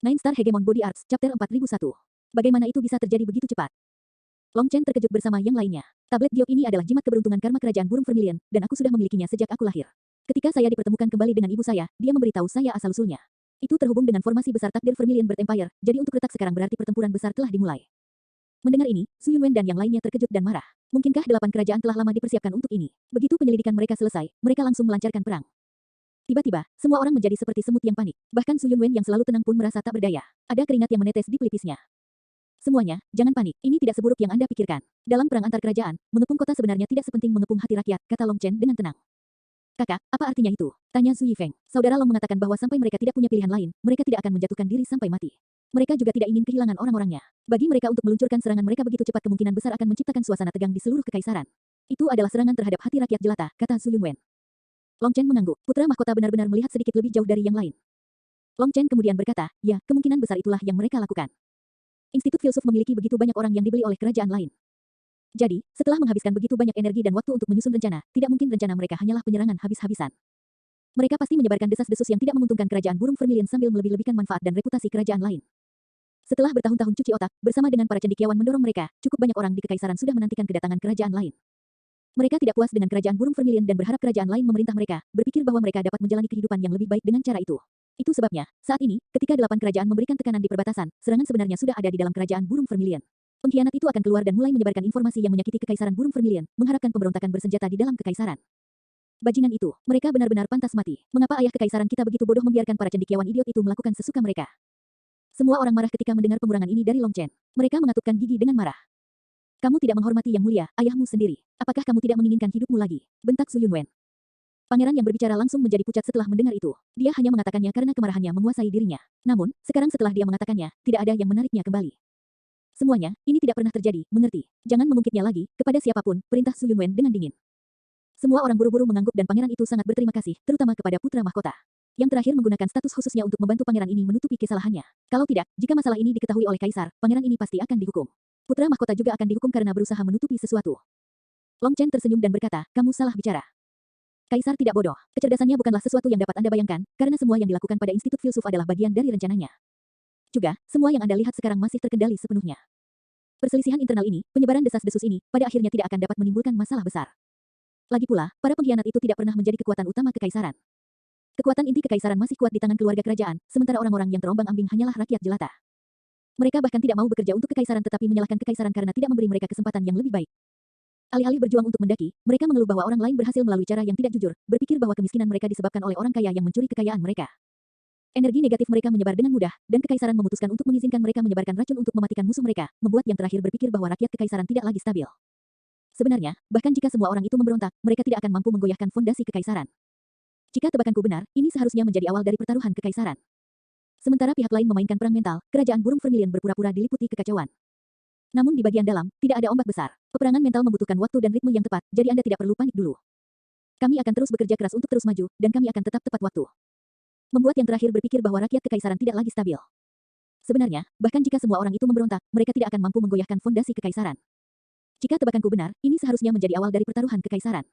Nine Star Hegemon Body Arts, Chapter 4001. Bagaimana itu bisa terjadi begitu cepat? Long Chen terkejut bersama yang lainnya. Tablet giok ini adalah jimat keberuntungan karma kerajaan burung vermilion, dan aku sudah memilikinya sejak aku lahir. Ketika saya dipertemukan kembali dengan ibu saya, dia memberitahu saya asal-usulnya. Itu terhubung dengan formasi besar takdir Vermilion Bird Empire, jadi untuk retak sekarang berarti pertempuran besar telah dimulai. Mendengar ini, Su Yunwen dan yang lainnya terkejut dan marah. Mungkinkah 8 kerajaan telah lama dipersiapkan untuk ini? Begitu penyelidikan mereka selesai, mereka langsung melancarkan perang. Tiba-tiba, semua orang menjadi seperti semut yang panik. Bahkan Su Yunwen yang selalu tenang pun merasa tak berdaya. Ada keringat yang menetes di pelipisnya. Semuanya, jangan panik. Ini tidak seburuk yang Anda pikirkan. Dalam perang antar kerajaan, mengepung kota sebenarnya tidak sepenting mengepung hati rakyat, kata Long Chen dengan tenang. Kakak, apa artinya itu? Tanya Su Yifeng. Saudara Long mengatakan bahwa sampai mereka tidak punya pilihan lain, mereka tidak akan menjatuhkan diri sampai mati. Mereka juga tidak ingin kehilangan orang-orangnya. Bagi mereka untuk meluncurkan serangan mereka begitu cepat kemungkinan besar akan menciptakan suasana tegang di seluruh kekaisaran. Itu adalah serangan terhadap hati rakyat jelata, kata Su Yunwen. Long Chen mengangguk. Putra mahkota benar-benar melihat sedikit lebih jauh dari yang lain. Long Chen kemudian berkata, ya, kemungkinan besar itulah yang mereka lakukan. Institut Filsuf memiliki begitu banyak orang yang dibeli oleh kerajaan lain. Jadi, setelah menghabiskan begitu banyak energi dan waktu untuk menyusun rencana, tidak mungkin rencana mereka hanyalah penyerangan habis-habisan. Mereka pasti menyebarkan desas-desus yang tidak menguntungkan kerajaan burung vermilion sambil melebih-lebihkan manfaat dan reputasi kerajaan lain. Setelah bertahun-tahun cuci otak, bersama dengan para cendekiawan mendorong mereka, cukup banyak orang di kekaisaran sudah menantikan kedatangan kerajaan lain. Mereka tidak puas dengan kerajaan burung vermilion dan berharap kerajaan lain memerintah mereka, berpikir bahwa mereka dapat menjalani kehidupan yang lebih baik dengan cara itu. Itu sebabnya, saat ini, ketika 8 kerajaan memberikan tekanan di perbatasan, serangan sebenarnya sudah ada di dalam kerajaan burung vermilion. Pengkhianat itu akan keluar dan mulai menyebarkan informasi yang menyakiti kekaisaran burung vermilion, mengharapkan pemberontakan bersenjata di dalam kekaisaran. Bajingan itu, mereka benar-benar pantas mati. Mengapa ayah kekaisaran kita begitu bodoh membiarkan para cendekiawan idiot itu melakukan sesuka mereka? Semua orang marah ketika mendengar pengurangan ini dari Long Chen. Mereka mengatupkan gigi dengan marah. Kamu tidak menghormati yang mulia, ayahmu sendiri. Apakah kamu tidak menginginkan hidupmu lagi? Bentak Su Yunwen. Pangeran yang berbicara langsung menjadi pucat setelah mendengar itu. Dia hanya mengatakannya karena kemarahannya menguasai dirinya. Namun, sekarang setelah dia mengatakannya, tidak ada yang menariknya kembali. Semuanya, ini tidak pernah terjadi, mengerti? Jangan mengungkitnya lagi, kepada siapapun, perintah Su Yunwen dengan dingin. Semua orang buru-buru mengangguk dan pangeran itu sangat berterima kasih, terutama kepada putra mahkota. Yang terakhir menggunakan status khususnya untuk membantu pangeran ini menutupi kesalahannya. Kalau tidak, jika masalah ini diketahui oleh kaisar, pangeran ini pasti akan dihukum. Putra mahkota juga akan dihukum karena berusaha menutupi sesuatu. Long Chen tersenyum dan berkata, kamu salah bicara. Kaisar tidak bodoh. Kecerdasannya bukanlah sesuatu yang dapat Anda bayangkan, karena semua yang dilakukan pada Institut Filsuf adalah bagian dari rencananya. Juga, semua yang Anda lihat sekarang masih terkendali sepenuhnya. Perselisihan internal ini, penyebaran desas-desus ini, pada akhirnya tidak akan dapat menimbulkan masalah besar. Lagi pula, para pengkhianat itu tidak pernah menjadi kekuatan utama kekaisaran. Kekuatan inti kekaisaran masih kuat di tangan keluarga kerajaan, sementara orang-orang yang terombang-ambing hanyalah rakyat jelata. Mereka bahkan tidak mau bekerja untuk kekaisaran tetapi menyalahkan kekaisaran karena tidak memberi mereka kesempatan yang lebih baik. Alih-alih berjuang untuk mendaki, mereka mengeluh bahwa orang lain berhasil melalui cara yang tidak jujur, berpikir bahwa kemiskinan mereka disebabkan oleh orang kaya yang mencuri kekayaan mereka. Energi negatif mereka menyebar dengan mudah, dan kekaisaran memutuskan untuk mengizinkan mereka menyebarkan racun untuk mematikan musuh mereka, membuat yang terakhir berpikir bahwa rakyat kekaisaran tidak lagi stabil. Sebenarnya, bahkan jika semua orang itu memberontak, mereka tidak akan mampu menggoyahkan fondasi kekaisaran. Jika tebakanku benar, ini seharusnya menjadi awal dari pertaruhan kekaisaran. Sementara pihak lain memainkan perang mental, kerajaan burung vermilion berpura-pura diliputi kekacauan. Namun di bagian dalam, tidak ada ombak besar. Peperangan mental membutuhkan waktu dan ritme yang tepat, jadi Anda tidak perlu panik dulu. Kami akan terus bekerja keras untuk terus maju, dan kami akan tetap tepat waktu. Membuat yang terakhir berpikir bahwa rakyat kekaisaran tidak lagi stabil. Sebenarnya, bahkan jika semua orang itu memberontak, mereka tidak akan mampu menggoyahkan fondasi kekaisaran. Jika tebakanku benar, ini seharusnya menjadi awal dari pertaruhan kekaisaran.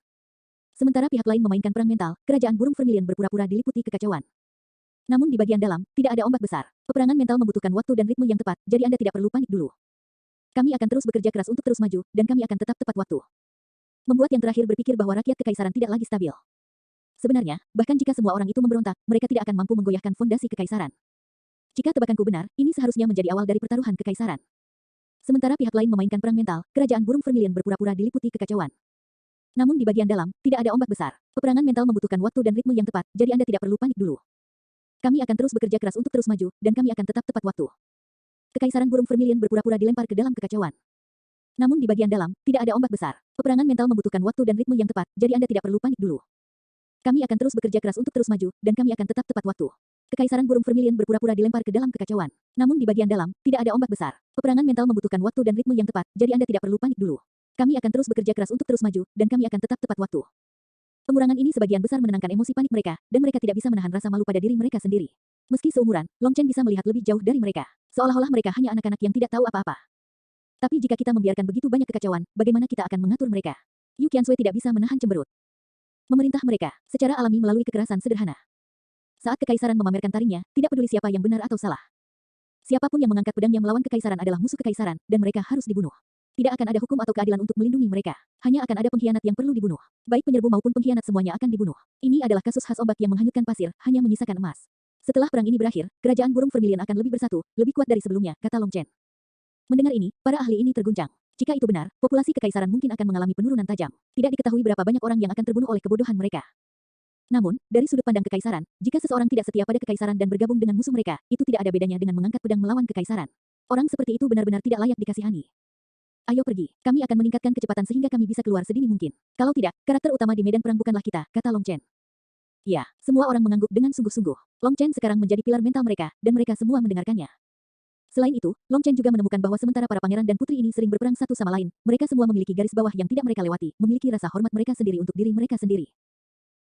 Sementara pihak lain memainkan perang mental, kerajaan burung vermilion berpura-pura diliputi kekacauan. Namun di bagian dalam, tidak ada ombak besar. Peperangan mental membutuhkan waktu dan ritme yang tepat, jadi Anda tidak perlu panik dulu. Kami akan terus bekerja keras untuk terus maju, dan kami akan tetap tepat waktu. Membuat yang terakhir berpikir bahwa rakyat kekaisaran tidak lagi stabil. Sebenarnya, bahkan jika semua orang itu memberontak, mereka tidak akan mampu menggoyahkan fondasi kekaisaran. Jika tebakanku benar, ini seharusnya menjadi awal dari pertaruhan kekaisaran. Sementara pihak lain memainkan perang mental, kerajaan burung vermilion berpura-pura diliputi kekacauan. Namun di bagian dalam, tidak ada ombak besar. Peperangan mental membutuhkan waktu dan ritme yang tepat, jadi Anda tidak perlu panik dulu. Kami akan terus bekerja keras untuk terus maju, dan kami akan tetap tepat waktu. Kekaisaran burung vermilion berpura-pura dilempar ke dalam kekacauan. Namun di bagian dalam, tidak ada ombak besar. Peperangan mental membutuhkan waktu dan ritme yang tepat, jadi Anda tidak perlu panik dulu. Kami akan terus bekerja keras untuk terus maju, dan kami akan tetap tepat waktu. Kekaisaran burung vermilion berpura-pura dilempar ke dalam kekacauan. Namun di bagian dalam, tidak ada ombak besar. Peperangan mental membutuhkan waktu dan ritme yang tepat, jadi Anda tidak perlu panik dulu. Kami akan terus bekerja keras untuk terus maju, dan kami akan tetap tepat waktu. Pengurangan ini sebagian besar menenangkan emosi panik mereka, dan mereka tidak bisa menahan rasa malu pada diri mereka sendiri. Meski seumuran, Long Chen bisa melihat lebih jauh dari mereka. Seolah-olah mereka hanya anak-anak yang tidak tahu apa-apa. Tapi jika kita membiarkan begitu banyak kekacauan, bagaimana kita akan mengatur mereka? Yu Qiansui tidak bisa menahan cemberut. Memerintah mereka, secara alami melalui kekerasan sederhana. Saat kekaisaran memamerkan taringnya, tidak peduli siapa yang benar atau salah. Siapapun yang mengangkat pedangnya melawan kekaisaran adalah musuh kekaisaran, dan mereka harus dibunuh. Tidak akan ada hukum atau keadilan untuk melindungi mereka. Hanya akan ada pengkhianat yang perlu dibunuh. Baik penyerbu maupun pengkhianat semuanya akan dibunuh. Ini adalah kasus khas ombak yang menghanyutkan pasir, hanya menyisakan emas. Setelah perang ini berakhir, kerajaan burung vermilion akan lebih bersatu, lebih kuat dari sebelumnya, kata Long Chen. Mendengar ini, para ahli ini terguncang. Jika itu benar, populasi kekaisaran mungkin akan mengalami penurunan tajam. Tidak diketahui berapa banyak orang yang akan terbunuh oleh kebodohan mereka. Namun, dari sudut pandang kekaisaran, jika seseorang tidak setia pada kekaisaran dan bergabung dengan musuh mereka, itu tidak ada bedanya dengan mengangkat pedang melawan kekaisaran. Orang seperti itu benar-benar tidak layak dikasihani. Ayo pergi, kami akan meningkatkan kecepatan sehingga kami bisa keluar sedini mungkin. Kalau tidak, karakter utama di medan perang bukanlah kita, kata Long Chen. Ya, semua orang mengangguk dengan sungguh-sungguh. Long Chen sekarang menjadi pilar mental mereka, dan mereka semua mendengarkannya. Selain itu, Long Chen juga menemukan bahwa sementara para pangeran dan putri ini sering berperang satu sama lain, mereka semua memiliki garis bawah yang tidak mereka lewati, memiliki rasa hormat mereka sendiri untuk diri mereka sendiri.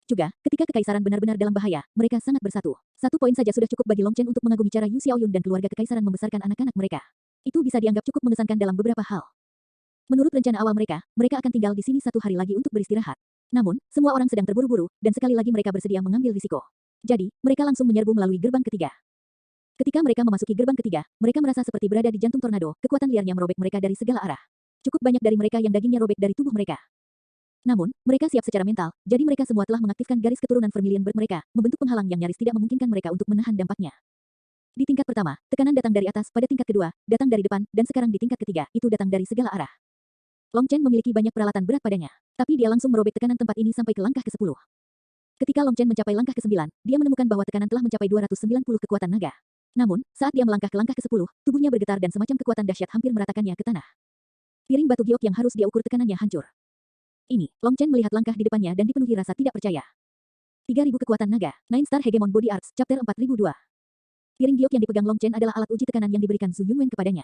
Juga, ketika kekaisaran benar-benar dalam bahaya, mereka sangat bersatu. 1 poin saja sudah cukup bagi Long Chen untuk mengagumi cara Yu Xiaoyun dan keluarga kekaisaran membesarkan anak-anak mereka. Itu bisa dianggap cukup mengesankan dalam beberapa hal. Menurut rencana awal mereka akan tinggal di sini 1 hari lagi untuk beristirahat. Namun, semua orang sedang terburu-buru, dan sekali lagi mereka bersedia mengambil risiko. Jadi, mereka langsung menyerbu melalui gerbang ketiga. Ketika mereka memasuki gerbang ketiga, mereka merasa seperti berada di jantung tornado, kekuatan liarnya merobek mereka dari segala arah. Cukup banyak dari mereka yang dagingnya robek dari tubuh mereka. Namun, mereka siap secara mental, jadi mereka semua telah mengaktifkan garis keturunan Vermilion Bird mereka, membentuk penghalang yang nyaris tidak memungkinkan mereka untuk menahan dampaknya. Di tingkat pertama, tekanan datang dari atas, pada tingkat kedua, datang dari depan, dan sekarang di tingkat ketiga, itu datang dari segala arah. Long Chen memiliki banyak peralatan berat padanya, tapi dia langsung merobek tekanan tempat ini sampai ke langkah ke-10. Ketika Long Chen mencapai langkah ke-9, dia menemukan bahwa tekanan telah mencapai 290 kekuatan naga. Namun, saat dia melangkah ke langkah ke-10, tubuhnya bergetar dan semacam kekuatan dahsyat hampir meratakannya ke tanah. Piring batu giok yang harus dia ukur tekanannya hancur. Ini, Long Chen melihat langkah di depannya dan dipenuhi rasa tidak percaya. 3000 kekuatan naga, Nine Star Hegemon Body Arts, Chapter 4002. Piring giok yang dipegang Long Chen adalah alat uji tekanan yang diberikan Su Yunwen kepadanya.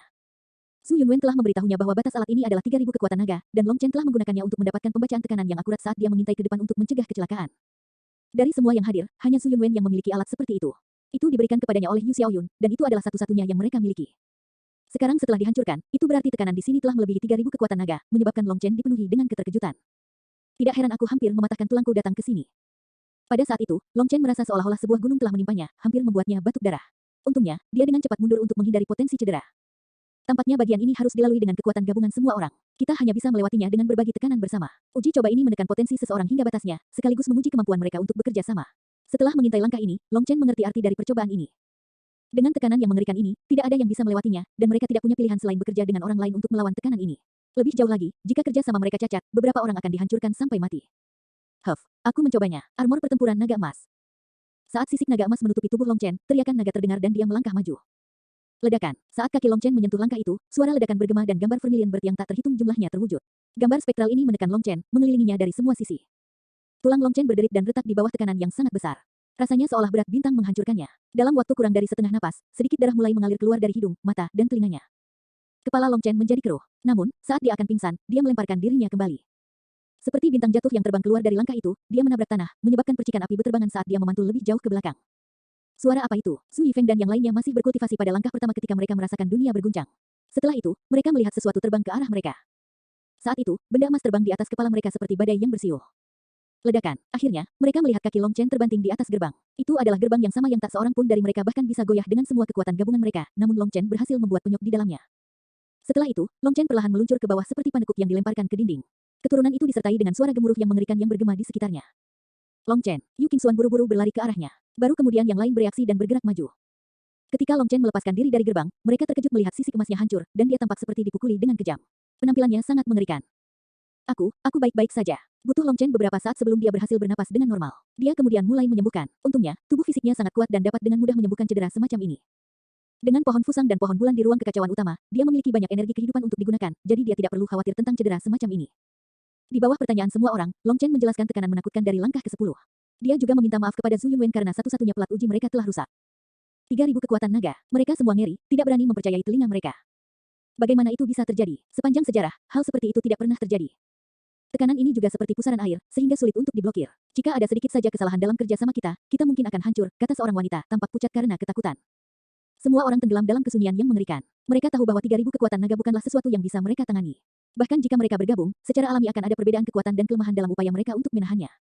Su Yunwen telah memberitahunya bahwa batas alat ini adalah 3000 kekuatan naga, dan Long Chen telah menggunakannya untuk mendapatkan pembacaan tekanan yang akurat saat dia mengintai ke depan untuk mencegah kecelakaan. Dari semua yang hadir, hanya Su Yunwen yang memiliki alat seperti itu. Itu diberikan kepadanya oleh Yu Xiaoyun, dan itu adalah satu-satunya yang mereka miliki. Sekarang setelah dihancurkan, itu berarti tekanan di sini telah melebihi 3000 kekuatan naga, menyebabkan Long Chen dipenuhi dengan keterkejutan. Tidak heran aku hampir mematahkan tulangku datang ke sini. Pada saat itu, Long Chen merasa seolah-olah sebuah gunung telah menimpanya, hampir membuatnya batuk darah. Untungnya, dia dengan cepat mundur untuk menghindari potensi cedera. Tampaknya bagian ini harus dilalui dengan kekuatan gabungan semua orang. Kita hanya bisa melewatinya dengan berbagi tekanan bersama. Uji coba ini menekan potensi seseorang hingga batasnya, sekaligus menguji kemampuan mereka untuk bekerja sama. Setelah mengintai langkah ini, Long Chen mengerti arti dari percobaan ini. Dengan tekanan yang mengerikan ini, tidak ada yang bisa melewatinya, dan mereka tidak punya pilihan selain bekerja dengan orang lain untuk melawan tekanan ini. Lebih jauh lagi, jika kerja sama mereka cacat, beberapa orang akan dihancurkan sampai mati. Aku mencobanya. Armor pertempuran naga emas. Saat sisik naga emas menutupi tubuh Long Chen, teriakan naga terdengar dan dia melangkah maju. Ledakan. Saat kaki Long Chen menyentuh langkah itu, suara ledakan bergema dan gambar Vermilion Bird yang tak terhitung jumlahnya terwujud. Gambar spektral ini menekan Long Chen, mengelilinginya dari semua sisi. Tulang Long Chen berderit dan retak di bawah tekanan yang sangat besar. Rasanya seolah berat bintang menghancurkannya. Dalam waktu kurang dari setengah napas, sedikit darah mulai mengalir keluar dari hidung, mata, dan telinganya. Kepala Long Chen menjadi keruh. Namun, saat dia akan pingsan, dia melemparkan dirinya kembali. Seperti bintang jatuh yang terbang keluar dari langkah itu, dia menabrak tanah, menyebabkan percikan api berterbangan saat dia memantul lebih jauh ke belakang. Suara apa itu? Su Yifeng dan yang lainnya masih berkultivasi pada langkah pertama ketika mereka merasakan dunia berguncang. Setelah itu, mereka melihat sesuatu terbang ke arah mereka. Saat itu, benda emas terbang di atas kepala mereka seperti badai yang bersiul. Ledakan. Akhirnya, mereka melihat kaki Long Chen terbanting di atas gerbang. Itu adalah gerbang yang sama yang tak seorang pun dari mereka bahkan bisa goyah dengan semua kekuatan gabungan mereka, namun Long Chen berhasil membuat penyok di dalamnya. Setelah itu, Long Chen perlahan meluncur ke bawah seperti panekuk yang dilemparkan ke dinding. Keturunan itu disertai dengan suara gemuruh yang mengerikan yang bergema di sekitarnya. Long Chen, Yu Qingxuan buru-buru berlari ke arahnya. Baru kemudian yang lain bereaksi dan bergerak maju. Ketika Long Chen melepaskan diri dari gerbang, mereka terkejut melihat sisik emasnya hancur, dan dia tampak seperti dipukuli dengan kejam. Penampilannya sangat mengerikan. Aku baik-baik saja. Butuh Long Chen beberapa saat sebelum dia berhasil bernapas dengan normal. Dia kemudian mulai menyembuhkan. Untungnya, tubuh fisiknya sangat kuat dan dapat dengan mudah menyembuhkan cedera semacam ini. Dengan pohon fusang dan pohon bulan di ruang kekacauan utama, dia memiliki banyak energi kehidupan untuk digunakan, jadi dia tidak perlu khawatir tentang cedera semacam ini. Di bawah pertanyaan semua orang, Long Chen menjelaskan tekanan menakutkan dari langkah ke-10. Dia juga meminta maaf kepada Su Yunwen karena satu-satunya pelat uji mereka telah rusak. 3000 kekuatan naga. Mereka semua ngeri, tidak berani mempercayai telinga mereka. Bagaimana itu bisa terjadi? Sepanjang sejarah, hal seperti itu tidak pernah terjadi. Tekanan ini juga seperti pusaran air, sehingga sulit untuk diblokir. Jika ada sedikit saja kesalahan dalam kerja sama kita mungkin akan hancur, kata seorang wanita, tampak pucat karena ketakutan. Semua orang tenggelam dalam kesunyian yang mengerikan. Mereka tahu bahwa 3000 kekuatan naga bukanlah sesuatu yang bisa mereka tangani. Bahkan jika mereka bergabung, secara alami akan ada perbedaan kekuatan dan kelemahan dalam upaya mereka untuk menahannya.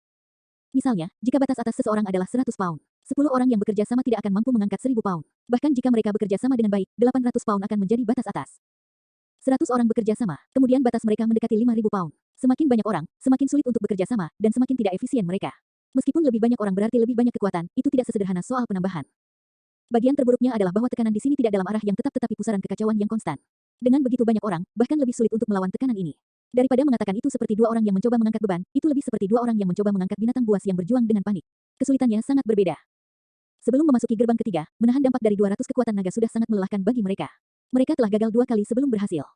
Misalnya, jika batas atas seseorang adalah 100 pound, 10 orang yang bekerja sama tidak akan mampu mengangkat 1000 pound. Bahkan jika mereka bekerja sama dengan baik, 800 pound akan menjadi batas atas. 100 orang bekerja sama, kemudian batas mereka mendekati 5000 pound. Semakin banyak orang, semakin sulit untuk bekerja sama, dan semakin tidak efisien mereka. Meskipun lebih banyak orang berarti lebih banyak kekuatan, itu tidak sesederhana soal penambahan. Bagian terburuknya adalah bahwa tekanan di sini tidak dalam arah yang tetap tetapi pusaran kekacauan yang konstan. Dengan begitu banyak orang, bahkan lebih sulit untuk melawan tekanan ini. Daripada mengatakan itu seperti dua orang yang mencoba mengangkat beban, itu lebih seperti dua orang yang mencoba mengangkat binatang buas yang berjuang dengan panik. Kesulitannya sangat berbeda. Sebelum memasuki gerbang ketiga, menahan dampak dari 200 kekuatan naga sudah sangat melelahkan bagi mereka. Mereka telah gagal 2 kali sebelum berhasil.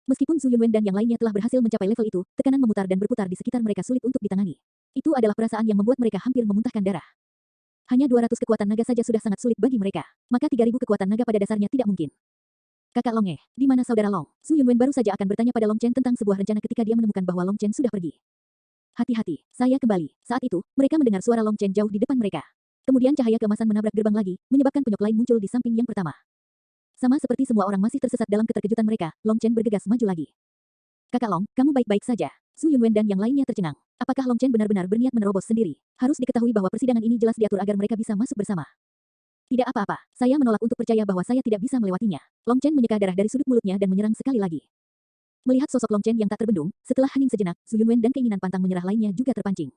Meskipun Zhu Yunwen dan yang lainnya telah berhasil mencapai level itu, tekanan memutar dan berputar di sekitar mereka sulit untuk ditangani. Itu adalah perasaan yang membuat mereka hampir memuntahkan darah. Hanya 200 kekuatan naga saja sudah sangat sulit bagi mereka. Maka 3000 kekuatan naga pada dasarnya tidak mungkin. Kakak Long di mana saudara Long? Zhu Yunwen baru saja akan bertanya pada Long Chen tentang sebuah rencana ketika dia menemukan bahwa Long Chen sudah pergi. Hati-hati, saya kembali. Saat itu, mereka mendengar suara Long Chen jauh di depan mereka. Kemudian cahaya keemasan menabrak gerbang lagi, menyebabkan penyok lain muncul di samping yang pertama. Sama seperti semua orang masih tersesat dalam keterkejutan mereka, Long Chen bergegas maju lagi. Kakak Long, kamu baik-baik saja. Zhu Yunwen dan yang lainnya tercengang. Apakah Long Chen benar-benar berniat menerobos sendiri? Harus diketahui bahwa persidangan ini jelas diatur agar mereka bisa masuk bersama. Tidak apa-apa, saya menolak untuk percaya bahwa saya tidak bisa melewatinya. Long Chen menyeka darah dari sudut mulutnya dan menyerang sekali lagi. Melihat sosok Long Chen yang tak terbendung, setelah hening sejenak, Zhu Yunwen dan keinginan pantang menyerah lainnya juga terpancing.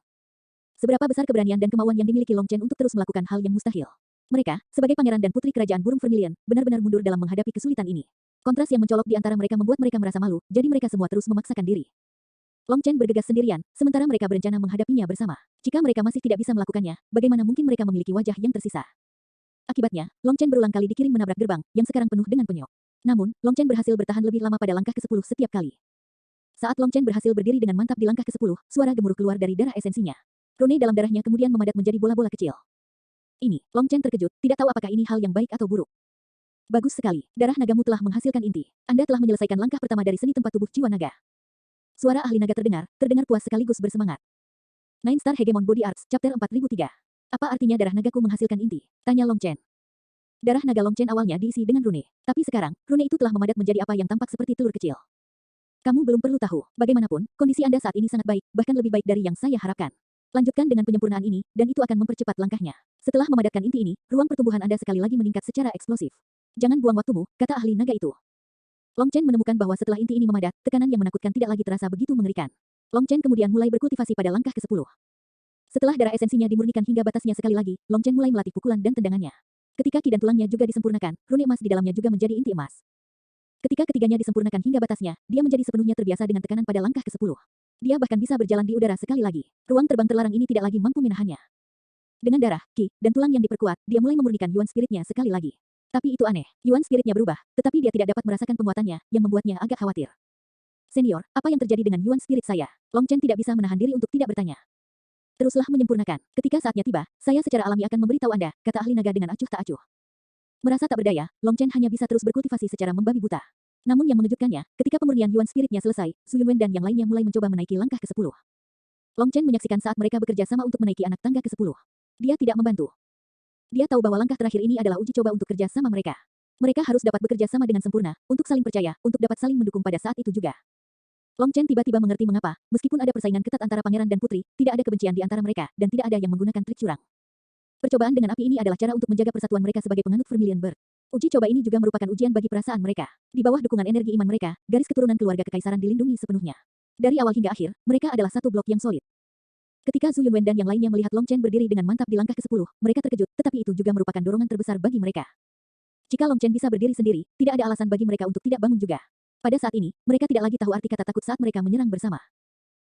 Seberapa besar keberanian dan kemauan yang dimiliki Long Chen untuk terus melakukan hal yang mustahil. Mereka, sebagai pangeran dan putri kerajaan burung vermilion, benar-benar mundur dalam menghadapi kesulitan ini. Kontras yang mencolok di antara mereka membuat mereka merasa malu, jadi mereka semua terus memaksakan diri. Long Chen bergegas sendirian, sementara mereka berencana menghadapinya bersama. Jika mereka masih tidak bisa melakukannya, bagaimana mungkin mereka memiliki wajah yang tersisa? Akibatnya, Long Chen berulang kali dikirim menabrak gerbang, yang sekarang penuh dengan penyok. Namun, Long Chen berhasil bertahan lebih lama pada langkah ke-10 setiap kali. Saat Long Chen berhasil berdiri dengan mantap di langkah ke-10, suara gemuruh keluar dari darah esensinya. Rune dalam darahnya kemudian memadat menjadi bola-bola kecil. Ini, Long Chen terkejut, tidak tahu apakah ini hal yang baik atau buruk. Bagus sekali, darah nagamu telah menghasilkan inti. Anda telah menyelesaikan langkah pertama dari seni tempat tubuh jiwa naga. Suara ahli naga terdengar puas sekaligus bersemangat. Nine Star Hegemon Body Arts, Chapter 4003. Apa artinya darah nagaku menghasilkan inti? Tanya Long Chen. Darah naga Long Chen awalnya diisi dengan rune. Tapi sekarang, rune itu telah memadat menjadi apa yang tampak seperti telur kecil. Kamu belum perlu tahu. Bagaimanapun, kondisi Anda saat ini sangat baik, bahkan lebih baik dari yang saya harapkan. Lanjutkan dengan penyempurnaan ini, dan itu akan mempercepat langkahnya. Setelah memadatkan inti ini, ruang pertumbuhan Anda sekali lagi meningkat secara eksplosif. Jangan buang waktumu, kata ahli naga itu. Long Chen menemukan bahwa setelah inti ini memadat, tekanan yang menakutkan tidak lagi terasa begitu mengerikan. Long Chen kemudian mulai berkultivasi pada langkah ke-10. Setelah darah esensinya dimurnikan hingga batasnya sekali lagi, Long Chen mulai melatih pukulan dan tendangannya. Ketika ki dan tulangnya juga disempurnakan, rune emas di dalamnya juga menjadi inti emas. Ketika ketiganya disempurnakan hingga batasnya, dia menjadi sepenuhnya terbiasa dengan tekanan pada langkah ke-10. Dia bahkan bisa berjalan di udara sekali lagi. Ruang terbang terlarang ini tidak lagi mampu menahannya. Dengan darah, ki, dan tulang yang diperkuat, dia mulai memurnikan Yuan spiritnya sekali lagi. Tapi itu aneh, Yuan spiritnya berubah, tetapi dia tidak dapat merasakan penguatannya, yang membuatnya agak khawatir. Senior, apa yang terjadi dengan Yuan spirit saya? Long Chen tidak bisa menahan diri untuk tidak bertanya. Teruslah menyempurnakan. Ketika saatnya tiba, saya secara alami akan memberitahu Anda, kata ahli naga dengan acuh tak acuh. Merasa tak berdaya, Long Chen hanya bisa terus berkultivasi secara membabi buta. Namun yang mengejutkannya, ketika pemurnian Yuan spiritnya selesai, Zhu Yunwen dan yang lainnya mulai mencoba menaiki langkah ke-10. Long Chen menyaksikan saat mereka bekerja sama untuk menaiki anak tangga ke-10. Dia tidak membantu. Dia tahu bahwa langkah terakhir ini adalah uji coba untuk kerja sama mereka. Mereka harus dapat bekerja sama dengan sempurna, untuk saling percaya, untuk dapat saling mendukung pada saat itu juga. Long Chen tiba-tiba mengerti mengapa, meskipun ada persaingan ketat antara pangeran dan putri, tidak ada kebencian di antara mereka, dan tidak ada yang menggunakan trik curang. Percobaan dengan api ini adalah cara untuk menjaga persatuan mereka sebagai penganut Vermilion Bird. Uji coba ini juga merupakan ujian bagi perasaan mereka. Di bawah dukungan energi iman mereka, garis keturunan keluarga kekaisaran dilindungi sepenuhnya. Dari awal hingga akhir, mereka adalah satu blok yang solid. Ketika Zhu Yunwen dan yang lainnya melihat Long Chen berdiri dengan mantap di langkah ke-10, mereka terkejut, tetapi itu juga merupakan dorongan terbesar bagi mereka. Jika Long Chen bisa berdiri sendiri, tidak ada alasan bagi mereka untuk tidak bangun juga. Pada saat ini, mereka tidak lagi tahu arti kata takut saat mereka menyerang bersama.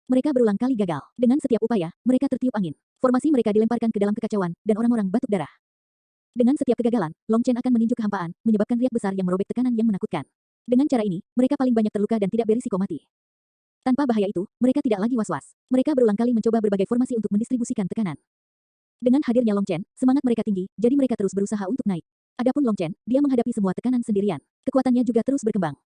Mereka berulang kali gagal. Dengan setiap upaya, mereka tertiup angin. Formasi mereka dilemparkan ke dalam kekacauan, dan orang-orang batuk darah. Dengan setiap kegagalan, Long Chen akan meninju kehampaan, menyebabkan riak besar yang merobek tekanan yang menakutkan. Dengan cara ini, mereka paling banyak terluka dan tidak berisiko mati. Tanpa bahaya itu, mereka tidak lagi was-was. Mereka berulang kali mencoba berbagai formasi untuk mendistribusikan tekanan. Dengan hadirnya Long Chen, semangat mereka tinggi, jadi mereka terus berusaha untuk naik. Adapun Long Chen, dia menghadapi semua tekanan sendirian. Kekuatannya juga terus berkembang.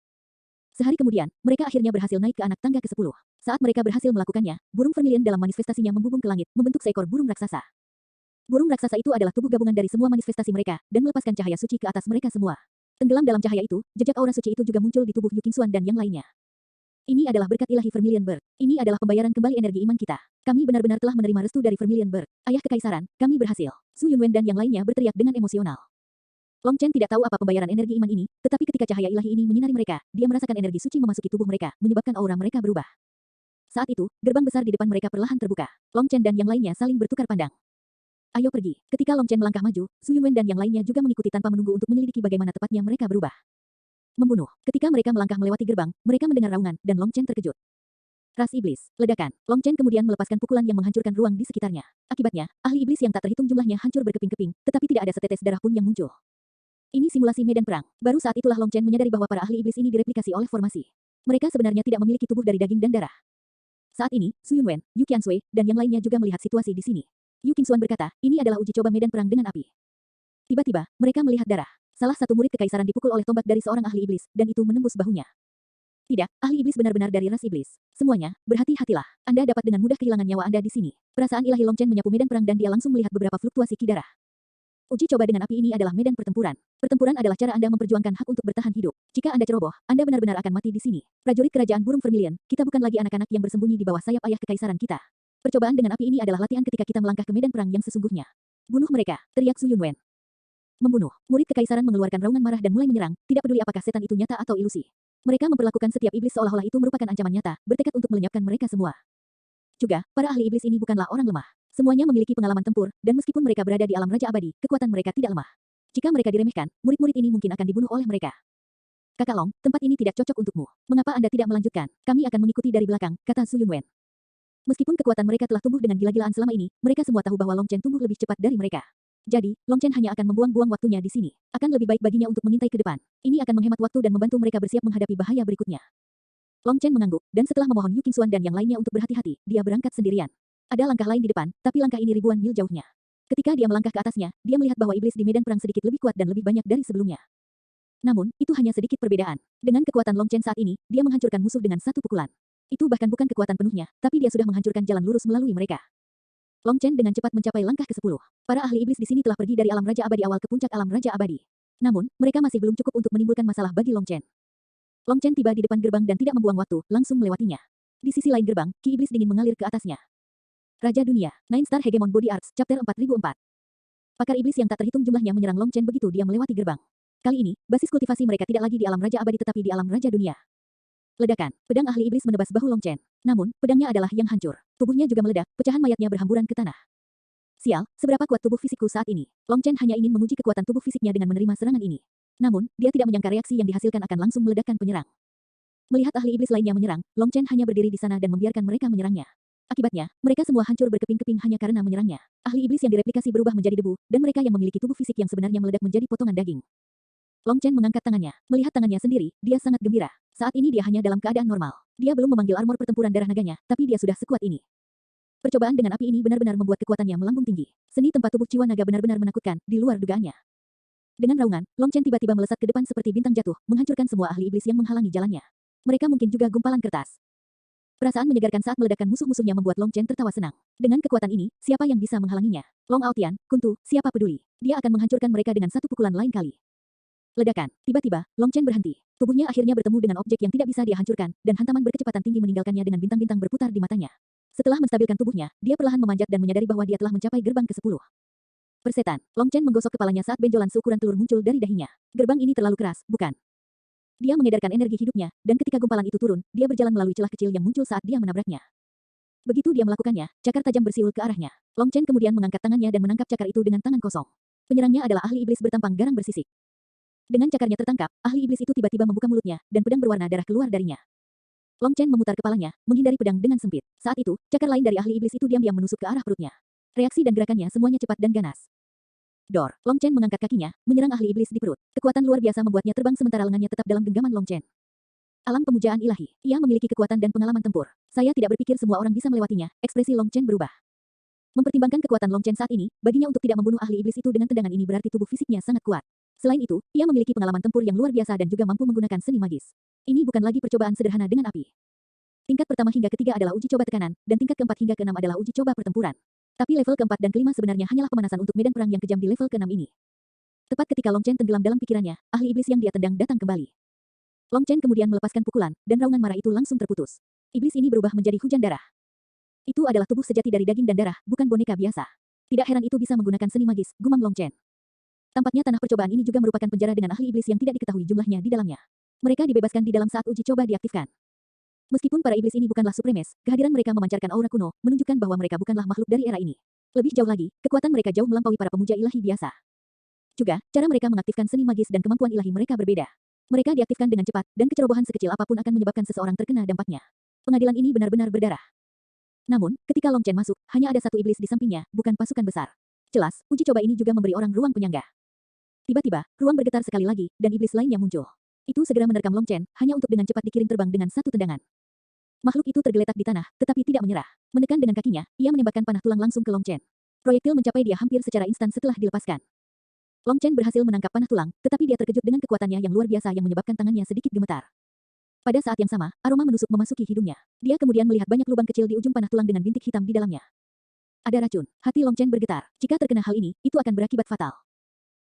Sehari kemudian, mereka akhirnya berhasil naik ke anak tangga ke-10. Saat mereka berhasil melakukannya, burung vermilion dalam manifestasinya membubung ke langit, membentuk seekor burung raksasa. Burung raksasa itu adalah tubuh gabungan dari semua manifestasi mereka, dan melepaskan cahaya suci ke atas mereka semua. Tenggelam dalam cahaya itu, jejak aura suci itu juga muncul di tubuh Yu Qingxuan dan yang lainnya. Ini adalah berkat ilahi Vermilion Bird. Ini adalah pembayaran kembali energi iman kita. Kami benar-benar telah menerima restu dari Vermilion Bird. Ayah Kekaisaran, kami berhasil. Su Yunwen dan yang lainnya berteriak dengan emosional. Long Chen tidak tahu apa pembayaran energi iman ini, tetapi ketika cahaya ilahi ini menyinari mereka, dia merasakan energi suci memasuki tubuh mereka, menyebabkan aura mereka berubah. Saat itu, gerbang besar di depan mereka perlahan terbuka. Long Chen dan yang lainnya saling bertukar pandang. Ayo pergi. Ketika Long Chen melangkah maju, Su Yunwen dan yang lainnya juga mengikuti tanpa menunggu untuk menyelidiki bagaimana tepatnya mereka berubah. Membunuh. Ketika mereka melangkah melewati gerbang, mereka mendengar raungan, dan Long Chen terkejut. Ras iblis, ledakan. Long Chen kemudian melepaskan pukulan yang menghancurkan ruang di sekitarnya. Akibatnya, ahli iblis yang tak terhitung jumlahnya hancur berkeping-keping, tetapi tidak ada setetes darah pun yang muncul. Ini simulasi medan perang. Baru saat itulah Long Chen menyadari bahwa para ahli iblis ini direplikasi oleh formasi. Mereka sebenarnya tidak memiliki tubuh dari daging dan darah. Saat ini, Su Yunwen, Yu Qiansui, dan yang lainnya juga melihat situasi di sini. Yu Qingxuan berkata, ini adalah uji coba medan perang dengan api. Tiba-tiba, mereka melihat darah. Salah satu murid kekaisaran dipukul oleh tombak dari seorang ahli iblis, dan itu menembus bahunya. Tidak, ahli iblis benar-benar dari ras iblis. Semuanya, berhati-hatilah. Anda dapat dengan mudah kehilangan nyawa Anda di sini. Perasaan ilahi Long Chen menyapu medan perang dan dia langsung melihat beberapa fluktuasi ki darah. Uji coba dengan api ini adalah medan pertempuran. Pertempuran adalah cara Anda memperjuangkan hak untuk bertahan hidup. Jika Anda ceroboh, Anda benar-benar akan mati di sini. Prajurit kerajaan burung Vermilion, kita bukan lagi anak-anak yang bersembunyi di bawah sayap ayah kekaisaran kita. Percobaan dengan api ini adalah latihan ketika kita melangkah ke medan perang yang sesungguhnya. Bunuh mereka, teriak Su Yunwen. Membunuh. Murid kekaisaran mengeluarkan raungan marah dan mulai menyerang, tidak peduli apakah setan itu nyata atau ilusi. Mereka memperlakukan setiap iblis seolah-olah itu merupakan ancaman nyata, bertekad untuk melenyapkan mereka semua. Juga, para ahli iblis ini bukanlah orang lemah. Semuanya memiliki pengalaman tempur, dan meskipun mereka berada di alam raja abadi, kekuatan mereka tidak lemah. Jika mereka diremehkan, murid-murid ini mungkin akan dibunuh oleh mereka. Kakak Long, tempat ini tidak cocok untukmu. Mengapa Anda tidak melanjutkan? Kami akan mengikuti dari belakang, kata Su Yunwen. Meskipun kekuatan mereka telah tumbuh dengan gila-gilaan selama ini, mereka semua tahu bahwa Long Chen tumbuh lebih cepat dari mereka. Jadi, Long Chen hanya akan membuang-buang waktunya di sini. Akan lebih baik baginya untuk mengintai ke depan. Ini akan menghemat waktu dan membantu mereka bersiap menghadapi bahaya berikutnya. Long Chen mengangguk, dan setelah memohon Yu Qingxuan dan yang lainnya untuk berhati-hati, dia berangkat sendirian. Ada langkah lain di depan, tapi langkah ini ribuan mil jauhnya. Ketika dia melangkah ke atasnya, dia melihat bahwa iblis di medan perang sedikit lebih kuat dan lebih banyak dari sebelumnya. Namun, itu hanya sedikit perbedaan. Dengan kekuatan Long Chen saat ini, dia menghancurkan musuh dengan satu pukulan. Itu bahkan bukan kekuatan penuhnya, tapi dia sudah menghancurkan jalan lurus melalui mereka. Long Chen dengan cepat mencapai langkah ke-10. Para ahli iblis di sini telah pergi dari alam raja abadi awal ke puncak alam raja abadi. Namun, mereka masih belum cukup untuk menimbulkan masalah bagi Long Chen. Long Chen tiba di depan gerbang dan tidak membuang waktu, langsung melewatinya. Di sisi lain gerbang, ki iblis dingin mengalir ke atasnya. Raja Dunia, Nine Star Hegemon Body Arts, Chapter 4004. Pakar iblis yang tak terhitung jumlahnya menyerang Long Chen begitu dia melewati gerbang. Kali ini, basis kultivasi mereka tidak lagi di alam raja abadi tetapi di alam raja dunia. Ledakan, pedang ahli iblis menebas bahu Long Chen. Namun, pedangnya adalah yang hancur. Tubuhnya juga meledak, pecahan mayatnya berhamburan ke tanah. Sial, seberapa kuat tubuh fisikku saat ini? Long Chen hanya ingin menguji kekuatan tubuh fisiknya dengan menerima serangan ini. Namun, dia tidak menyangka reaksi yang dihasilkan akan langsung meledakkan penyerang. Melihat ahli iblis lainnya menyerang, Long Chen hanya berdiri di sana dan membiarkan mereka menyerangnya. Akibatnya, mereka semua hancur berkeping-keping hanya karena menyerangnya. Ahli iblis yang direplikasi berubah menjadi debu, dan mereka yang memiliki tubuh fisik yang sebenarnya meledak menjadi potongan daging. Long Chen mengangkat tangannya. Melihat tangannya sendiri, dia sangat gembira. Saat ini dia hanya dalam keadaan normal. Dia belum memanggil armor pertempuran darah naganya, tapi dia sudah sekuat ini. Percobaan dengan api ini benar-benar membuat kekuatannya melambung tinggi. Seni tempat tubuh jiwa naga benar-benar menakutkan, di luar dugaannya. Dengan raungan, Long Chen tiba-tiba melesat ke depan seperti bintang jatuh, menghancurkan semua ahli iblis yang menghalangi jalannya. Mereka mungkin juga gumpalan kertas. Perasaan menyegarkan saat meledakkan musuh-musuhnya membuat Long Chen tertawa senang. Dengan kekuatan ini, siapa yang bisa menghalanginya? Long Aotian, Kuntu, siapa peduli? Dia akan menghancurkan mereka dengan satu pukulan lain kali. Ledakan. Tiba-tiba, Long Chen berhenti. Tubuhnya akhirnya bertemu dengan objek yang tidak bisa dia hancurkan, dan hantaman berkecepatan tinggi meninggalkannya dengan bintang-bintang berputar di matanya. Setelah menstabilkan tubuhnya, dia perlahan memanjat dan menyadari bahwa dia telah mencapai gerbang ke-10. Persetan. Long Chen menggosok kepalanya saat benjolan seukuran telur muncul dari dahinya. Gerbang ini terlalu keras, bukan? Dia mengedarkan energi hidupnya, dan ketika gumpalan itu turun, dia berjalan melalui celah kecil yang muncul saat dia menabraknya. Begitu dia melakukannya, cakar tajam bersiul ke arahnya. Long Chen kemudian mengangkat tangannya dan menangkap cakar itu dengan tangan kosong. Penyerangnya adalah ahli iblis bertampang garang bersisik. Dengan cakarnya tertangkap, ahli iblis itu tiba-tiba membuka mulutnya, dan pedang berwarna darah keluar darinya. Long Chen memutar kepalanya, menghindari pedang dengan sempit. Saat itu, cakar lain dari ahli iblis itu diam-diam menusuk ke arah perutnya. Reaksi dan gerakannya semuanya cepat dan ganas. Dor. Long Chen mengangkat kakinya, menyerang ahli iblis di perut. Kekuatan luar biasa membuatnya terbang sementara lengannya tetap dalam genggaman Long Chen. Alam pemujaan ilahi. Ia memiliki kekuatan dan pengalaman tempur. Saya tidak berpikir semua orang bisa melewatinya. Ekspresi Long Chen berubah. Mempertimbangkan kekuatan Long Chen saat ini, baginya untuk tidak membunuh ahli iblis itu dengan tendangan ini berarti tubuh fisiknya sangat kuat. Selain itu, ia memiliki pengalaman tempur yang luar biasa dan juga mampu menggunakan seni magis. Ini bukan lagi percobaan sederhana dengan api. Tingkat pertama hingga ketiga adalah uji coba tekanan, dan tingkat keempat hingga keenam adalah uji coba pertempuran. Tapi level keempat dan kelima sebenarnya hanyalah pemanasan untuk medan perang yang kejam di level keenam ini. Tepat ketika Long Chen tenggelam dalam pikirannya, ahli iblis yang dia tendang datang kembali. Long Chen kemudian melepaskan pukulan, dan raungan marah itu langsung terputus. Iblis ini berubah menjadi hujan darah. Itu adalah tubuh sejati dari daging dan darah, bukan boneka biasa. Tidak heran itu bisa menggunakan seni magis, gumam Long Chen. Tampaknya tanah percobaan ini juga merupakan penjara dengan ahli iblis yang tidak diketahui jumlahnya di dalamnya. Mereka dibebaskan di dalam saat uji coba diaktifkan. Meskipun para iblis ini bukanlah supremes, kehadiran mereka memancarkan aura kuno, menunjukkan bahwa mereka bukanlah makhluk dari era ini. Lebih jauh lagi, kekuatan mereka jauh melampaui para pemuja ilahi biasa. Juga, cara mereka mengaktifkan seni magis dan kemampuan ilahi mereka berbeda. Mereka diaktifkan dengan cepat, dan kecerobohan sekecil apapun akan menyebabkan seseorang terkena dampaknya. Pengadilan ini benar-benar berdarah. Namun, ketika Long Chen masuk, hanya ada satu iblis di sampingnya, bukan pasukan besar. Jelas, uji coba ini juga memberi orang ruang penyangga. Tiba-tiba, ruang bergetar sekali lagi, dan iblis lainnya muncul. Itu segera menerkam Long Chen, hanya untuk dengan cepat dikirim terbang dengan satu tendangan. Makhluk itu tergeletak di tanah, tetapi tidak menyerah. Menekan dengan kakinya, ia menembakkan panah tulang langsung ke Long Chen. Proyektil mencapai dia hampir secara instan setelah dilepaskan. Long Chen berhasil menangkap panah tulang, tetapi dia terkejut dengan kekuatannya yang luar biasa yang menyebabkan tangannya sedikit gemetar. Pada saat yang sama, aroma menusuk memasuki hidungnya. Dia kemudian melihat banyak lubang kecil di ujung panah tulang dengan bintik hitam di dalamnya. Ada racun. Hati Long Chen bergetar. Jika terkena hal ini, itu akan berakibat fatal.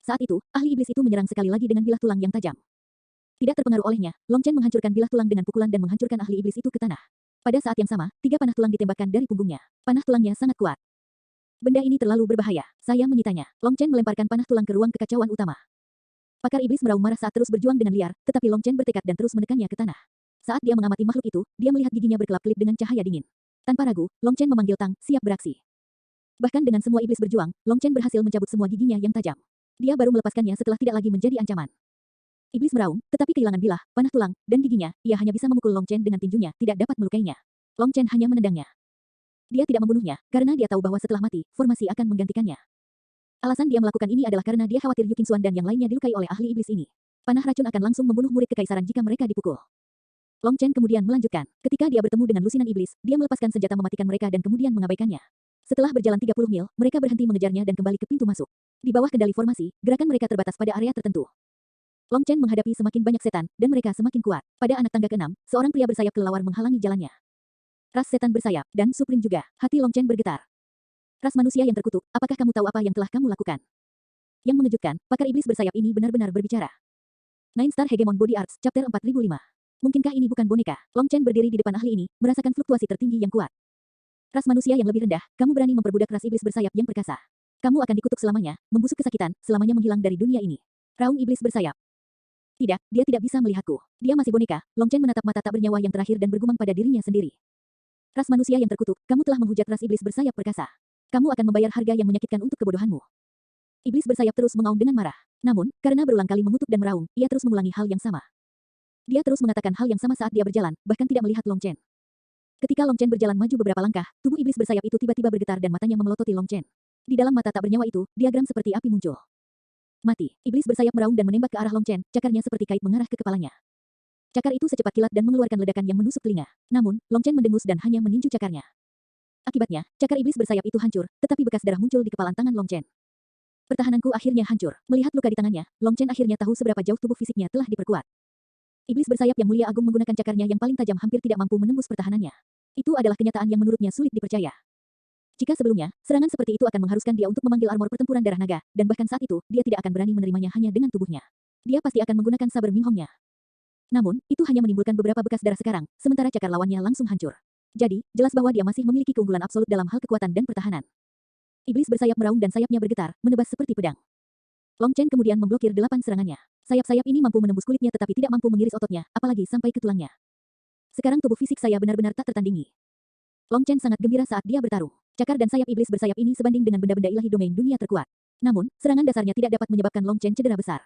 Saat itu, ahli iblis itu menyerang sekali lagi dengan bilah tulang yang tajam. Tidak terpengaruh olehnya, Long Chen menghancurkan bilah tulang dengan pukulan dan menghancurkan ahli iblis itu ke tanah. Pada saat yang sama, 3 panah tulang ditembakkan dari punggungnya. Panah tulangnya sangat kuat. Benda ini terlalu berbahaya. Saya menyitanya. Long Chen melemparkan panah tulang ke ruang kekacauan utama. Pakar iblis meraung marah saat terus berjuang dengan liar, tetapi Long Chen bertekad dan terus menekannya ke tanah. Saat dia mengamati makhluk itu, dia melihat giginya berkelap-kelip dengan cahaya dingin. Tanpa ragu, Long Chen memanggil Tang, siap beraksi. Bahkan dengan semua iblis berjuang, Long Chen berhasil mencabut semua giginya yang tajam. Dia baru melepaskannya setelah tidak lagi menjadi ancaman. Iblis meraung, tetapi kehilangan bilah, panah tulang, dan giginya, ia hanya bisa memukul Long Chen dengan tinjunya, tidak dapat melukainya. Long Chen hanya menendangnya. Dia tidak membunuhnya, karena dia tahu bahwa setelah mati, formasi akan menggantikannya. Alasan dia melakukan ini adalah karena dia khawatir Yu Qingxuan dan yang lainnya dilukai oleh ahli iblis ini. Panah racun akan langsung membunuh murid kekaisaran jika mereka dipukul. Long Chen kemudian melanjutkan. Ketika dia bertemu dengan lusinan iblis, dia melepaskan senjata mematikan mereka dan kemudian mengabaikannya. Setelah berjalan 30 mil, mereka berhenti mengejarnya dan kembali ke pintu masuk. Di bawah kendali formasi, gerakan mereka terbatas pada area tertentu. Long Chen menghadapi semakin banyak setan, dan mereka semakin kuat. Pada anak tangga ke-6, seorang pria bersayap kelelawar menghalangi jalannya. Ras setan bersayap, dan Supreme juga. Hati Long Chen bergetar. Ras manusia yang terkutuk, apakah kamu tahu apa yang telah kamu lakukan? Yang mengejutkan, pakar iblis bersayap ini benar-benar berbicara. Nine Star Hegemon Body Arts, Chapter 4005. Mungkinkah ini bukan boneka? Long Chen berdiri di depan ahli ini, merasakan fluktuasi tertinggi yang kuat. Ras manusia yang lebih rendah, kamu berani memperbudak ras iblis bersayap yang perkasa. Kamu akan dikutuk selamanya, membusuk kesakitan, selamanya menghilang dari dunia ini. Raung iblis bersayap. Tidak, dia tidak bisa melihatku. Dia masih boneka. Long Chen menatap mata tak bernyawa yang terakhir dan bergumam pada dirinya sendiri. Ras manusia yang terkutuk, kamu telah menghujat ras iblis bersayap perkasa. Kamu akan membayar harga yang menyakitkan untuk kebodohanmu. Iblis bersayap terus mengaum dengan marah. Namun, karena berulang kali mengutuk dan meraung, ia terus mengulangi hal yang sama. Dia terus mengatakan hal yang sama saat dia berjalan, bahkan tidak melihat Long Chen. Ketika Long Chen berjalan maju beberapa langkah, tubuh iblis bersayap itu tiba-tiba bergetar dan matanya memelototi Long Chen. Di dalam mata tak bernyawa itu, diagram seperti api muncul. Mati. Iblis bersayap meraung dan menembak ke arah Long Chen, cakarnya seperti kait mengarah ke kepalanya. Cakar itu secepat kilat dan mengeluarkan ledakan yang menusuk telinga. Namun, Long Chen mendengus dan hanya meninju cakarnya. Akibatnya, cakar iblis bersayap itu hancur, tetapi bekas darah muncul di kepalan tangan Long Chen. Pertahananku akhirnya hancur. Melihat luka di tangannya, Long Chen akhirnya tahu seberapa jauh tubuh fisiknya telah diperkuat. Iblis bersayap yang mulia agung menggunakan cakarnya yang paling tajam hampir tidak mampu menembus pertahanannya. Itu adalah kenyataan yang menurutnya sulit dipercaya. Jika sebelumnya, serangan seperti itu akan mengharuskan dia untuk memanggil armor pertempuran darah naga, dan bahkan saat itu, dia tidak akan berani menerimanya hanya dengan tubuhnya. Dia pasti akan menggunakan saber Minghongnya. Namun, itu hanya menimbulkan beberapa bekas darah sekarang, sementara cakar lawannya langsung hancur. Jadi, jelas bahwa dia masih memiliki keunggulan absolut dalam hal kekuatan dan pertahanan. Iblis bersayap meraung dan sayapnya bergetar, menebas seperti pedang. Long Chen kemudian memblokir 8 serangannya. Sayap-sayap ini mampu menembus kulitnya tetapi tidak mampu mengiris ototnya, apalagi sampai ke tulangnya. Sekarang tubuh fisik saya benar-benar tak tertandingi. Long Chen sangat gembira saat dia bertarung. Cakar dan sayap iblis bersayap ini sebanding dengan benda-benda ilahi domain dunia terkuat. Namun, serangan dasarnya tidak dapat menyebabkan Long Chen cedera besar.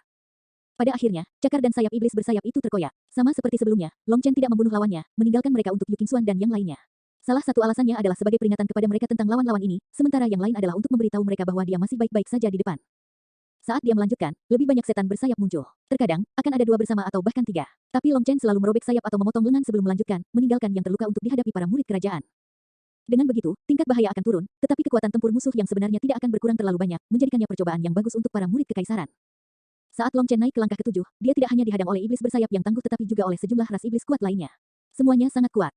Pada akhirnya, cakar dan sayap iblis bersayap itu terkoyak. Sama seperti sebelumnya, Long Chen tidak membunuh lawannya, meninggalkan mereka untuk Yu Qingxuan dan yang lainnya. Salah satu alasannya adalah sebagai peringatan kepada mereka tentang lawan-lawan ini, sementara yang lain adalah untuk memberitahu mereka bahwa dia masih baik-baik saja di depan. Saat dia melanjutkan, lebih banyak setan bersayap muncul. Terkadang, akan ada 2 bersama atau bahkan 3. Tapi Long Chen selalu merobek sayap atau memotong lengan sebelum melanjutkan, meninggalkan yang terluka untuk dihadapi para murid kerajaan. Dengan begitu, tingkat bahaya akan turun, tetapi kekuatan tempur musuh yang sebenarnya tidak akan berkurang terlalu banyak, menjadikannya percobaan yang bagus untuk para murid kekaisaran. Saat Long Chen naik ke langkah ke-7, dia tidak hanya dihadang oleh iblis bersayap yang tangguh tetapi juga oleh sejumlah ras iblis kuat lainnya. Semuanya sangat kuat.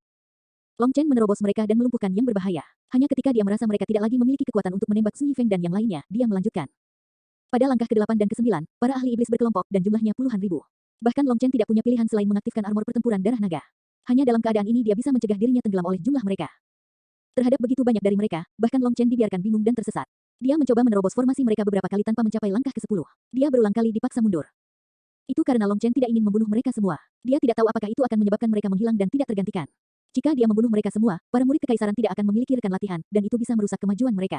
Long Chen menerobos mereka dan melumpuhkan yang berbahaya. Hanya ketika dia merasa mereka tidak lagi memiliki kekuatan untuk menembak Su Yifeng dan yang lainnya, dia melanjutkan. Pada langkah ke-8 dan ke-9, para ahli iblis berkelompok dan jumlahnya puluhan ribu. Bahkan Long Chen tidak punya pilihan selain mengaktifkan armor pertempuran darah naga. Hanya dalam keadaan ini dia bisa mencegah dirinya tenggelam oleh jumlah mereka. Terhadap begitu banyak dari mereka, bahkan Long Chen dibiarkan bingung dan tersesat. Dia mencoba menerobos formasi mereka beberapa kali tanpa mencapai langkah ke-10. Dia berulang kali dipaksa mundur. Itu karena Long Chen tidak ingin membunuh mereka semua. Dia tidak tahu apakah itu akan menyebabkan mereka menghilang dan tidak tergantikan. Jika dia membunuh mereka semua, para murid kekaisaran tidak akan memiliki rekan latihan, dan itu bisa merusak kemajuan mereka.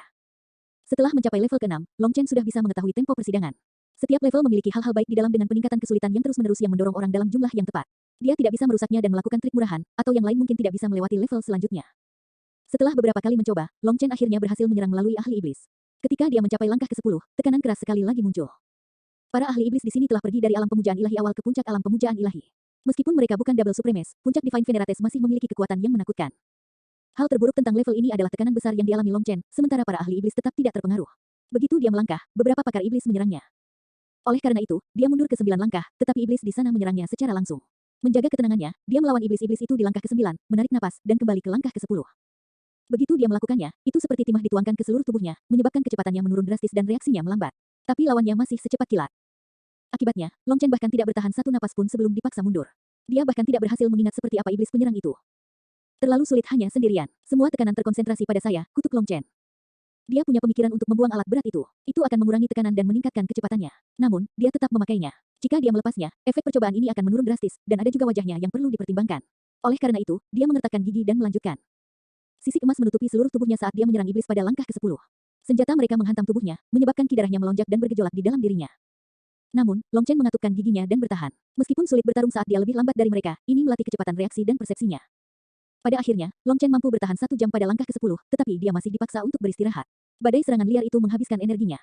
Setelah mencapai level ke-6, Long Chen sudah bisa mengetahui tempo persidangan. Setiap level memiliki hal-hal baik di dalam dengan peningkatan kesulitan yang terus-menerus yang mendorong orang dalam jumlah yang tepat. Dia tidak bisa merusaknya dan melakukan trik murahan, atau yang lain mungkin tidak bisa melewati level selanjutnya. Setelah beberapa kali mencoba, Long Chen akhirnya berhasil menyerang melalui ahli iblis. Ketika dia mencapai langkah ke-10, tekanan keras sekali lagi muncul. Para ahli iblis di sini telah pergi dari alam pemujaan ilahi awal ke puncak alam pemujaan ilahi. Meskipun mereka bukan double supremes, puncak Divine Venerates masih memiliki kekuatan yang menakutkan. Hal terburuk tentang level ini adalah tekanan besar yang dialami Long Chen, sementara para ahli iblis tetap tidak terpengaruh. Begitu dia melangkah, beberapa pakar iblis menyerangnya. Oleh karena itu, dia mundur ke 9 langkah, tetapi iblis di sana menyerangnya secara langsung. Menjaga ketenangannya, dia melawan iblis-iblis itu di langkah ke-9, menarik napas, dan kembali ke langkah ke-10. Begitu dia melakukannya, itu seperti timah dituangkan ke seluruh tubuhnya, menyebabkan kecepatannya menurun drastis dan reaksinya melambat. Tapi lawannya masih secepat kilat. Akibatnya, Long Chen bahkan tidak bertahan satu napas pun sebelum dipaksa mundur. Dia bahkan tidak berhasil mengingat seperti apa iblis penyerang itu. Terlalu sulit hanya sendirian. Semua tekanan terkonsentrasi pada saya, kutuk Long Chen. Dia punya pemikiran untuk membuang alat berat itu. Itu akan mengurangi tekanan dan meningkatkan kecepatannya. Namun, dia tetap memakainya. Jika dia melepasnya, efek percobaan ini akan menurun drastis, dan ada juga wajahnya yang perlu dipertimbangkan. Oleh karena itu, dia mengertakkan gigi dan melanjutkan. Sisik emas menutupi seluruh tubuhnya saat dia menyerang iblis pada langkah ke-10. Senjata mereka menghantam tubuhnya, menyebabkan ki darahnya melonjak dan bergejolak di dalam dirinya. Namun, Long Chen mengatupkan giginya dan bertahan. Meskipun sulit bertarung saat dia lebih lambat dari mereka, ini melatih kecepatan reaksi dan persepsinya. Pada akhirnya, Long Chen mampu bertahan 1 jam pada langkah ke-10, tetapi dia masih dipaksa untuk beristirahat. Badai serangan liar itu menghabiskan energinya.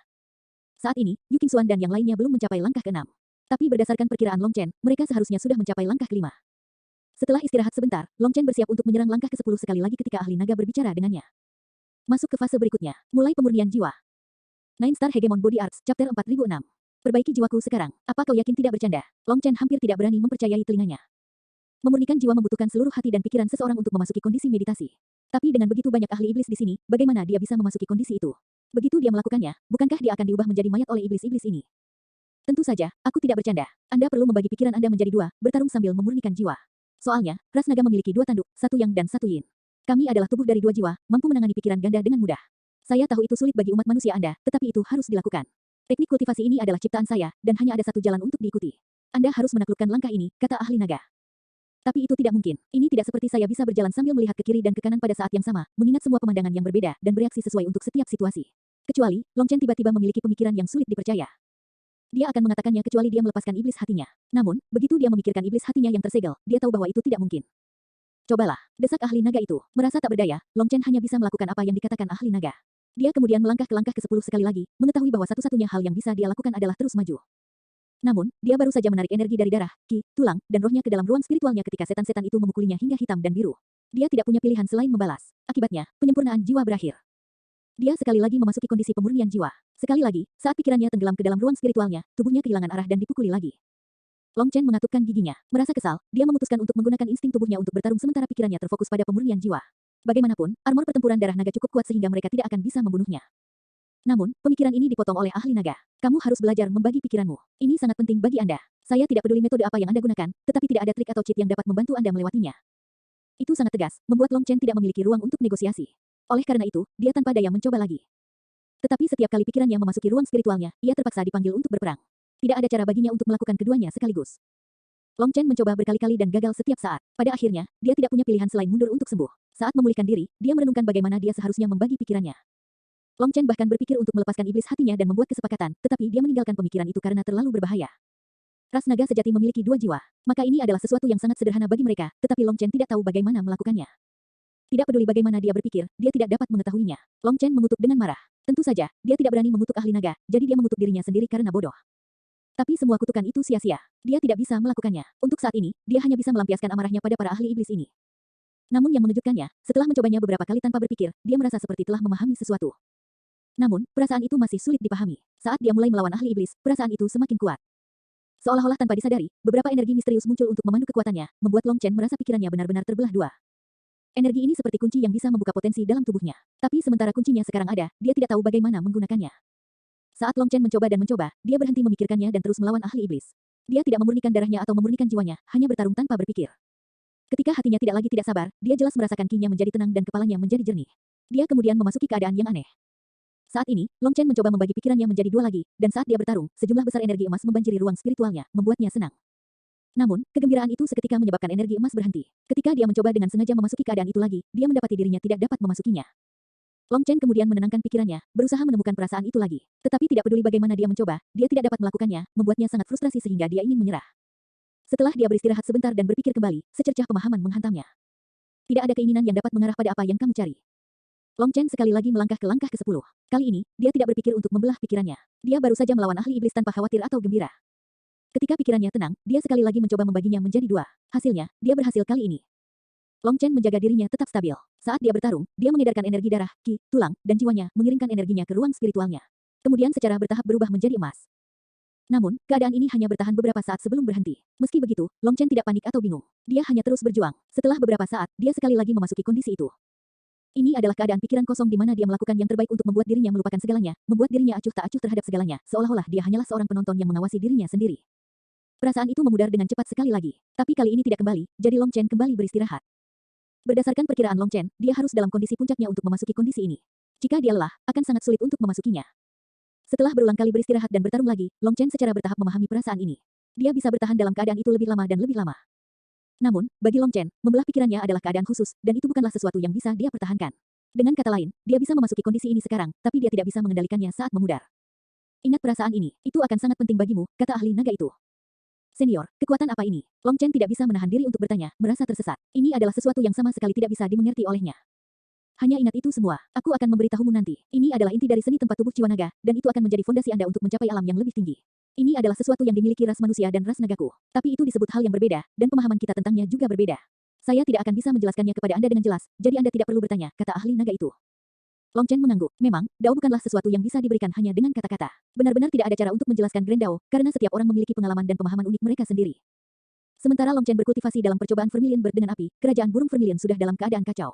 Saat ini, Yu Qingxuan dan yang lainnya belum mencapai langkah ke-6. Tapi berdasarkan perkiraan Long Chen, mereka seharusnya sudah mencapai langkah ke-5. Setelah istirahat sebentar, Long Chen bersiap untuk menyerang langkah ke-10 sekali lagi ketika ahli naga berbicara dengannya. Masuk ke fase berikutnya, mulai pemurnian jiwa. Nine Star Hegemon Body Arts, Chapter 4006. Perbaiki jiwaku sekarang, apa kau yakin tidak bercanda? Long Chen hampir tidak berani mempercayai telinganya. Memurnikan jiwa membutuhkan seluruh hati dan pikiran seseorang untuk memasuki kondisi meditasi. Tapi dengan begitu banyak ahli iblis di sini, bagaimana dia bisa memasuki kondisi itu? Begitu dia melakukannya, bukankah dia akan diubah menjadi mayat oleh iblis-iblis ini? Tentu saja, aku tidak bercanda. Anda perlu membagi pikiran Anda menjadi 2, bertarung sambil memurnikan jiwa. Soalnya, ras naga memiliki 2 tanduk, 1 yang dan 1 yin. Kami adalah tubuh dari 2 jiwa, mampu menangani pikiran ganda dengan mudah. Saya tahu itu sulit bagi umat manusia Anda, tetapi itu harus dilakukan. Teknik kultivasi ini adalah ciptaan saya, dan hanya ada 1 jalan untuk diikuti. Anda harus menaklukkan langkah ini, kata ahli naga. Tapi itu tidak mungkin. Ini tidak seperti saya bisa berjalan sambil melihat ke kiri dan ke kanan pada saat yang sama, mengingat semua pemandangan yang berbeda, dan bereaksi sesuai untuk setiap situasi. Kecuali, Long Chen tiba-tiba memiliki pemikiran yang sulit dipercaya. Dia akan mengatakannya kecuali dia melepaskan iblis hatinya. Namun, begitu dia memikirkan iblis hatinya yang tersegel, dia tahu bahwa itu tidak mungkin. Cobalah, desak ahli naga itu. Merasa tak berdaya, Long Chen hanya bisa melakukan apa yang dikatakan ahli naga. Dia kemudian melangkah ke langkah ke-10 sekali lagi, mengetahui bahwa satu-satunya hal yang bisa dia lakukan adalah terus maju. Namun, dia baru saja menarik energi dari darah, ki, tulang, dan rohnya ke dalam ruang spiritualnya ketika setan-setan itu memukulinya hingga hitam dan biru. Dia tidak punya pilihan selain membalas. Akibatnya, penyempurnaan jiwa berakhir. Dia sekali lagi memasuki kondisi pemurnian jiwa. Sekali lagi, saat pikirannya tenggelam ke dalam ruang spiritualnya, tubuhnya kehilangan arah dan dipukuli lagi. Long Chen mengatupkan giginya. Merasa kesal, dia memutuskan untuk menggunakan insting tubuhnya untuk bertarung sementara pikirannya terfokus pada pemurnian jiwa. Bagaimanapun, armor pertempuran darah naga cukup kuat sehingga mereka tidak akan bisa membunuhnya. Namun, pemikiran ini dipotong oleh ahli naga. Kamu harus belajar membagi pikiranmu. Ini sangat penting bagi Anda. Saya tidak peduli metode apa yang Anda gunakan, tetapi tidak ada trik atau cheat yang dapat membantu Anda melewatinya. Itu sangat tegas, membuat Long Chen tidak memiliki ruang untuk negosiasi. Oleh karena itu, dia tanpa daya mencoba lagi. Tetapi setiap kali pikirannya memasuki ruang spiritualnya, ia terpaksa dipanggil untuk berperang. Tidak ada cara baginya untuk melakukan keduanya sekaligus. Long Chen mencoba berkali-kali dan gagal setiap saat. Pada akhirnya, dia tidak punya pilihan selain mundur untuk sembuh. Saat memulihkan diri, dia merenungkan bagaimana dia seharusnya membagi pikirannya. Long Chen bahkan berpikir untuk melepaskan iblis hatinya dan membuat kesepakatan, tetapi dia meninggalkan pemikiran itu karena terlalu berbahaya. Ras naga sejati memiliki 2 jiwa. Maka ini adalah sesuatu yang sangat sederhana bagi mereka, tetapi Long Chen tidak tahu bagaimana melakukannya. Tidak peduli bagaimana dia berpikir, dia tidak dapat mengetahuinya. Long Chen mengutuk dengan marah. Tentu saja, dia tidak berani mengutuk ahli naga, jadi dia mengutuk dirinya sendiri karena bodoh. Tapi semua kutukan itu sia-sia. Dia tidak bisa melakukannya. Untuk saat ini, dia hanya bisa melampiaskan amarahnya pada para ahli iblis ini. Namun yang mengejutkannya, setelah mencobanya beberapa kali tanpa berpikir, dia merasa seperti telah memahami sesuatu. Namun, perasaan itu masih sulit dipahami. Saat dia mulai melawan ahli iblis, perasaan itu semakin kuat. Seolah-olah tanpa disadari, beberapa energi misterius muncul untuk memandu kekuatannya, membuat Long Chen merasa pikirannya benar-benar terbelah 2. Energi ini seperti kunci yang bisa membuka potensi dalam tubuhnya. Tapi sementara kuncinya sekarang ada, dia tidak tahu bagaimana menggunakannya. Saat Long Chen mencoba dan mencoba, dia berhenti memikirkannya dan terus melawan ahli iblis. Dia tidak memurnikan darahnya atau memurnikan jiwanya, hanya bertarung tanpa berpikir. Ketika hatinya tidak sabar, dia jelas merasakan kinya menjadi tenang dan kepalanya menjadi jernih. Dia kemudian memasuki keadaan yang aneh. Saat ini, Long Chen mencoba membagi pikirannya menjadi dua lagi, dan saat dia bertarung, sejumlah besar energi emas membanjiri ruang spiritualnya, membuatnya senang. Namun, kegembiraan itu seketika menyebabkan energi emas berhenti. Ketika dia mencoba dengan sengaja memasuki keadaan itu lagi, dia mendapati dirinya tidak dapat memasukinya. Long Chen kemudian menenangkan pikirannya, berusaha menemukan perasaan itu lagi. Tetapi tidak peduli bagaimana dia mencoba, dia tidak dapat melakukannya, membuatnya sangat frustrasi sehingga dia ingin menyerah. Setelah dia beristirahat sebentar dan berpikir kembali, secercah pemahaman menghantamnya. Tidak ada keinginan yang dapat mengarah pada apa yang kamu cari. Long Chen sekali lagi melangkah ke langkah ke-10. Kali ini, dia tidak berpikir untuk membelah pikirannya. Dia baru saja melawan ahli iblis tanpa khawatir atau gembira. Ketika pikirannya tenang, dia sekali lagi mencoba membaginya menjadi dua. Hasilnya, dia berhasil kali ini. Long Chen menjaga dirinya tetap stabil. Saat dia bertarung, dia mengedarkan energi darah, ki, tulang, dan jiwanya, mengirimkan energinya ke ruang spiritualnya. Kemudian secara bertahap berubah menjadi emas. Namun, keadaan ini hanya bertahan beberapa saat sebelum berhenti. Meski begitu, Long Chen tidak panik atau bingung. Dia hanya terus berjuang. Setelah beberapa saat, dia sekali lagi memasuki kondisi itu. Ini adalah keadaan pikiran kosong di mana dia melakukan yang terbaik untuk membuat dirinya melupakan segalanya, membuat dirinya acuh tak acuh terhadap segalanya, seolah-olah dia hanyalah seorang penonton yang mengawasi dirinya sendiri. Perasaan itu memudar dengan cepat sekali lagi. Tapi kali ini tidak kembali, jadi Long Chen kembali beristirahat. Berdasarkan perkiraan Long Chen, dia harus dalam kondisi puncaknya untuk memasuki kondisi ini. Jika dia lelah, akan sangat sulit untuk memasukinya. Setelah berulang kali beristirahat dan bertarung lagi, Long Chen secara bertahap memahami perasaan ini. Dia bisa bertahan dalam keadaan itu lebih lama dan lebih lama. Namun, bagi Long Chen, membelah pikirannya adalah keadaan khusus, dan itu bukanlah sesuatu yang bisa dia pertahankan. Dengan kata lain, dia bisa memasuki kondisi ini sekarang, tapi dia tidak bisa mengendalikannya saat memudar. Ingat perasaan ini, itu akan sangat penting bagimu, kata ahli naga itu. Senior, kekuatan apa ini? Long Chen tidak bisa menahan diri untuk bertanya, merasa tersesat. Ini adalah sesuatu yang sama sekali tidak bisa dimengerti olehnya. Hanya ingat itu semua, aku akan memberitahumu nanti. Ini adalah inti dari seni tempat tubuh jiwa naga, dan itu akan menjadi fondasi Anda untuk mencapai alam yang lebih tinggi. Ini adalah sesuatu yang dimiliki ras manusia dan ras nagaku. Tapi itu disebut hal yang berbeda, dan pemahaman kita tentangnya juga berbeda. Saya tidak akan bisa menjelaskannya kepada Anda dengan jelas, jadi Anda tidak perlu bertanya, kata ahli naga itu. Long Chen mengangguk. Memang, Dao bukanlah sesuatu yang bisa diberikan hanya dengan kata-kata. Benar-benar tidak ada cara untuk menjelaskan Grand Dao, karena setiap orang memiliki pengalaman dan pemahaman unik mereka sendiri. Sementara Long Chen berkultivasi dalam percobaan Vermilion Bird dengan api, kerajaan burung Vermilion sudah dalam keadaan kacau.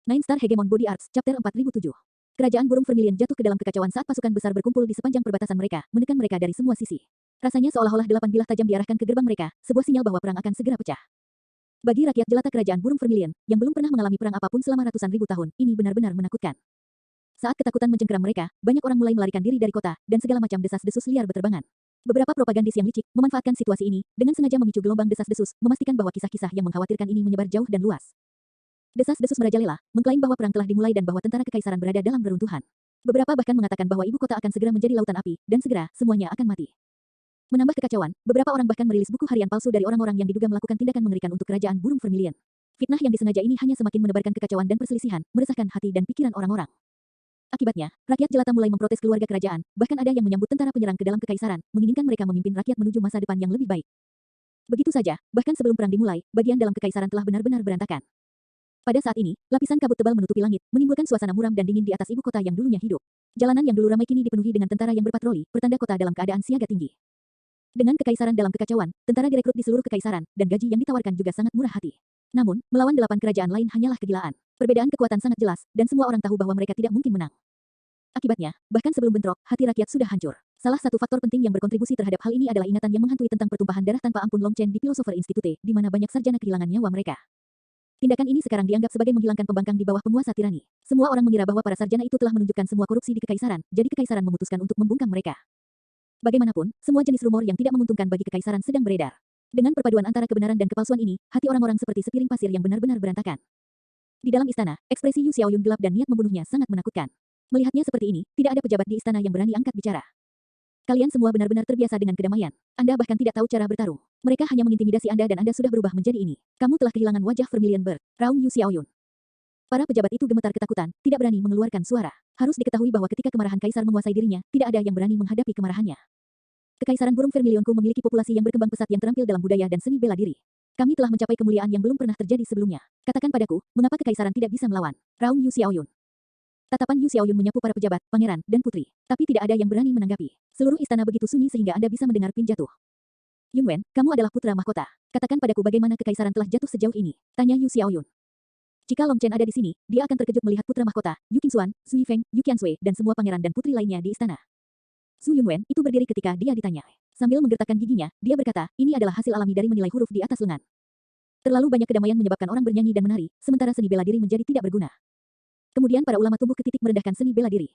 Nine Star Hegemon Body Arts, Chapter 4007. Kerajaan burung Vermilion jatuh ke dalam kekacauan saat pasukan besar berkumpul di sepanjang perbatasan mereka, menekan mereka dari semua sisi. Rasanya seolah-olah 8 bilah tajam diarahkan ke gerbang mereka, sebuah sinyal bahwa perang akan segera pecah. Bagi rakyat jelata kerajaan burung Vermilion, yang belum pernah mengalami perang apapun selama ratusan ribu tahun, ini benar-benar menakutkan. Saat ketakutan mencengkeram mereka, banyak orang mulai melarikan diri dari kota, dan segala macam desas-desus liar berterbangan. Beberapa propagandis yang licik memanfaatkan situasi ini, dengan sengaja memicu gelombang desas-desus, memastikan bahwa kisah-kisah yang mengkhawatirkan ini menyebar jauh dan luas. Desas-desus merajalela, mengklaim bahwa perang telah dimulai dan bahwa tentara kekaisaran berada dalam reruntuhan. Beberapa bahkan mengatakan bahwa ibu kota akan segera menjadi lautan api, dan segera, semuanya akan mati. Menambah kekacauan, beberapa orang bahkan merilis buku harian palsu dari orang-orang yang diduga melakukan tindakan mengerikan untuk kerajaan burung Vermilion. Fitnah yang disengaja ini hanya semakin menebarkan kekacauan dan perselisihan, meresahkan hati dan pikiran orang-orang. Akibatnya, rakyat jelata mulai memprotes keluarga kerajaan, bahkan ada yang menyambut tentara penyerang ke dalam kekaisaran, menginginkan mereka memimpin rakyat menuju masa depan yang lebih baik. Begitu saja, bahkan sebelum perang dimulai, bagian dalam kekaisaran telah benar-benar berantakan. Pada saat ini, lapisan kabut tebal menutupi langit, menimbulkan suasana muram dan dingin di atas ibu kota yang dulunya hidup. Jalanan yang dulu ramai kini dipenuhi dengan tentara yang berpatroli, pertanda kota dalam keadaan siaga tinggi. Dengan kekaisaran dalam kekacauan, tentara direkrut di seluruh kekaisaran, dan gaji yang ditawarkan juga sangat murah hati. Namun, melawan 8 kerajaan lain hanyalah kegilaan. Perbedaan kekuatan sangat jelas, dan semua orang tahu bahwa mereka tidak mungkin menang. Akibatnya, bahkan sebelum bentrok, hati rakyat sudah hancur. Salah satu faktor penting yang berkontribusi terhadap hal ini adalah ingatan yang menghantui tentang pertumpahan darah tanpa ampun Long Chen di Philosopher Institute, di mana banyak sarjana kehilangan nyawa mereka. Tindakan ini sekarang dianggap sebagai menghilangkan pembangkang di bawah penguasa tirani. Semua orang mengira bahwa para sarjana itu telah menunjukkan semua korupsi di kekaisaran, jadi kekaisaran memutuskan untuk membungkam mereka. Bagaimanapun, semua jenis rumor yang tidak menguntungkan bagi kekaisaran sedang beredar. Dengan perpaduan antara kebenaran dan kepalsuan ini, hati orang-orang seperti sepiring pasir yang benar-benar berantakan. Di dalam istana, ekspresi Yu Xiaoyun gelap dan niat membunuhnya sangat menakutkan. Melihatnya seperti ini, tidak ada pejabat di istana yang berani angkat bicara. Kalian semua benar-benar terbiasa dengan kedamaian. Anda bahkan tidak tahu cara bertarung. Mereka hanya mengintimidasi Anda dan Anda sudah berubah menjadi ini. Kamu telah kehilangan wajah Vermilion Bird. Raung Yu Xiaoyun. Para pejabat itu gemetar ketakutan, tidak berani mengeluarkan suara. Harus diketahui bahwa ketika kemarahan kaisar menguasai dirinya, tidak ada yang berani menghadapi kemarahannya. Kekaisaran burung Vermilionku memiliki populasi yang berkembang pesat yang terampil dalam budaya dan seni bela diri. Kami telah mencapai kemuliaan yang belum pernah terjadi sebelumnya. Katakan padaku, mengapa kekaisaran tidak bisa melawan? Raung Yu Xiaoyun. Tatapan Yu Xiaoyun menyapu para pejabat, pangeran, dan putri. Tapi tidak ada yang berani menanggapi. Seluruh istana begitu sunyi sehingga Anda bisa mendengar pin jatuh. Yun Wen, kamu adalah putra mahkota. Katakan padaku bagaimana kekaisaran telah jatuh sejauh ini. Tanya Yu Xiaoyun. Jika Long Chen ada di sini, dia akan terkejut melihat putra mahkota, Yu Qingxuan, Zui Feng, Yu Qiansui, dan semua pangeran dan putri lainnya di istana. Zhu Yunwen itu berdiri ketika dia ditanya. Sambil menggertakkan giginya, dia berkata, ini adalah hasil alami dari menilai huruf di atas lengan. Terlalu banyak kedamaian menyebabkan orang bernyanyi dan menari, sementara seni bela diri menjadi tidak berguna. Kemudian para ulama tumbuh ke titik merendahkan seni bela diri.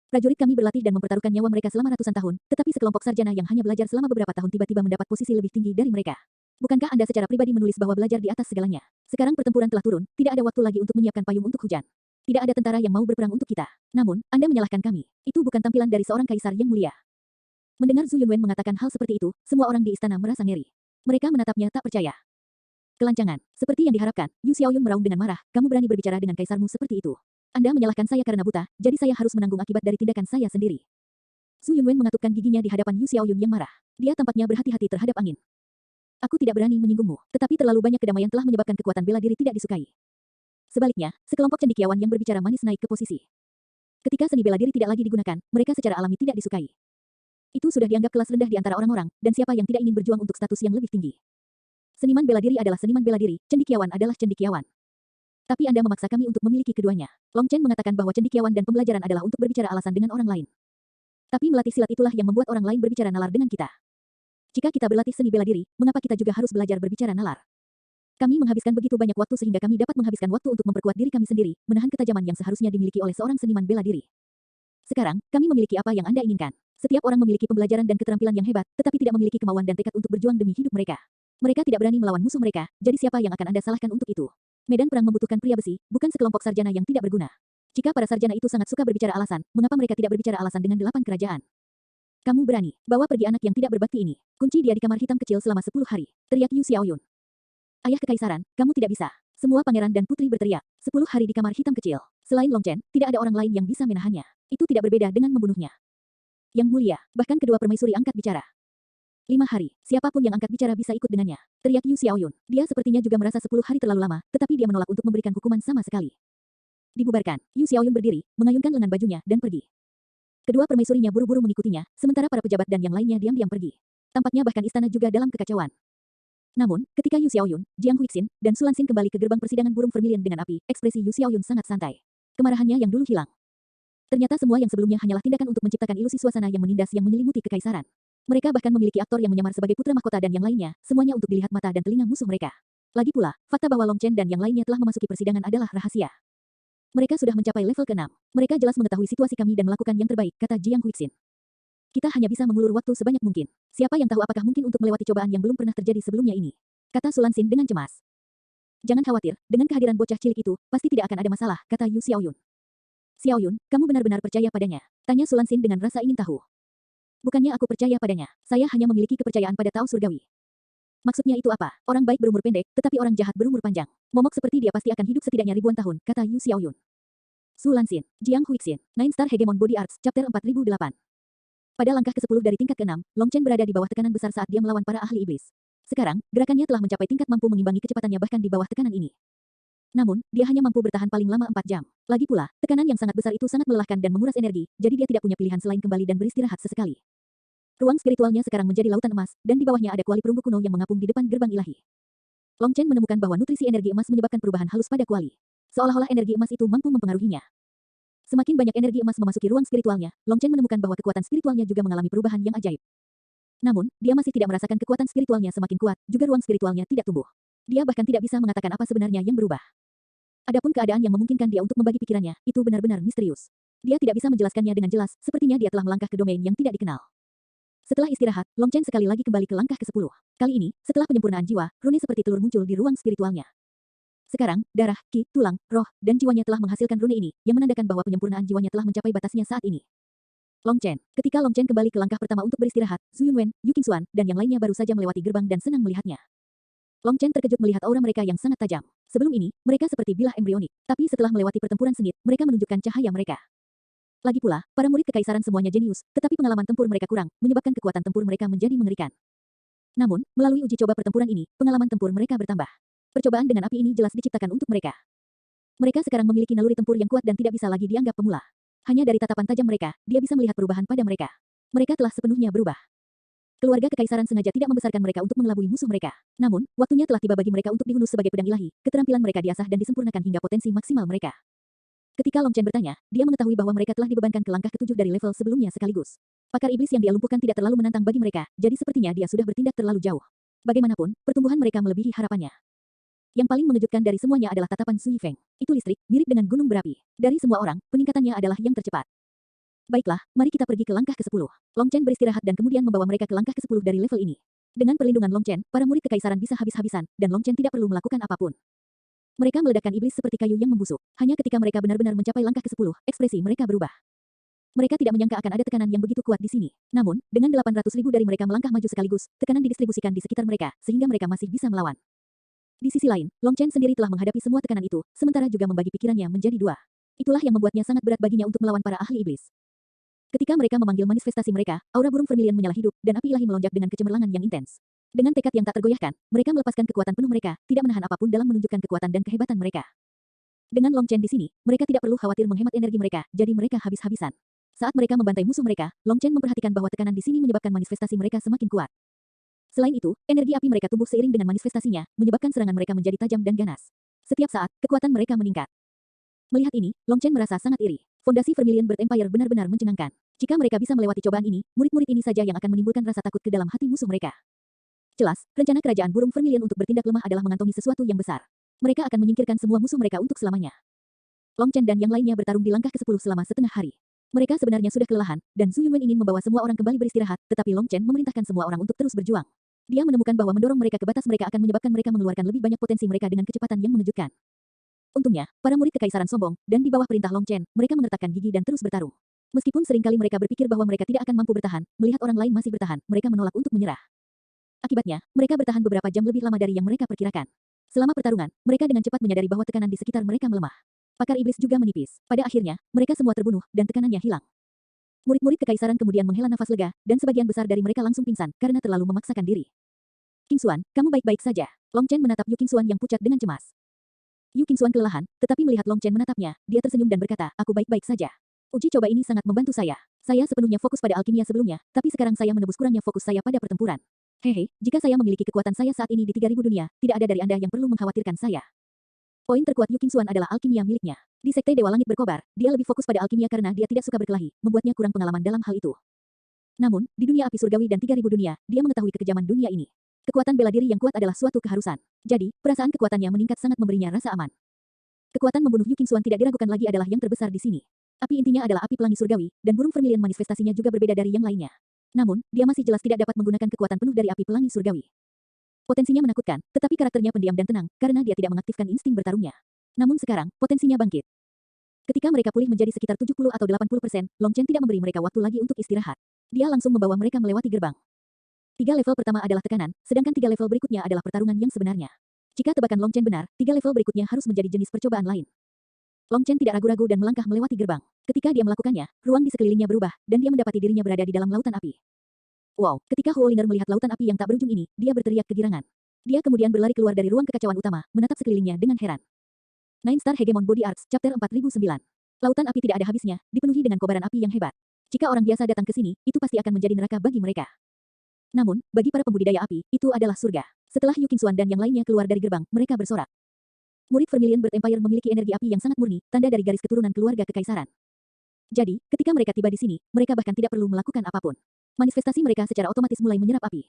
Prajurit kami berlatih dan mempertaruhkan nyawa mereka selama ratusan tahun, tetapi sekelompok sarjana yang hanya belajar selama beberapa tahun tiba-tiba mendapat posisi lebih tinggi dari mereka. Bukankah Anda secara pribadi menulis bahwa belajar di atas segalanya? Sekarang pertempuran telah turun, tidak ada waktu lagi untuk menyiapkan payung untuk hujan. Tidak ada tentara yang mau berperang untuk kita. Namun, Anda menyalahkan kami. Itu bukan tampilan dari seorang kaisar yang mulia. Mendengar Zhu Yunwen mengatakan hal seperti itu, semua orang di istana merasa ngeri. Mereka menatapnya tak percaya. Kelancangan. Seperti yang diharapkan, Yu Xiaoyun meraung dengan marah, kamu berani berbicara dengan kaisarmu seperti itu. Anda menyalahkan saya karena buta, jadi saya harus menanggung akibat dari tindakan saya sendiri. Zhu Yunwen mengatupkan giginya di hadapan Yu Xiaoyun yang marah. Dia tampaknya berhati-hati terhadap angin. Aku tidak berani menyinggungmu, tetapi terlalu banyak kedamaian telah menyebabkan kekuatan bela diri tidak disukai. Sebaliknya, sekelompok cendekiawan yang berbicara manis naik ke posisi. Ketika seni bela diri tidak lagi digunakan, mereka secara alami tidak disukai. Itu sudah dianggap kelas rendah di antara orang-orang, dan siapa yang tidak ingin berjuang untuk status yang lebih tinggi. Seniman bela diri adalah seniman bela diri, cendekiawan adalah cendekiawan. Tapi Anda memaksa kami untuk memiliki keduanya. Long Chen mengatakan bahwa cendekiawan dan pembelajaran adalah untuk berbicara alasan dengan orang lain. Tapi melatih silat itulah yang membuat orang lain berbicara nalar dengan kita. Jika kita berlatih seni bela diri, mengapa kita juga harus belajar berbicara nalar? Kami menghabiskan begitu banyak waktu sehingga kami dapat menghabiskan waktu untuk memperkuat diri kami sendiri, menahan ketajaman yang seharusnya dimiliki oleh seorang seniman bela diri. Sekarang, kami memiliki apa yang Anda inginkan. Setiap orang memiliki pembelajaran dan keterampilan yang hebat, tetapi tidak memiliki kemauan dan tekad untuk berjuang demi hidup mereka. Mereka tidak berani melawan musuh mereka, jadi siapa yang akan Anda salahkan untuk itu? Medan perang membutuhkan pria besi, bukan sekelompok sarjana yang tidak berguna. Jika para sarjana itu sangat suka berbicara alasan, mengapa mereka tidak berbicara alasan dengan 8 kerajaan? Kamu berani, bawa pergi anak yang tidak berbakti ini. Kunci dia di kamar hitam kecil selama 10 hari. Teriak Yu Xiaoyun. Ayah kekaisaran, kamu tidak bisa. Semua pangeran dan putri berteriak. 10 hari di kamar hitam kecil. Selain Long Chen, tidak ada orang lain yang bisa menahannya. Itu tidak berbeda dengan membunuhnya. Yang mulia, bahkan kedua permaisuri angkat bicara. 5 hari, siapapun yang angkat bicara bisa ikut dengannya. Teriak Yu Xiaoyun. Dia sepertinya juga merasa 10 hari terlalu lama, tetapi dia menolak untuk memberikan hukuman sama sekali. Dibubarkan, Yu Xiaoyun berdiri, mengayunkan lengan bajunya, dan pergi. Kedua permaisurinya buru-buru mengikutinya, sementara para pejabat dan yang lainnya diam-diam pergi. Tampaknya bahkan istana juga dalam kekacauan. Namun, ketika Yu Xiaoyun, Jiang Huixin, dan Sulansin kembali ke gerbang persidangan burung vermilion dengan api, ekspresi Yu Xiaoyun sangat santai. Kemarahannya yang dulu hilang. Ternyata semua yang sebelumnya hanyalah tindakan untuk menciptakan ilusi suasana yang menindas yang menyelimuti kekaisaran. Mereka bahkan memiliki aktor yang menyamar sebagai putra mahkota dan yang lainnya, semuanya untuk dilihat mata dan telinga musuh mereka. Lagi pula, fakta bahwa Long Chen dan yang lainnya telah memasuki persidangan adalah rahasia. Mereka sudah mencapai level ke-6. Mereka jelas mengetahui situasi kami dan melakukan yang terbaik, kata Jiang Huixin. Kita hanya bisa mengulur waktu sebanyak mungkin. Siapa yang tahu apakah mungkin untuk melewati cobaan yang belum pernah terjadi sebelumnya ini? Kata Sulansin dengan cemas. Jangan khawatir, dengan kehadiran bocah cilik itu, pasti tidak akan ada masalah, kata Yu Xiaoyun. Xiaoyun, kamu benar-benar percaya padanya? Tanya Sulansin dengan rasa ingin tahu. Bukannya aku percaya padanya. Saya hanya memiliki kepercayaan pada Tao Surgawi. Maksudnya itu apa? Orang baik berumur pendek, tetapi orang jahat berumur panjang. Momok seperti dia pasti akan hidup setidaknya ribuan tahun, kata Yu Xiaoyun. Sulansin, Jiang Huixin, Nine Star Hegemon Body Arts, Chapter 4008. Pada langkah ke-10 dari tingkat ke-6, Long Chen berada di bawah tekanan besar saat dia melawan para ahli iblis. Sekarang, gerakannya telah mencapai tingkat mampu mengimbangi kecepatannya bahkan di bawah tekanan ini. Namun, dia hanya mampu bertahan paling lama 4 jam. Lagi pula, tekanan yang sangat besar itu sangat melelahkan dan menguras energi, jadi dia tidak punya pilihan selain kembali dan beristirahat sesekali. Ruang spiritualnya sekarang menjadi lautan emas, dan di bawahnya ada kuali perunggu kuno yang mengapung di depan gerbang ilahi. Long Chen menemukan bahwa nutrisi energi emas menyebabkan perubahan halus pada kuali. Seolah-olah energi emas itu mampu mempengaruhinya. Semakin banyak energi emas memasuki ruang spiritualnya, Long Chen menemukan bahwa kekuatan spiritualnya juga mengalami perubahan yang ajaib. Namun, dia masih tidak merasakan kekuatan spiritualnya semakin kuat, juga ruang spiritualnya tidak tumbuh. Dia bahkan tidak bisa mengatakan apa sebenarnya yang berubah. Adapun keadaan yang memungkinkan dia untuk membagi pikirannya, itu benar-benar misterius. Dia tidak bisa menjelaskannya dengan jelas, sepertinya dia telah melangkah ke domain yang tidak dikenal. Setelah istirahat, Long Chen sekali lagi kembali ke langkah ke-10. Kali ini, setelah penyempurnaan jiwa, rune seperti telur muncul di ruang spiritualnya. Sekarang, darah, ki, tulang, roh, dan jiwanya telah menghasilkan rune ini, yang menandakan bahwa penyempurnaan jiwanya telah mencapai batasnya saat ini. Long Chen. Ketika Long Chen kembali ke langkah pertama untuk beristirahat, Zhu Yunwen, Yu Qingxuan, dan yang lainnya baru saja melewati gerbang dan senang melihatnya. Long Chen terkejut melihat aura mereka yang sangat tajam. Sebelum ini, mereka seperti bilah embrionik. Tapi setelah melewati pertempuran sengit, mereka menunjukkan cahaya mereka. Lagi pula, para murid kekaisaran semuanya jenius, tetapi pengalaman tempur mereka kurang, menyebabkan kekuatan tempur mereka menjadi mengerikan. Namun, melalui uji coba pertempuran ini, pengalaman tempur mereka bertambah. Percobaan dengan api ini jelas diciptakan untuk mereka. Mereka sekarang memiliki naluri tempur yang kuat dan tidak bisa lagi dianggap pemula. Hanya dari tatapan tajam mereka, dia bisa melihat perubahan pada mereka. Mereka telah sepenuhnya berubah. Keluarga kekaisaran sengaja tidak membesarkan mereka untuk mengelabui musuh mereka. Namun, waktunya telah tiba bagi mereka untuk dihunus sebagai pedang ilahi. Keterampilan mereka diasah dan disempurnakan hingga potensi maksimal mereka. Ketika Long Chen bertanya, dia mengetahui bahwa mereka telah dibebankan ke langkah ke-7 dari level sebelumnya sekaligus. Pakar iblis yang dia lumpuhkan tidak terlalu menantang bagi mereka, jadi sepertinya dia sudah bertindak terlalu jauh. Bagaimanapun, pertumbuhan mereka melebihi harapannya. Yang paling mengejutkan dari semuanya adalah tatapan Su Yifeng. Itu listrik, mirip dengan gunung berapi. Dari semua orang, peningkatannya adalah yang tercepat. Baiklah, mari kita pergi ke langkah ke-10. Long Chen beristirahat dan kemudian membawa mereka ke langkah ke-10 dari level ini. Dengan perlindungan Long Chen, para murid kekaisaran bisa habis-habisan, dan Long Chen tidak perlu melakukan apapun. Mereka meledakkan iblis seperti kayu yang membusuk. Hanya ketika mereka benar-benar mencapai langkah ke-10, ekspresi mereka berubah. Mereka tidak menyangka akan ada tekanan yang begitu kuat di sini. Namun, dengan 800.000 dari mereka melangkah maju sekaligus, tekanan didistribusikan di sekitar mereka, sehingga mereka masih bisa melawan. Di sisi lain, Long Chen sendiri telah menghadapi semua tekanan itu, sementara juga membagi pikirannya menjadi dua. Itulah yang membuatnya sangat berat baginya untuk melawan para ahli iblis. Ketika mereka memanggil manifestasi mereka, aura burung vermilion menyala hidup, dan api ilahi melonjak dengan kecemerlangan yang intens. Dengan tekad yang tak tergoyahkan, mereka melepaskan kekuatan penuh mereka, tidak menahan apapun dalam menunjukkan kekuatan dan kehebatan mereka. Dengan Long Chen di sini, mereka tidak perlu khawatir menghemat energi mereka, jadi mereka habis-habisan. Saat mereka membantai musuh mereka, Long Chen memperhatikan bahwa tekanan di sini menyebabkan manifestasi mereka semakin kuat. Selain itu, energi api mereka tumbuh seiring dengan manifestasinya, menyebabkan serangan mereka menjadi tajam dan ganas. Setiap saat, kekuatan mereka meningkat. Melihat ini, Long Chen merasa sangat iri. Fondasi Vermilion Bird Empire benar-benar mencengangkan. Jika mereka bisa melewati cobaan ini, murid-murid ini saja yang akan menimbulkan rasa takut ke dalam hati musuh mereka. Jelas, rencana kerajaan burung Vermilion untuk bertindak lemah adalah mengantongi sesuatu yang besar. Mereka akan menyingkirkan semua musuh mereka untuk selamanya. Long Chen dan yang lainnya bertarung di langkah ke-10 selama setengah hari. Mereka sebenarnya sudah kelelahan, dan Su Yunwen ingin membawa semua orang kembali beristirahat, tetapi Long Chen memerintahkan semua orang untuk terus berjuang. Dia menemukan bahwa mendorong mereka ke batas mereka akan menyebabkan mereka mengeluarkan lebih banyak potensi mereka dengan kecepatan yang mengejutkan. Untungnya, para murid kekaisaran sombong, dan di bawah perintah Long Chen, mereka mengertakkan gigi dan terus bertarung. Meskipun seringkali mereka berpikir bahwa mereka tidak akan mampu bertahan, melihat orang lain masih bertahan, mereka menolak untuk menyerah. Akibatnya, mereka bertahan beberapa jam lebih lama dari yang mereka perkirakan. Selama pertarungan, mereka dengan cepat menyadari bahwa tekanan di sekitar mereka melemah. Pakar iblis juga menipis. Pada akhirnya, mereka semua terbunuh, dan tekanannya hilang. Murid-murid kekaisaran kemudian menghela nafas lega, dan sebagian besar dari mereka langsung pingsan, karena terlalu memaksakan diri. King Xuan, kamu baik-baik saja. Long Chen menatap Yu King Xuan yang pucat dengan cemas. Yu King Xuan kelelahan, tetapi melihat Long Chen menatapnya, dia tersenyum dan berkata, aku baik-baik saja. Uji coba ini sangat membantu saya. Saya sepenuhnya fokus pada alkimia sebelumnya, tapi sekarang saya menebus kurangnya fokus saya pada pertempuran. Hehe, jika saya memiliki kekuatan saya saat ini di 3000 dunia, tidak ada dari Anda yang perlu mengkhawatirkan saya. Poin terkuat Yu King Xuan adalah alkimia miliknya. Di Sekte Dewa Langit Berkobar, dia lebih fokus pada alkimia karena dia tidak suka berkelahi, membuatnya kurang pengalaman dalam hal itu. Namun, di dunia api surgawi dan 3000 dunia, dia mengetahui kekejaman dunia ini. Kekuatan bela diri yang kuat adalah suatu keharusan. Jadi, perasaan kekuatannya meningkat sangat memberinya rasa aman. Kekuatan membunuh Yu King Xuan tidak diragukan lagi adalah yang terbesar di sini. Api intinya adalah api pelangi surgawi, dan burung vermilion manifestasinya juga berbeda dari yang lainnya. Namun, dia masih jelas tidak dapat menggunakan kekuatan penuh dari api pelangi surgawi. Potensinya menakutkan, tetapi karakternya pendiam dan tenang, karena dia tidak mengaktifkan insting bertarungnya. Namun sekarang, potensinya bangkit. Ketika mereka pulih menjadi sekitar 70 atau 80%, Long Chen tidak memberi mereka waktu lagi untuk istirahat. Dia langsung membawa mereka melewati gerbang. 3 level pertama adalah tekanan, sedangkan 3 level berikutnya adalah pertarungan yang sebenarnya. Jika tebakan Long Chen benar, 3 level berikutnya harus menjadi jenis percobaan lain. Long Chen tidak ragu-ragu dan melangkah melewati gerbang. Ketika dia melakukannya, ruang di sekelilingnya berubah, dan dia mendapati dirinya berada di dalam lautan api. Wow, ketika Huoliner melihat lautan api yang tak berujung ini, dia berteriak kegirangan. Dia kemudian berlari keluar dari ruang kekacauan utama, menatap sekelilingnya dengan heran. Nine Star Hegemon Body Arts, Chapter 4009. Lautan api tidak ada habisnya, dipenuhi dengan kobaran api yang hebat. Jika orang biasa datang ke sini, itu pasti akan menjadi neraka bagi mereka. Namun, bagi para pembudidaya api, itu adalah surga. Setelah Yu King Xuan dan yang lainnya keluar dari gerbang, mereka bersorak. Murid Vermilion Bird Empire memiliki energi api yang sangat murni, tanda dari garis keturunan keluarga kekaisaran. Jadi, ketika mereka tiba di sini, mereka bahkan tidak perlu melakukan apapun. Manifestasi mereka secara otomatis mulai menyerap api.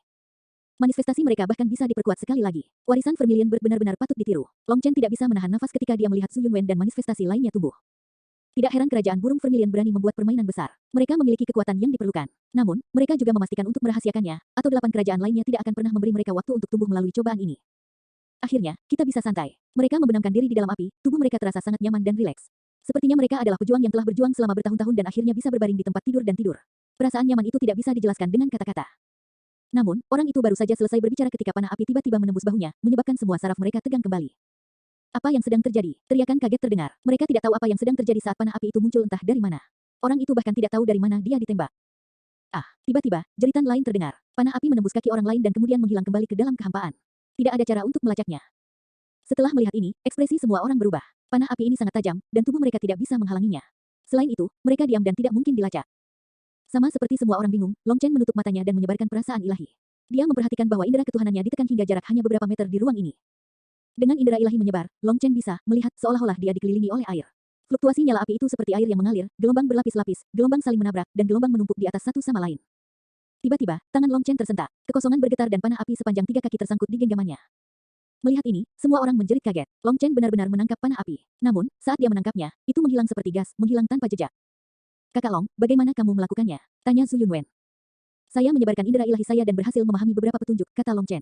Manifestasi mereka bahkan bisa diperkuat sekali lagi. Warisan Vermilion Bird benar-benar patut ditiru. Long Chen tidak bisa menahan nafas ketika dia melihat Su Yunwen dan manifestasi lainnya tumbuh. Tidak heran kerajaan burung Vermilion berani membuat permainan besar. Mereka memiliki kekuatan yang diperlukan. Namun, mereka juga memastikan untuk merahasiakannya, atau 8 kerajaan lainnya tidak akan pernah memberi mereka waktu untuk tumbuh melalui cobaan ini. Akhirnya, kita bisa santai. Mereka membenamkan diri di dalam api, tubuh mereka terasa sangat nyaman dan rileks. Sepertinya mereka adalah pejuang yang telah berjuang selama bertahun-tahun dan akhirnya bisa berbaring di tempat tidur dan tidur. Perasaan nyaman itu tidak bisa dijelaskan dengan kata-kata. Namun, orang itu baru saja selesai berbicara ketika panah api tiba-tiba menembus bahunya, menyebabkan semua saraf mereka tegang kembali. Apa yang sedang terjadi? Teriakan kaget terdengar. Mereka tidak tahu apa yang sedang terjadi saat panah api itu muncul entah dari mana. Orang itu bahkan tidak tahu dari mana dia ditembak. Ah, tiba-tiba, jeritan lain terdengar. Panah api menembus kaki orang lain dan kemudian menghilang kembali ke dalam kehampaan. Tidak ada cara untuk melacaknya. Setelah melihat ini, ekspresi semua orang berubah. Panah api ini sangat tajam, dan tubuh mereka tidak bisa menghalanginya. Selain itu, mereka diam dan tidak mungkin dilacak. Sama seperti semua orang bingung, Long Chen menutup matanya dan menyebarkan perasaan ilahi. Dia memperhatikan bahwa indera ketuhanannya ditekan hingga jarak hanya beberapa meter di ruang ini. Dengan indera ilahi menyebar, Long Chen bisa melihat seolah-olah dia dikelilingi oleh air. Fluktuasi nyala api itu seperti air yang mengalir, gelombang berlapis-lapis, gelombang saling menabrak, dan gelombang menumpuk di atas satu sama lain. Tiba-tiba, tangan Long Chen tersentak. Kekosongan bergetar dan panah api sepanjang 3 kaki tersangkut di genggamannya. Melihat ini, semua orang menjerit kaget. Long Chen benar-benar menangkap panah api. Namun, saat dia menangkapnya, itu menghilang seperti gas, menghilang tanpa jejak. Kakak Long, bagaimana kamu melakukannya? Tanya Zhu Yunwen. Saya menyebarkan indera ilahi saya dan berhasil memahami beberapa petunjuk, kata Long Chen.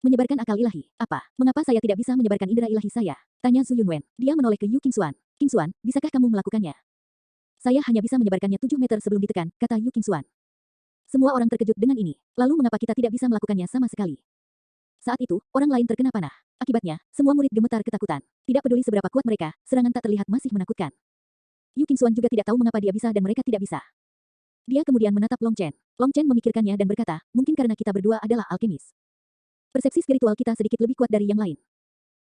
Menyebarkan akal ilahi. Apa? Mengapa saya tidak bisa menyebarkan indera ilahi saya? Tanya Zhu Yunwen. Dia menoleh ke Yu Qingxuan. Qingxuan, bisakah kamu melakukannya? Saya hanya bisa menyebarkannya 7 meter sebelum ditekan, kata Yu Qingxuan. Semua orang terkejut dengan ini. Lalu mengapa kita tidak bisa melakukannya sama sekali? Saat itu, orang lain terkena panah. Akibatnya, semua murid gemetar ketakutan. Tidak peduli seberapa kuat mereka, serangan tak terlihat masih menakutkan. Yu Qingxuan juga tidak tahu mengapa dia bisa dan mereka tidak bisa. Dia kemudian menatap Long Chen. Long Chen memikirkannya dan berkata, mungkin karena kita berdua adalah alkemis. Persepsi spiritual kita sedikit lebih kuat dari yang lain.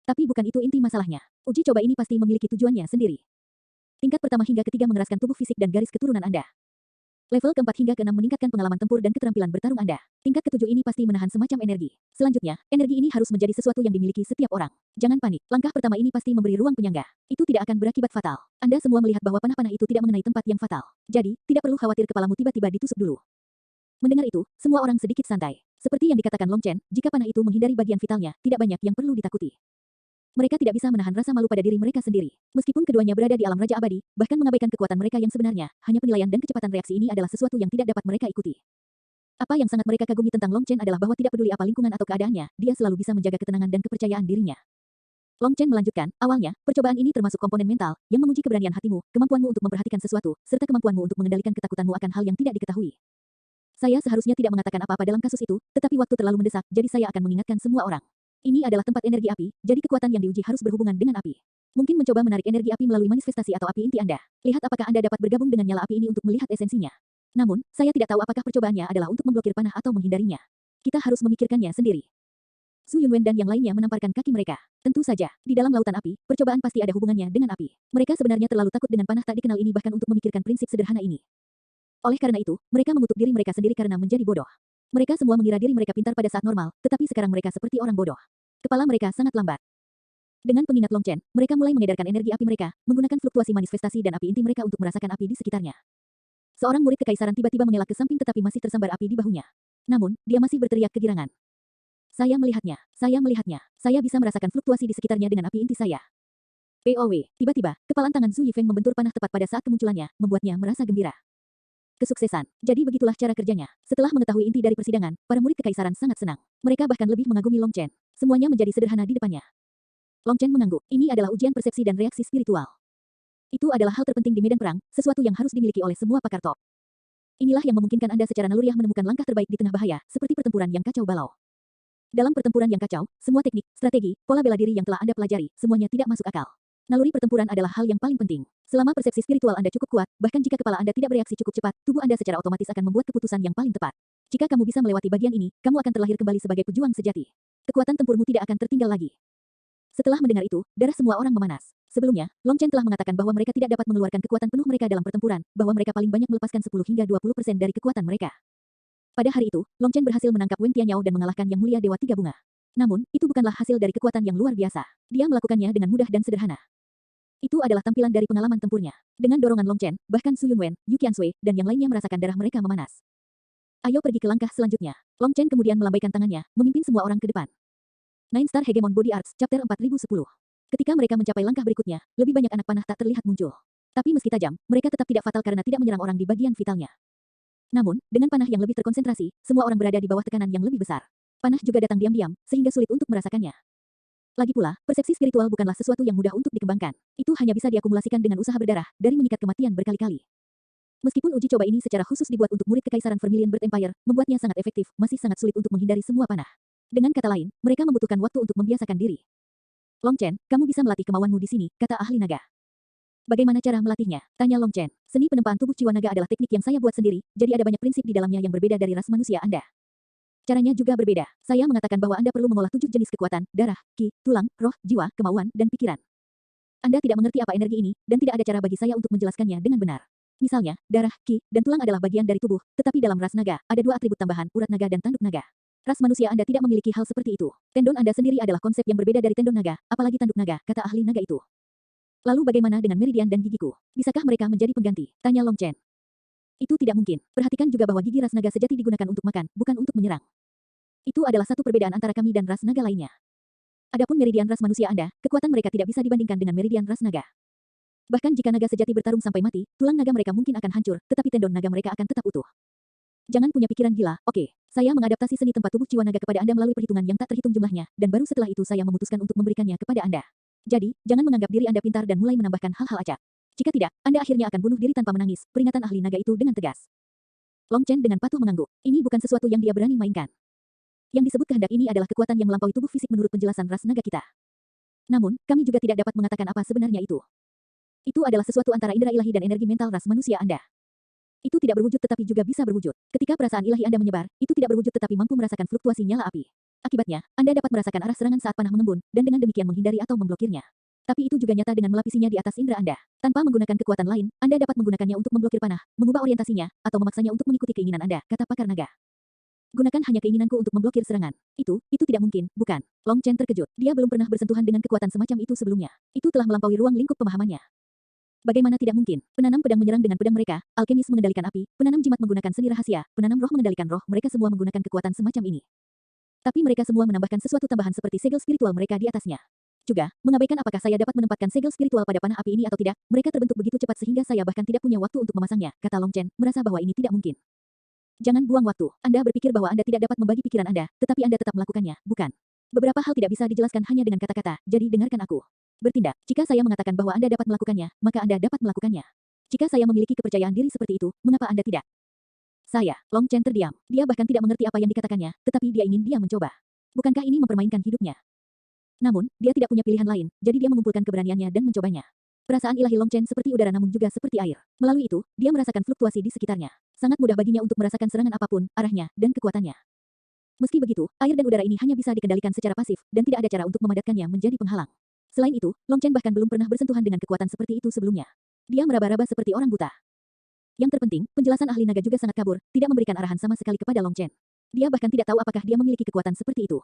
Tapi bukan itu inti masalahnya. Uji coba ini pasti memiliki tujuannya sendiri. Tingkat pertama hingga ketiga mengeraskan tubuh fisik dan garis keturunan Anda. Level keempat hingga keenam meningkatkan pengalaman tempur dan keterampilan bertarung Anda. Tingkat ketujuh ini pasti menahan semacam energi. Selanjutnya, energi ini harus menjadi sesuatu yang dimiliki setiap orang. Jangan panik, langkah pertama ini pasti memberi ruang penyangga. Itu tidak akan berakibat fatal. Anda semua melihat bahwa panah-panah itu tidak mengenai tempat yang fatal. Jadi, tidak perlu khawatir kepalamu tiba-tiba ditusuk dulu. Mendengar itu, semua orang sedikit santai. Seperti yang dikatakan Long Chen, jika panah itu menghindari bagian vitalnya, tidak banyak yang perlu ditakuti. Mereka tidak bisa menahan rasa malu pada diri mereka sendiri. Meskipun keduanya berada di alam Raja Abadi, bahkan mengabaikan kekuatan mereka yang sebenarnya, hanya penilaian dan kecepatan reaksi ini adalah sesuatu yang tidak dapat mereka ikuti. Apa yang sangat mereka kagumi tentang Long Chen adalah bahwa tidak peduli apa lingkungan atau keadaannya, dia selalu bisa menjaga ketenangan dan kepercayaan dirinya. Long Chen melanjutkan, awalnya, percobaan ini termasuk komponen mental, yang menguji keberanian hatimu, kemampuanmu untuk memperhatikan sesuatu, serta kemampuanmu untuk mengendalikan ketakutanmu akan hal yang tidak diketahui. Saya seharusnya tidak mengatakan apa-apa dalam kasus itu, tetapi waktu terlalu mendesak, jadi saya akan mengingatkan semua orang. Ini adalah tempat energi api, jadi kekuatan yang diuji harus berhubungan dengan api. Mungkin mencoba menarik energi api melalui manifestasi atau api inti Anda. Lihat apakah Anda dapat bergabung dengan nyala api ini untuk melihat esensinya. Namun, saya tidak tahu apakah percobaannya adalah untuk memblokir panah atau menghindarinya. Kita harus memikirkannya sendiri. Zhu Yunwen dan yang lainnya menamparkan kaki mereka. Tentu saja, di dalam lautan api, percobaan pasti ada hubungannya dengan api. Mereka sebenarnya terlalu takut dengan panah tak dikenal ini bahkan untuk memikirkan prinsip sederhana ini. Oleh karena itu, mereka mengutuk diri mereka sendiri karena menjadi bodoh. Mereka semua mengira diri mereka pintar pada saat normal, tetapi sekarang mereka seperti orang bodoh. Kepala mereka sangat lambat. Dengan pengingat Long Chen, mereka mulai mengedarkan energi api mereka, menggunakan fluktuasi manifestasi dan api inti mereka untuk merasakan api di sekitarnya. Seorang murid kekaisaran tiba-tiba mengelak ke samping tetapi masih tersambar api di bahunya. Namun, dia masih berteriak kegirangan. Saya melihatnya, saya bisa merasakan fluktuasi di sekitarnya dengan api inti saya. POW, tiba-tiba, kepalan tangan Zhu Yifeng membentur panah tepat pada saat kemunculannya, membuatnya merasa gembira. Kesuksesan. Jadi begitulah cara kerjanya. Setelah mengetahui inti dari persidangan, para murid kekaisaran sangat senang. Mereka bahkan lebih mengagumi Long Chen. Semuanya menjadi sederhana di depannya. Long Chen mengangguk. Ini adalah ujian persepsi dan reaksi spiritual. Itu adalah hal terpenting di medan perang, sesuatu yang harus dimiliki oleh semua pakar top. Inilah yang memungkinkan Anda secara naluriah menemukan langkah terbaik di tengah bahaya, seperti pertempuran yang kacau balau. Dalam pertempuran yang kacau, semua teknik, strategi, pola bela diri yang telah Anda pelajari, semuanya tidak masuk akal. Naluri pertempuran adalah hal yang paling penting. Selama persepsi spiritual Anda cukup kuat, bahkan jika kepala Anda tidak bereaksi cukup cepat, tubuh Anda secara otomatis akan membuat keputusan yang paling tepat. Jika kamu bisa melewati bagian ini, kamu akan terlahir kembali sebagai pejuang sejati. Kekuatan tempurmu tidak akan tertinggal lagi. Setelah mendengar itu, darah semua orang memanas. Sebelumnya, Long Chen telah mengatakan bahwa mereka tidak dapat mengeluarkan kekuatan penuh mereka dalam pertempuran, bahwa mereka paling banyak melepaskan 10 hingga 20% dari kekuatan mereka. Pada hari itu, Long Chen berhasil menangkap Wen Tianyao dan mengalahkan Yang Mulia Dewa Tiga Bunga. Namun, itu bukanlah hasil dari kekuatan yang luar biasa. Dia melakukannya dengan mudah dan sederhana. Itu adalah tampilan dari pengalaman tempurnya. Dengan dorongan Long Chen, bahkan Su Yunwen, Yu Qiansui, dan yang lainnya merasakan darah mereka memanas. Ayo pergi ke langkah selanjutnya. Long Chen kemudian melambaikan tangannya, memimpin semua orang ke depan. Nine Star Hegemon Body Arts, Chapter 4010. Ketika mereka mencapai langkah berikutnya, lebih banyak anak panah tak terlihat muncul. Tapi meski tajam, mereka tetap tidak fatal karena tidak menyerang orang di bagian vitalnya. Namun, dengan panah yang lebih terkonsentrasi, semua orang berada di bawah tekanan yang lebih besar. Panah juga datang diam-diam, sehingga sulit untuk merasakannya. Lagi pula, persepsi spiritual bukanlah sesuatu yang mudah untuk dikembangkan. Itu hanya bisa diakumulasikan dengan usaha berdarah, dari mengikat kematian berkali-kali. Meskipun uji coba ini secara khusus dibuat untuk murid kekaisaran Vermilion Bird Empire, membuatnya sangat efektif, masih sangat sulit untuk menghindari semua panah. Dengan kata lain, mereka membutuhkan waktu untuk membiasakan diri. Long Chen, kamu bisa melatih kemauanmu di sini, kata ahli naga. Bagaimana cara melatihnya? Tanya Long Chen. Seni penempaan tubuh jiwa naga adalah teknik yang saya buat sendiri, jadi ada banyak prinsip di dalamnya yang berbeda dari ras manusia Anda. Caranya juga berbeda. Saya mengatakan bahwa Anda perlu mengolah 7 jenis kekuatan, darah, ki, tulang, roh, jiwa, kemauan, dan pikiran. Anda tidak mengerti apa energi ini, dan tidak ada cara bagi saya untuk menjelaskannya dengan benar. Misalnya, darah, ki, dan tulang adalah bagian dari tubuh, tetapi dalam ras naga, ada 2 atribut tambahan, urat naga dan tanduk naga. Ras manusia Anda tidak memiliki hal seperti itu. Tendon Anda sendiri adalah konsep yang berbeda dari tendon naga, apalagi tanduk naga, kata ahli naga itu. Lalu bagaimana dengan meridian dan gigiku? Bisakah mereka menjadi pengganti? Tanya Long Chen. Itu tidak mungkin. Perhatikan juga bahwa gigi ras naga sejati digunakan untuk makan, bukan untuk menyerang. Itu adalah satu perbedaan antara kami dan ras naga lainnya. Adapun meridian ras manusia Anda, kekuatan mereka tidak bisa dibandingkan dengan meridian ras naga. Bahkan jika naga sejati bertarung sampai mati, tulang naga mereka mungkin akan hancur, tetapi tendon naga mereka akan tetap utuh. Jangan punya pikiran gila, oke. Saya mengadaptasi seni tempat tubuh jiwa naga kepada Anda melalui perhitungan yang tak terhitung jumlahnya, dan baru setelah itu saya memutuskan untuk memberikannya kepada Anda. Jadi, jangan menganggap diri Anda pintar dan mulai menambahkan hal-hal acak. Jika tidak, Anda akhirnya akan bunuh diri tanpa menangis, peringatan ahli naga itu dengan tegas. Long Chen dengan patuh mengangguk. Ini bukan sesuatu yang dia berani mainkan. Yang disebut kehendak ini adalah kekuatan yang melampaui tubuh fisik menurut penjelasan ras naga kita. Namun, kami juga tidak dapat mengatakan apa sebenarnya itu. Itu adalah sesuatu antara indera ilahi dan energi mental ras manusia Anda. Itu tidak berwujud tetapi juga bisa berwujud. Ketika perasaan ilahi Anda menyebar, itu tidak berwujud tetapi mampu merasakan fluktuasi nyala api. Akibatnya, Anda dapat merasakan arah serangan saat panah mengembun, dan dengan demikian menghindari atau memblokirnya. Tapi itu juga nyata dengan melapisinya di atas indera Anda. Tanpa menggunakan kekuatan lain, Anda dapat menggunakannya untuk memblokir panah, mengubah orientasinya, atau memaksanya untuk mengikuti keinginan Anda, kata pakar naga. Gunakan hanya keinginanku untuk memblokir serangan. Itu tidak mungkin, bukan? Long Chen terkejut. Dia belum pernah bersentuhan dengan kekuatan semacam itu sebelumnya. Itu telah melampaui ruang lingkup pemahamannya. Bagaimana tidak mungkin? Penanam pedang menyerang dengan pedang mereka, alkemis mengendalikan api, penanam jimat menggunakan seni rahasia, penanam roh mengendalikan roh, mereka semua menggunakan kekuatan semacam ini. Tapi mereka semua menambahkan sesuatu tambahan seperti segel spiritual mereka di atasnya. Juga, mengabaikan apakah saya dapat menempatkan segel spiritual pada panah api ini atau tidak, mereka terbentuk begitu cepat sehingga saya bahkan tidak punya waktu untuk memasangnya, kata Long Chen, merasa bahwa ini tidak mungkin. Jangan buang waktu. Anda berpikir bahwa Anda tidak dapat membagi pikiran Anda, tetapi Anda tetap melakukannya, bukan? Beberapa hal tidak bisa dijelaskan hanya dengan kata-kata, jadi dengarkan aku. Bertindak. Jika saya mengatakan bahwa Anda dapat melakukannya, maka Anda dapat melakukannya. Jika saya memiliki kepercayaan diri seperti itu, mengapa Anda tidak? Saya, Long Chen terdiam. Dia bahkan tidak mengerti apa yang dikatakannya, tetapi dia ingin dia mencoba. Bukankah ini mempermainkan hidupnya? Namun, dia tidak punya pilihan lain, jadi dia mengumpulkan keberaniannya dan mencobanya. Perasaan ilahi Long Chen seperti udara namun juga seperti air. Melalui itu, dia merasakan fluktuasi di sekitarnya. Sangat mudah baginya untuk merasakan serangan apapun, arahnya, dan kekuatannya. Meski begitu, air dan udara ini hanya bisa dikendalikan secara pasif, dan tidak ada cara untuk memadatkannya menjadi penghalang. Selain itu, Long Chen bahkan belum pernah bersentuhan dengan kekuatan seperti itu sebelumnya. Dia meraba-raba seperti orang buta. Yang terpenting, penjelasan ahli naga juga sangat kabur, tidak memberikan arahan sama sekali kepada Long Chen. Dia bahkan tidak tahu apakah dia memiliki kekuatan seperti itu.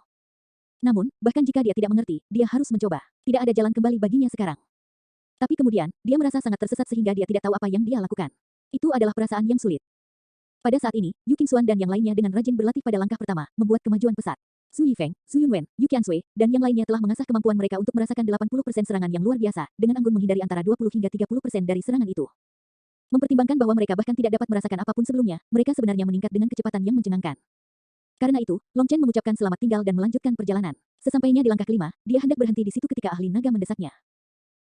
Namun, bahkan jika dia tidak mengerti, dia harus mencoba. Tidak ada jalan kembali baginya sekarang. Tapi kemudian, dia merasa sangat tersesat sehingga dia tidak tahu apa yang dia lakukan. Itu adalah perasaan yang sulit. Pada saat ini, Yu Qingxuan dan yang lainnya dengan rajin berlatih pada langkah pertama, membuat kemajuan pesat. Su Yifeng, Su Yunwen, Yu Qiansui, dan yang lainnya telah mengasah kemampuan mereka untuk merasakan 80% serangan yang luar biasa, dengan anggun menghindari antara 20 hingga 30% dari serangan itu. Mempertimbangkan bahwa mereka bahkan tidak dapat merasakan apapun sebelumnya, mereka sebenarnya meningkat dengan kecepatan yang mencengangkan. Karena itu, Long Chen mengucapkan selamat tinggal dan melanjutkan perjalanan. Sesampainya di langkah kelima, dia hendak berhenti di situ ketika ahli naga mendesaknya.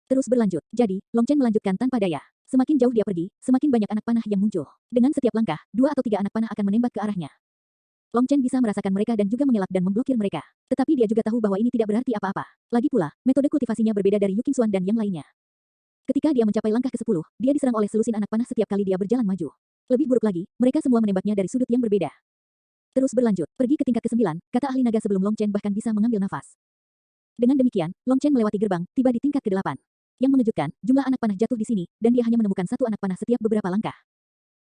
Terus berlanjut. Jadi, Long Chen melanjutkan tanpa daya. Semakin jauh dia pergi, semakin banyak anak panah yang muncul. Dengan setiap langkah, 2 atau 3 anak panah akan menembak ke arahnya. Long Chen bisa merasakan mereka dan juga mengelak dan memblokir mereka. Tetapi dia juga tahu bahwa ini tidak berarti apa-apa. Lagi pula, metode kultivasinya berbeda dari Yu Qingxuan dan yang lainnya. Ketika dia mencapai langkah ke-10, dia diserang oleh selusin anak panah setiap kali dia berjalan maju. Lebih buruk lagi, mereka semua menembaknya dari sudut yang berbeda. Terus berlanjut, pergi ke tingkat ke-9, kata ahli naga sebelum Long Chen bahkan bisa mengambil nafas. Dengan demikian, Long Chen melewati gerbang, tiba di tingkat ke-8. Yang mengejutkan, jumlah anak panah jatuh di sini, dan dia hanya menemukan 1 anak panah setiap beberapa langkah.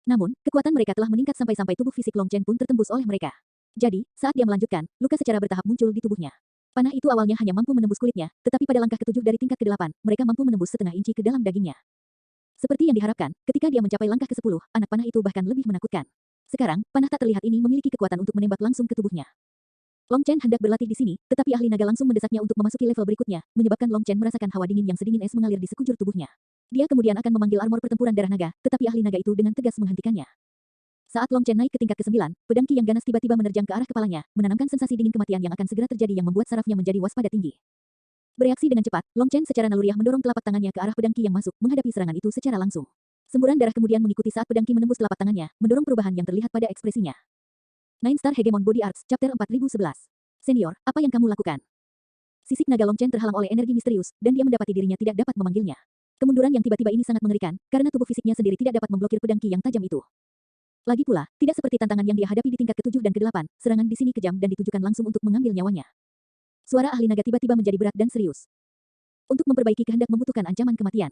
Namun, kekuatan mereka telah meningkat sampai tubuh fisik Long Chen pun tertembus oleh mereka. Jadi, saat dia melanjutkan, luka secara bertahap muncul di tubuhnya. Panah itu awalnya hanya mampu menembus kulitnya, tetapi pada langkah ke-7 dari tingkat ke-8, mereka mampu menembus setengah inci ke dalam dagingnya. Seperti yang diharapkan, ketika dia mencapai langkah ke-10, anak panah itu bahkan lebih menakutkan. Sekarang, panah tak terlihat ini memiliki kekuatan untuk menembak langsung ke tubuhnya. Long Chen hendak berlatih di sini, tetapi ahli naga langsung mendesaknya untuk memasuki level berikutnya, menyebabkan Long Chen merasakan hawa dingin yang sedingin es mengalir di sekujur tubuhnya. Dia kemudian akan memanggil armor pertempuran darah naga, tetapi ahli naga itu dengan tegas menghentikannya. Saat Long Chen naik ke tingkat ke-9, pedang Qi yang ganas tiba-tiba menerjang ke arah kepalanya, menanamkan sensasi dingin kematian yang akan segera terjadi yang membuat sarafnya menjadi waspada tinggi. Bereaksi dengan cepat, Long Chen secara naluriah mendorong telapak tangannya ke arah pedang Qi yang masuk, menghadapi serangan itu secara langsung. Semburan darah kemudian mengikuti saat pedang Qi menembus telapak tangannya, mendorong perubahan yang terlihat pada ekspresinya. Nine Star Hegemon Body Arts, Chapter 4011. Senior, apa yang kamu lakukan? Sisik naga Long Chen terhalang oleh energi misterius, dan dia mendapati dirinya tidak dapat memanggilnya. Kemunduran yang tiba-tiba ini sangat mengerikan, karena tubuh fisiknya sendiri tidak dapat memblokir pedang Qi yang tajam itu. Lagi pula, tidak seperti tantangan yang dia hadapi di tingkat ke-7 dan ke-8, serangan di sini kejam dan ditujukan langsung untuk mengambil nyawanya. Suara ahli naga tiba-tiba menjadi berat dan serius. Untuk memperbaiki kehendak membutuhkan ancaman kematian.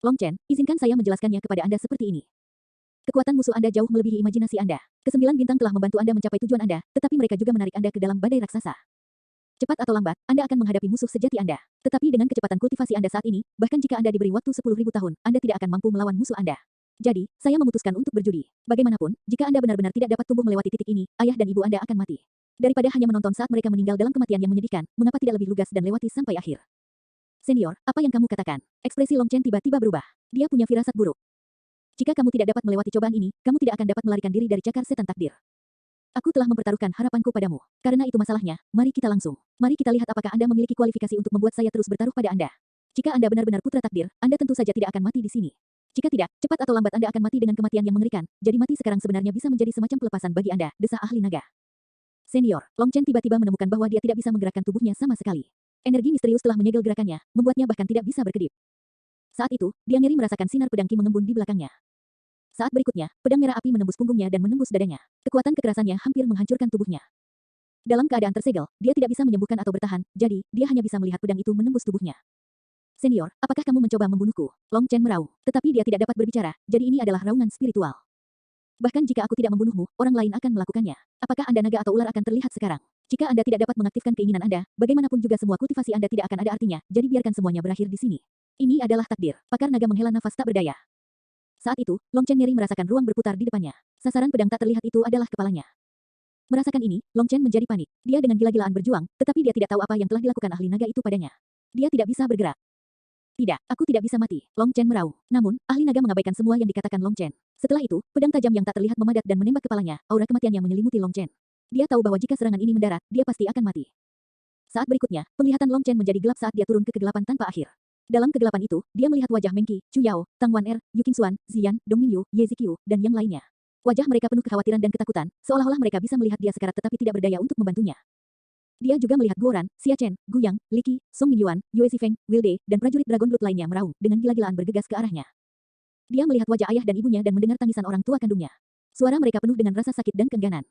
Long Chen, izinkan saya menjelaskannya kepada Anda seperti ini. Kekuatan musuh Anda jauh melebihi imajinasi Anda. Ke-9 bintang telah membantu Anda mencapai tujuan Anda, tetapi mereka juga menarik Anda ke dalam badai raksasa. cepat atau lambat, Anda akan menghadapi musuh sejati Anda. Tetapi dengan kecepatan kultivasi Anda saat ini, bahkan jika Anda diberi waktu 10.000 tahun, Anda tidak akan mampu melawan musuh Anda. Jadi, saya memutuskan untuk berjudi. Bagaimanapun, jika Anda benar-benar tidak dapat tumbuh melewati titik ini, ayah dan ibu Anda akan mati. Daripada hanya menonton saat mereka meninggal dalam kematian yang menyedihkan, mengapa tidak lebih lugas dan lewati sampai akhir? Senior, apa yang kamu katakan? Ekspresi Long Chen tiba-tiba berubah. Dia punya firasat buruk. Jika kamu tidak dapat melewati cobaan ini, kamu tidak akan dapat melarikan diri dari cakar setan takdir. Aku telah mempertaruhkan harapanku padamu. Karena itu masalahnya, mari kita langsung. Mari kita lihat apakah Anda memiliki kualifikasi untuk membuat saya terus bertaruh pada Anda. Jika Anda benar-benar putra takdir, Anda tentu saja tidak akan mati di sini. Jika tidak, cepat atau lambat Anda akan mati dengan kematian yang mengerikan. Jadi mati sekarang sebenarnya bisa menjadi semacam pelepasan bagi Anda, desa ahli naga. Senior, Long Chen tiba-tiba menemukan bahwa dia tidak bisa menggerakkan tubuhnya sama sekali. Energi misterius telah menyegel gerakannya, membuatnya bahkan tidak bisa berkedip. Saat itu, dia ngeri merasakan sinar pedang Qi mengembun di belakangnya. Saat berikutnya, pedang merah api menembus punggungnya dan menembus dadanya. Kekuatan kekerasannya hampir menghancurkan tubuhnya. Dalam keadaan tersegel, dia tidak bisa menyembuhkan atau bertahan, jadi, dia hanya bisa melihat pedang itu menembus tubuhnya. Senior, apakah kamu mencoba membunuhku? Long Chen meraung, tetapi dia tidak dapat berbicara, jadi ini adalah raungan spiritual. Bahkan jika aku tidak membunuhmu, orang lain akan melakukannya. Apakah Anda naga atau ular akan terlihat sekarang? Jika Anda tidak dapat mengaktifkan keinginan Anda, bagaimanapun juga semua kultivasi Anda tidak akan ada artinya, jadi biarkan semuanya berakhir di sini. Ini adalah takdir. Pakar naga menghela nafas tak berdaya. Saat itu, Long Chen nyeri merasakan ruang berputar di depannya. Sasaran pedang tak terlihat itu adalah kepalanya. Merasakan ini, Long Chen menjadi panik. Dia dengan gila-gilaan berjuang, tetapi dia tidak tahu apa yang telah dilakukan ahli naga itu padanya. Dia tidak bisa bergerak. Tidak, aku tidak bisa mati, Long Chen meraung. Namun, ahli naga mengabaikan semua yang dikatakan Long Chen. Setelah itu, pedang tajam yang tak terlihat memadat dan menembak kepalanya, aura kematian yang menyelimuti Long Chen. Dia tahu bahwa jika serangan ini mendarat, dia pasti akan mati. Saat berikutnya, penglihatan Long Chen menjadi gelap saat dia turun ke kegelapan tanpa akhir. Dalam kegelapan itu, dia melihat wajah Meng Qi, Chu Yao, Tang Wan Yu Qingxuan, Ziyan, Dong Minyu, Ye Ziqiu, dan yang lainnya. Wajah mereka penuh kekhawatiran dan ketakutan, seolah-olah mereka bisa melihat dia sekarat tetapi tidak berdaya untuk membantunya. Dia juga melihat Guoran, Xia Chen, Gu Yang, Li Qi, Song Mingyuan, Yue Zifeng, Wilde, dan prajurit Dragon Blood lainnya meraung, dengan gila-gilaan bergegas ke arahnya. Dia melihat wajah ayah dan ibunya dan mendengar tangisan orang tua kandungnya. Suara mereka penuh dengan rasa sakit dan keengganan.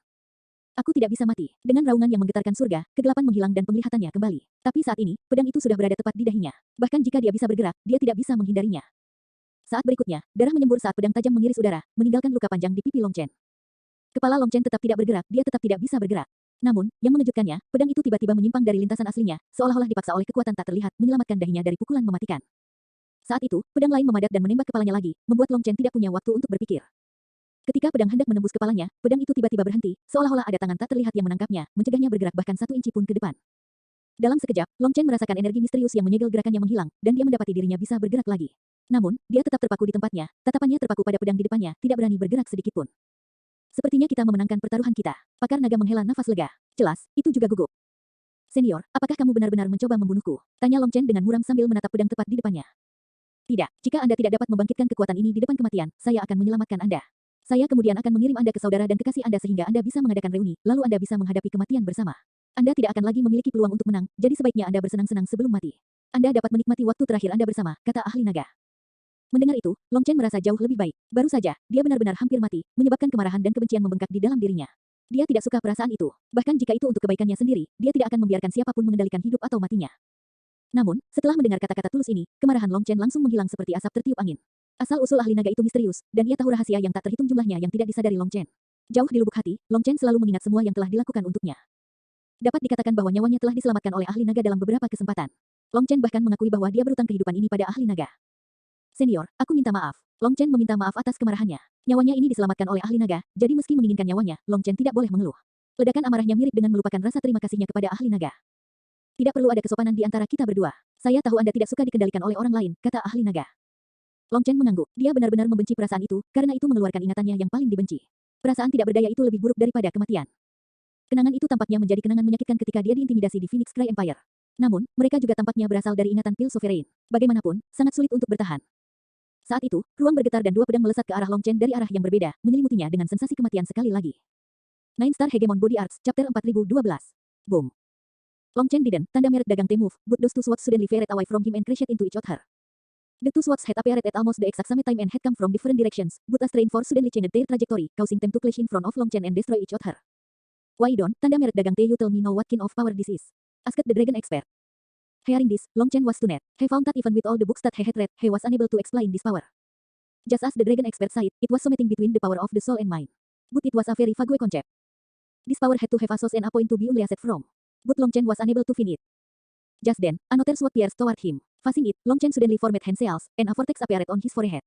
Aku tidak bisa mati. Dengan raungan yang menggetarkan surga, kegelapan menghilang dan penglihatannya kembali. Tapi saat ini, pedang itu sudah berada tepat di dahinya. Bahkan jika dia bisa bergerak, dia tidak bisa menghindarinya. Saat berikutnya, darah menyembur saat pedang tajam mengiris udara, meninggalkan luka panjang di pipi Long Chen. Kepala Long Chen tetap tidak bergerak, dia tetap tidak bisa bergerak. Namun, yang mengejutkannya, pedang itu tiba-tiba menyimpang dari lintasan aslinya, seolah-olah dipaksa oleh kekuatan tak terlihat, menyelamatkan dahinya dari pukulan mematikan. Saat itu, pedang lain memadat dan menembak kepalanya lagi, membuat Long Chen tidak punya waktu untuk berpikir. Ketika pedang hendak menembus kepalanya, pedang itu tiba-tiba berhenti, seolah-olah ada tangan tak terlihat yang menangkapnya, mencegahnya bergerak bahkan 1 inci pun ke depan. Dalam sekejap, Long Chen merasakan energi misterius yang menyegel gerakannya menghilang, dan dia mendapati dirinya bisa bergerak lagi. Namun, dia tetap terpaku di tempatnya, tatapannya terpaku pada pedang di depannya, tidak berani bergerak sedikit pun. Sepertinya kita memenangkan pertaruhan kita. Pakar naga menghela nafas lega. Jelas, itu juga gugup. Senior, apakah kamu benar-benar mencoba membunuhku? Tanya Long Chen dengan muram sambil menatap pedang tepat di depannya. Tidak, jika Anda tidak dapat membangkitkan kekuatan ini di depan kematian, saya akan menyelamatkan Anda. Saya kemudian akan mengirim Anda ke saudara dan kekasih Anda sehingga Anda bisa mengadakan reuni, lalu Anda bisa menghadapi kematian bersama. Anda tidak akan lagi memiliki peluang untuk menang, jadi sebaiknya Anda bersenang-senang sebelum mati. Anda dapat menikmati waktu terakhir Anda bersama, kata ahli naga. Mendengar itu, Long Chen merasa jauh lebih baik. Baru saja, dia benar-benar hampir mati, menyebabkan kemarahan dan kebencian membengkak di dalam dirinya. Dia tidak suka perasaan itu. Bahkan jika itu untuk kebaikannya sendiri, dia tidak akan membiarkan siapapun mengendalikan hidup atau matinya. Namun, setelah mendengar kata-kata tulus ini, kemarahan Long Chen langsung menghilang seperti asap tertiup angin. Asal-usul ahli naga itu misterius, dan ia tahu rahasia yang tak terhitung jumlahnya yang tidak disadari Long Chen. Jauh di lubuk hati, Long Chen selalu mengingat semua yang telah dilakukan untuknya. Dapat dikatakan bahwa nyawanya telah diselamatkan oleh ahli naga dalam beberapa kesempatan. Long Chen bahkan mengakui bahwa dia berutang kehidupan ini pada ahli naga. Senior, aku minta maaf. Long Chen meminta maaf atas kemarahannya. Nyawanya ini diselamatkan oleh ahli naga, jadi meski menginginkan nyawanya, Long Chen tidak boleh mengeluh. Ledakan amarahnya mirip dengan melupakan rasa terima kasihnya kepada ahli naga. Tidak perlu ada kesopanan di antara kita berdua. Saya tahu Anda tidak suka dikendalikan oleh orang lain, kata ahli naga. Long Chen mengangguk. Dia benar-benar membenci perasaan itu, karena itu mengeluarkan ingatannya yang paling dibenci. Perasaan tidak berdaya itu lebih buruk daripada kematian. Kenangan itu tampaknya menjadi kenangan menyakitkan ketika dia diintimidasi di Phoenix Cry Empire. Namun, mereka juga tampaknya berasal dari ingatan pil sovereign. Bagaimanapun, sangat sulit untuk bertahan. Saat itu, ruang bergetar dan 2 pedang melesat ke arah Long Chen dari arah yang berbeda, menyelimutinya dengan sensasi kematian sekali lagi. Nine Star Hegemon Body Arts, Chapter 4012. Boom. Long Chen didn't, tanda merek dagang T-move, but those two swords suddenly veered away from him and crashed into each other. The two swords had appeared at almost the exact same time and had come from different directions, but a strange force suddenly changed their trajectory, causing them to clash in front of Long Chen and destroy each other. Why don't, tanda merek dagang T, you tell me now what kind of power this is? Asked the dragon expert. Hearing this, Long Chen was stunned. He found that even with all the books that he had read, he was unable to explain this power. Just as the dragon expert said, it was something between the power of the soul and mind. But it was a very vague concept. This power had to have a source and a point to be unleashed from. but Long Chen was unable to finish it. Just then, another sword pierced toward him. Facing it, Long Chen suddenly formed hand sails, and a vortex appeared on his forehead.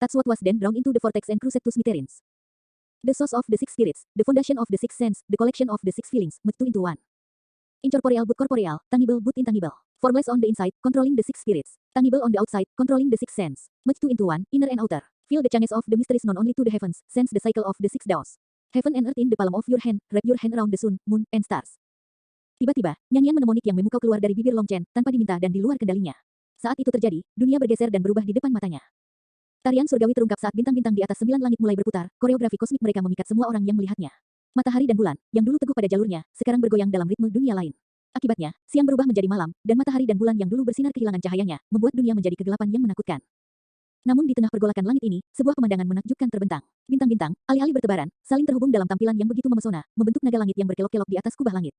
That sword was then drawn into the vortex and crushed to smithereens. The source of the six spirits, the foundation of the six sense, the collection of the six feelings, merged into one. Incorporeal but corporeal, tangible but intangible. Formless on the inside, controlling the six spirits. Tangible on the outside, controlling the six sense. Merged into one, inner and outer. Feel the changes of the mysteries known only to the heavens, sense the cycle of the six daos. Heaven and earth in the palm of your hand, wrap your hand around the sun, moon, and stars. Tiba-tiba, nyanyian mnemonik yang memukau keluar dari bibir Long Chen, tanpa diminta dan di luar kendalinya. Saat itu terjadi, dunia bergeser dan berubah di depan matanya. Tarian surgawi terungkap saat bintang-bintang di atas 9 langit mulai berputar, koreografi kosmik mereka memikat semua orang yang melihatnya. Matahari dan bulan, yang dulu teguh pada jalurnya, sekarang bergoyang dalam ritme dunia lain. Akibatnya, siang berubah menjadi malam, dan matahari dan bulan yang dulu bersinar kehilangan cahayanya, membuat dunia menjadi kegelapan yang menakutkan. Namun di tengah pergolakan langit ini, sebuah pemandangan menakjubkan terbentang. Bintang-bintang, alih-alih bertebaran, saling terhubung dalam tampilan yang begitu memesona, membentuk naga langit yang berkelok-kelok di atas kubah langit.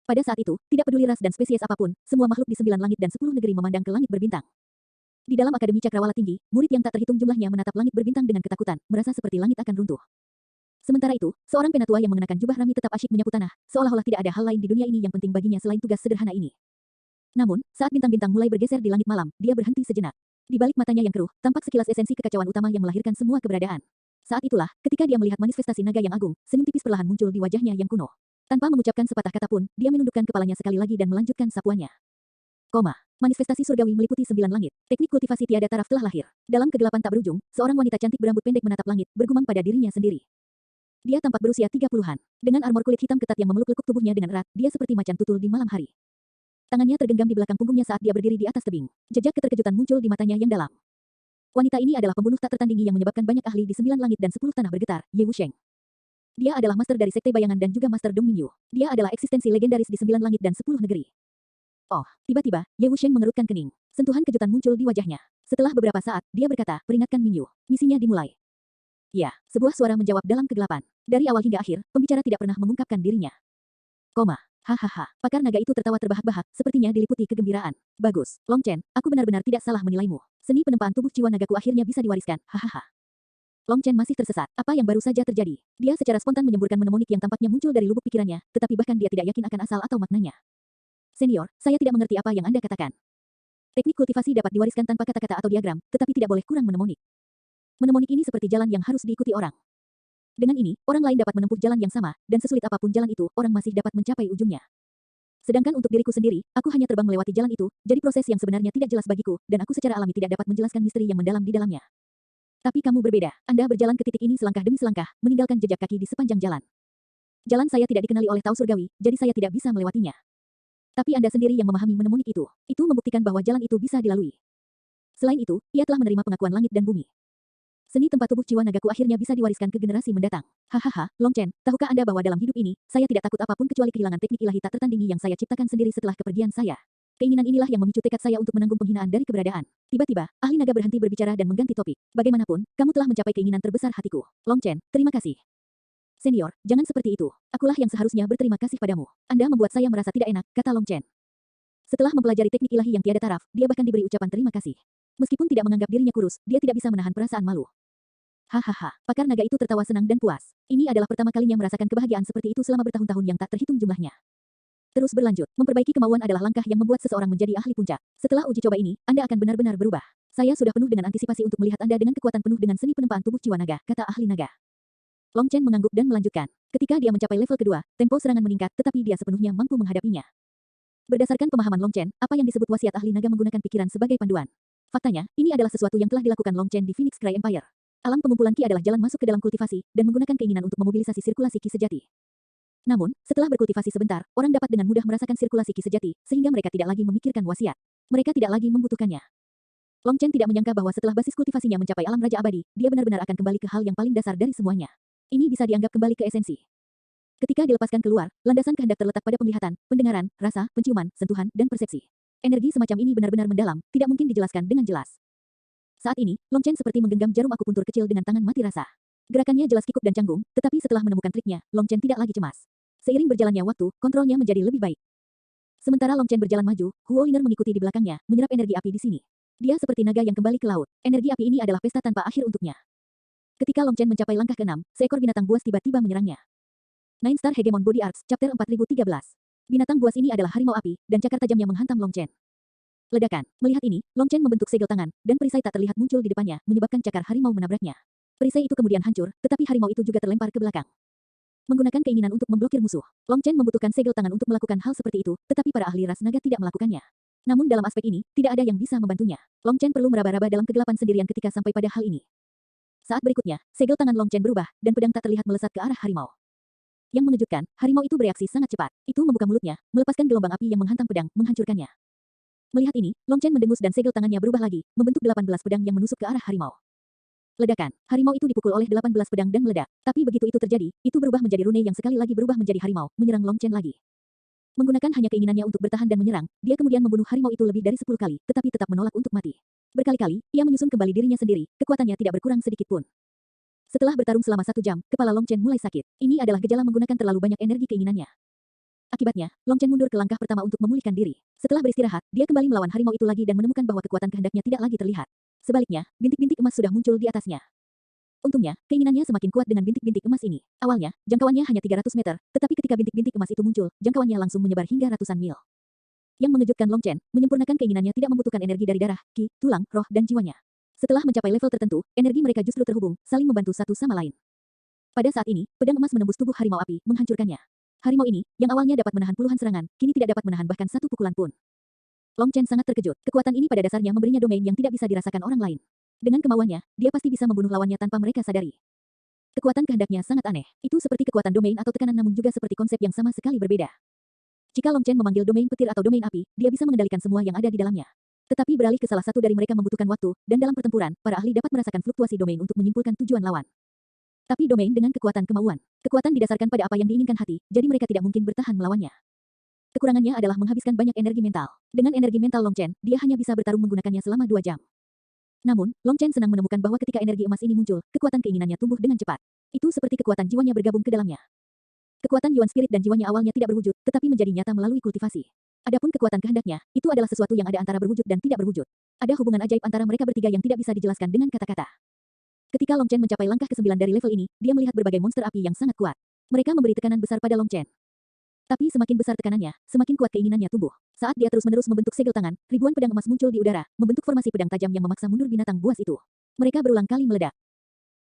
Pada saat itu, tidak peduli ras dan spesies apapun, semua makhluk di 9 langit dan 10 negeri memandang ke langit berbintang. Di dalam Akademi Cakrawala Tinggi, murid yang tak terhitung jumlahnya menatap langit berbintang dengan ketakutan, merasa seperti langit akan runtuh. Sementara itu, seorang penatua yang mengenakan jubah rami tetap asyik menyapu tanah, seolah-olah tidak ada hal lain di dunia ini yang penting baginya selain tugas sederhana ini. Namun, saat bintang-bintang mulai bergeser di langit malam, dia berhenti sejenak. Di balik matanya yang keruh, tampak sekilas esensi kekacauan utama yang melahirkan semua keberadaan. Saat itulah, ketika dia melihat manifestasi naga yang agung, senyum tipis perlahan muncul di wajahnya yang kuno. Tanpa mengucapkan sepatah kata pun, dia menundukkan kepalanya sekali lagi dan melanjutkan sapuannya. Manifestasi surgawi meliputi 9 langit. Teknik kultivasi tiada taraf telah lahir. Dalam kegelapan tak berujung, seorang wanita cantik berambut pendek menatap langit, bergumam pada dirinya sendiri. Dia tampak berusia 30-an. Dengan armor kulit hitam ketat yang memeluk lekuk tubuhnya dengan erat, dia seperti macan tutul di malam hari. Tangannya tergenggam di belakang punggungnya saat dia berdiri di atas tebing. Jejak keterkejutan muncul di matanya yang dalam. Wanita ini adalah pembunuh tak tertandingi yang menyebabkan banyak ahli di 9 langit dan 10 tanah bergetar, Ye Wusheng. Dia adalah master dari Sekte Bayangan dan juga master Dong Mingyu. Dia adalah eksistensi legendaris di 9 langit dan 10 negeri. Oh, tiba-tiba, Ye Wusheng mengerutkan kening. Sentuhan kejutan muncul di wajahnya. Setelah beberapa saat, dia berkata, peringatkan Mingyu. Misinya dimulai. Ya, sebuah suara menjawab dalam kegelapan. Dari awal hingga akhir, pembicara tidak pernah mengungkapkan dirinya. Hahaha, pakar naga itu tertawa terbahak-bahak, sepertinya diliputi kegembiraan. Bagus, Long Chen, aku benar-benar tidak salah menilaimu. Seni penempaan tubuh jiwa nagaku akhirnya bisa diwariskan, hahaha. Long Chen masih tersesat. Apa yang baru saja terjadi? Dia secara spontan menyemburkan mnemonik yang tampaknya muncul dari lubuk pikirannya, tetapi bahkan dia tidak yakin akan asal atau maknanya. Senior, saya tidak mengerti apa yang Anda katakan. Teknik kultivasi dapat diwariskan tanpa kata-kata atau diagram, tetapi tidak boleh kurang mnemonik. Mnemonik ini seperti jalan yang harus diikuti orang. Dengan ini, orang lain dapat menempuh jalan yang sama, dan sesulit apapun jalan itu, orang masih dapat mencapai ujungnya. Sedangkan untuk diriku sendiri, aku hanya terbang melewati jalan itu, jadi proses yang sebenarnya tidak jelas bagiku, dan aku secara alami tidak dapat menjelaskan misteri yang mendalam di dalamnya. Tapi kamu berbeda. Anda berjalan ke titik ini selangkah demi selangkah, meninggalkan jejak kaki di sepanjang jalan. Jalan saya tidak dikenali oleh Tao Surgawi, jadi saya tidak bisa melewatinya. Tapi Anda sendiri yang memahami mnemonik itu. Itu membuktikan bahwa jalan itu bisa dilalui. Selain itu, ia telah menerima pengakuan langit dan bumi. Seni tempat tubuh jiwa nagaku akhirnya bisa diwariskan ke generasi mendatang. Hahaha, Long Chen, tahukah Anda bahwa dalam hidup ini, saya tidak takut apapun kecuali kehilangan teknik ilahi tak tertandingi yang saya ciptakan sendiri setelah kepergian saya. Keinginan inilah yang memicu tekad saya untuk menanggung penghinaan dari keberadaan. Tiba-tiba, ahli naga berhenti berbicara dan mengganti topik. Bagaimanapun, kamu telah mencapai keinginan terbesar hatiku. Long Chen, terima kasih. Senior, jangan seperti itu. Akulah yang seharusnya berterima kasih padamu. Anda membuat saya merasa tidak enak, kata Long Chen. Setelah mempelajari teknik ilahi yang tiada taraf, dia bahkan diberi ucapan terima kasih. Meskipun tidak menganggap dirinya kurus, dia tidak bisa menahan perasaan malu. Hahaha, pakar naga itu tertawa senang dan puas. Ini adalah pertama kalinya merasakan kebahagiaan seperti itu selama bertahun-tahun yang tak terhitung jumlahnya. Terus berlanjut, memperbaiki kemauan adalah langkah yang membuat seseorang menjadi ahli puncak. Setelah uji coba ini, Anda akan benar-benar berubah. Saya sudah penuh dengan antisipasi untuk melihat Anda dengan kekuatan penuh dengan seni penempaan tubuh jiwa naga, kata ahli naga. Long Chen mengangguk dan melanjutkan. Ketika dia mencapai level kedua, tempo serangan meningkat, tetapi dia sepenuhnya mampu menghadapinya. Berdasarkan pemahaman Long Chen, apa yang disebut wasiat ahli naga menggunakan pikiran sebagai panduan. Faktanya, ini adalah sesuatu yang telah dilakukan Long Chen di Phoenix Cry Empire. Alam pengumpulan Qi adalah jalan masuk ke dalam kultivasi, dan menggunakan keinginan untuk memobilisasi sirkulasi Qi sejati. Namun, setelah berkultivasi sebentar, orang dapat dengan mudah merasakan sirkulasi Qi sejati, sehingga mereka tidak lagi memikirkan wasiat. Mereka tidak lagi membutuhkannya. Long Chen tidak menyangka bahwa setelah basis kultivasinya mencapai alam raja abadi, dia benar-benar akan kembali ke hal yang paling dasar dari semuanya. Ini bisa dianggap kembali ke esensi. Ketika dilepaskan keluar, landasan kehendak terletak pada penglihatan, pendengaran, rasa, penciuman, sentuhan, dan persepsi. Energi semacam ini benar-benar mendalam, tidak mungkin dijelaskan dengan jelas. Saat ini, Long Chen seperti menggenggam jarum akupuntur kecil dengan tangan mati rasa. Gerakannya jelas kikuk dan canggung, tetapi setelah menemukan triknya, Long Chen tidak lagi cemas. Seiring berjalannya waktu, kontrolnya menjadi lebih baik. Sementara Long Chen berjalan maju, Huo Liner mengikuti di belakangnya, menyerap energi api di sini. Dia seperti naga yang kembali ke laut. Energi api ini adalah pesta tanpa akhir untuknya. Ketika Long Chen mencapai langkah ke-6, seekor binatang buas tiba-tiba menyerangnya. Nine Star Hegemon Body Arts, Chapter 4013. Binatang buas ini adalah harimau api, dan cakar tajamnya menghantam Long Chen. Ledakan. Melihat ini, Long Chen membentuk segel tangan, dan perisai tak terlihat muncul di depannya, menyebabkan cakar harimau menabraknya. Perisai itu kemudian hancur, tetapi harimau itu juga terlempar ke belakang. Menggunakan keinginan untuk memblokir musuh, Long Chen membutuhkan segel tangan untuk melakukan hal seperti itu, tetapi para ahli ras naga tidak melakukannya. Namun dalam aspek ini, tidak ada yang bisa membantunya. Long Chen perlu meraba-raba dalam kegelapan sendirian ketika sampai pada hal ini. Saat berikutnya, segel tangan Long Chen berubah, dan pedang tak terlihat melesat ke arah harimau. Yang mengejutkan, harimau itu bereaksi sangat cepat. Itu membuka mulutnya, melepaskan gelombang api yang menghantam pedang, menghancurkannya. Melihat ini, Long Chen mendengus dan segel tangannya berubah lagi, membentuk 18 pedang yang menusuk ke arah harimau. Ledakan. Harimau itu dipukul oleh 18 pedang dan meledak. Tapi begitu itu terjadi, itu berubah menjadi rune yang sekali lagi berubah menjadi harimau, menyerang Long Chen lagi. Menggunakan hanya keinginannya untuk bertahan dan menyerang, dia kemudian membunuh harimau itu lebih dari 10 kali, tetapi tetap menolak untuk mati. Berkali-kali, ia menyusun kembali dirinya sendiri, kekuatannya tidak berkurang sedikit pun. Setelah bertarung selama 1 jam, kepala Long Chen mulai sakit. Ini adalah gejala menggunakan terlalu banyak energi keinginannya. Akibatnya, Long Chen mundur ke langkah pertama untuk memulihkan diri. Setelah beristirahat, dia kembali melawan harimau itu lagi dan menemukan bahwa kekuatan kehendaknya tidak lagi terlihat. Sebaliknya, bintik-bintik emas sudah muncul di atasnya. Untungnya, keinginannya semakin kuat dengan bintik-bintik emas ini. Awalnya, jangkauannya hanya 300 meter, tetapi ketika bintik-bintik emas itu muncul, jangkauannya langsung menyebar hingga ratusan mil. Yang mengejutkan Long Chen, menyempurnakan keinginannya tidak membutuhkan energi dari darah, ki, tulang, roh, dan jiwanya. Setelah mencapai level tertentu, energi mereka justru terhubung, saling membantu satu sama lain. Pada saat ini, pedang emas menembus tubuh harimau api, menghancurkannya. Harimau ini, yang awalnya dapat menahan puluhan serangan, kini tidak dapat menahan bahkan satu pukulan pun. Long Chen sangat terkejut. Kekuatan ini pada dasarnya memberinya domain yang tidak bisa dirasakan orang lain. Dengan kemauannya, dia pasti bisa membunuh lawannya tanpa mereka sadari. Kekuatan kehendaknya sangat aneh. Itu seperti kekuatan domain atau tekanan namun juga seperti konsep yang sama sekali berbeda. Jika Long Chen memanggil domain petir atau domain api, dia bisa mengendalikan semua yang ada di dalamnya. Tetapi beralih ke salah satu dari mereka membutuhkan waktu, dan dalam pertempuran, para ahli dapat merasakan fluktuasi domain untuk menyimpulkan tujuan lawan. Tapi domain dengan kekuatan kemauan. Kekuatan didasarkan pada apa yang diinginkan hati, jadi mereka tidak mungkin bertahan melawannya. Kekurangannya adalah menghabiskan banyak energi mental. Dengan energi mental Long Chen, dia hanya bisa bertarung menggunakannya selama 2 jam. Namun, Long Chen senang menemukan bahwa ketika energi emas ini muncul, kekuatan keinginannya tumbuh dengan cepat. Itu seperti kekuatan jiwanya bergabung ke dalamnya. Kekuatan Yuan Spirit dan jiwanya awalnya tidak berwujud, tetapi menjadi nyata melalui kultivasi. Adapun kekuatan kehendaknya, itu adalah sesuatu yang ada antara berwujud dan tidak berwujud. Ada hubungan ajaib antara mereka bertiga yang tidak bisa dijelaskan dengan kata-kata. Ketika Long Chen mencapai langkah ke-9 dari level ini, dia melihat berbagai monster api yang sangat kuat. Mereka memberi tekanan besar pada Long Chen. Tapi semakin besar tekanannya, semakin kuat keinginannya tumbuh. Saat dia terus-menerus membentuk segel tangan, ribuan pedang emas muncul di udara, membentuk formasi pedang tajam yang memaksa mundur binatang buas itu. Mereka berulang kali meledak.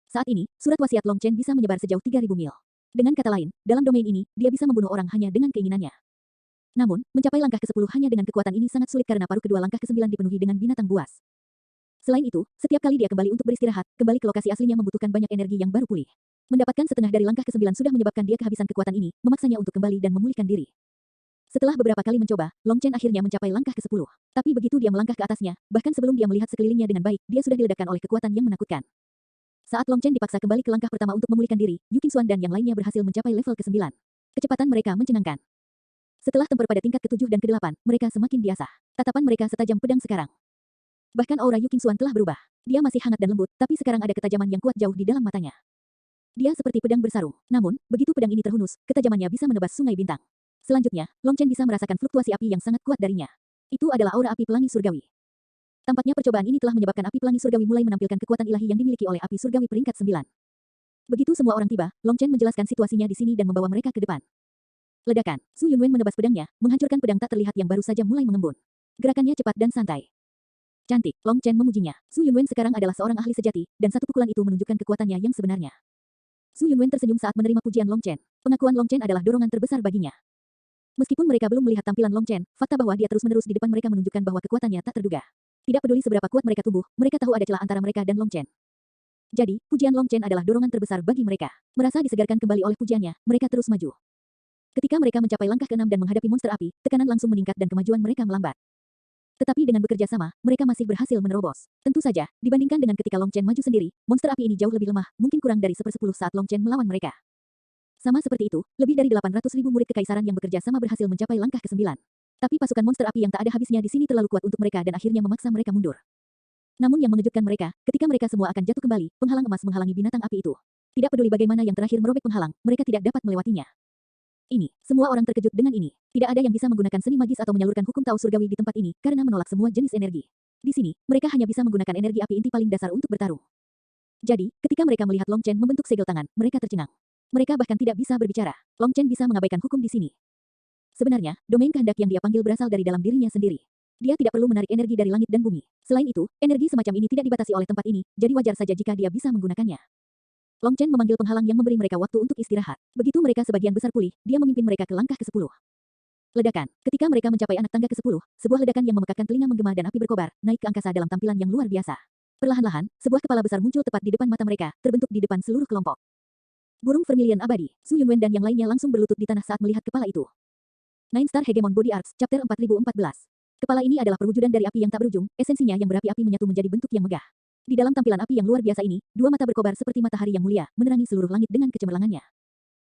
Saat ini, surat wasiat Long Chen bisa menyebar sejauh 3.000 mil. Dengan kata lain, dalam domain ini, dia bisa membunuh orang hanya dengan keinginannya. Namun, mencapai langkah ke-10 hanya dengan kekuatan ini sangat sulit karena paruh kedua langkah ke-9 dipenuhi dengan binatang buas. Selain itu, setiap kali dia kembali untuk beristirahat, kembali ke lokasi aslinya membutuhkan banyak energi yang baru pulih. Mendapatkan setengah dari langkah ke-9 sudah menyebabkan dia kehabisan kekuatan ini, memaksanya untuk kembali dan memulihkan diri. Setelah beberapa kali mencoba, Long Chen akhirnya mencapai langkah ke-10. Tapi begitu dia melangkah ke atasnya, bahkan sebelum dia melihat sekelilingnya dengan baik, dia sudah diledakkan oleh kekuatan yang menakutkan. Saat Long Chen dipaksa kembali ke langkah pertama untuk memulihkan diri, Yu Qingxuan dan yang lainnya berhasil mencapai level ke-9. Kecepatan mereka mencengangkan. Setelah tempur pada tingkat ke-7 dan ke-8, mereka semakin biasa. Tatapan mereka setajam pedang sekarang. Bahkan aura Yu Qingxuan telah berubah. Dia masih hangat dan lembut, tapi sekarang ada ketajaman yang kuat jauh di dalam matanya. Dia seperti pedang bersarung. Namun, begitu pedang ini terhunus, ketajamannya bisa menebas sungai bintang. Selanjutnya, Long Chen bisa merasakan fluktuasi api yang sangat kuat darinya. Itu adalah aura api pelangi surgawi. Tampaknya percobaan ini telah menyebabkan api pelangi surgawi mulai menampilkan kekuatan ilahi yang dimiliki oleh api surgawi peringkat 9. Begitu semua orang tiba, Long Chen menjelaskan situasinya di sini dan membawa mereka ke depan. Ledakan. Su Yunwen menebas pedangnya, menghancurkan pedang tak terlihat yang baru saja mulai mengembun. Gerakannya cepat dan santai. Cantik, Long Chen memujinya. Su Yunwen sekarang adalah seorang ahli sejati, dan satu pukulan itu menunjukkan kekuatannya yang sebenarnya. Su Yunwen tersenyum saat menerima pujian Long Chen. Pengakuan Long Chen adalah dorongan terbesar baginya. Meskipun mereka belum melihat tampilan Long Chen, fakta bahwa dia terus-menerus di depan mereka menunjukkan bahwa kekuatannya tak terduga. Tidak peduli seberapa kuat mereka tumbuh, mereka tahu ada celah antara mereka dan Long Chen. Jadi, pujian Long Chen adalah dorongan terbesar bagi mereka. Merasa disegarkan kembali oleh pujiannya, mereka terus maju. Ketika mereka mencapai langkah ke-6 dan menghadapi monster api, tekanan langsung meningkat dan kemajuan mereka melambat. Tetapi dengan bekerja sama, mereka masih berhasil menerobos. Tentu saja, dibandingkan dengan ketika Long Chen maju sendiri, monster api ini jauh lebih lemah, mungkin kurang dari 1/10 saat Long Chen melawan mereka. Sama seperti itu, lebih dari 800.000 murid kekaisaran yang bekerja sama berhasil mencapai langkah ke-9. Tapi pasukan monster api yang tak ada habisnya di sini terlalu kuat untuk mereka dan akhirnya memaksa mereka mundur. Namun yang mengejutkan mereka, ketika mereka semua akan jatuh kembali, penghalang emas menghalangi binatang api itu. Tidak peduli bagaimana yang terakhir merobek penghalang, mereka tidak dapat melewatinya. Ini, semua orang terkejut dengan ini. Tidak ada yang bisa menggunakan seni magis atau menyalurkan hukum Tao surgawi di tempat ini, karena menolak semua jenis energi. Di sini, mereka hanya bisa menggunakan energi api inti paling dasar untuk bertarung. Jadi, ketika mereka melihat Long Chen membentuk segel tangan, mereka tercengang. Mereka bahkan tidak bisa berbicara. Long Chen bisa mengabaikan hukum di sini. Sebenarnya, domain kehendak yang dia panggil berasal dari dalam dirinya sendiri. Dia tidak perlu menarik energi dari langit dan bumi. Selain itu, energi semacam ini tidak dibatasi oleh tempat ini, jadi wajar saja jika dia bisa menggunakannya. Long Chen memanggil penghalang yang memberi mereka waktu untuk istirahat. Begitu mereka sebagian besar pulih, dia memimpin mereka ke langkah ke-10. Ledakan. Ketika mereka mencapai anak tangga ke-10, sebuah ledakan yang memekakkan telinga menggema dan api berkobar, naik ke angkasa dalam tampilan yang luar biasa. Perlahan-lahan, sebuah kepala besar muncul tepat di depan mata mereka, terbentuk di depan seluruh kelompok. Burung vermilion abadi, Su Yunwen dan yang lainnya langsung berlutut di tanah saat melihat kepala itu. Nine Star Hegemon Body Arts, Chapter 4014. Kepala ini adalah perwujudan dari api yang tak berujung, esensinya yang berapi-api menyatu menjadi bentuk yang megah. Di dalam tampilan api yang luar biasa ini, dua mata berkobar seperti matahari yang mulia, menerangi seluruh langit dengan kecemerlangannya.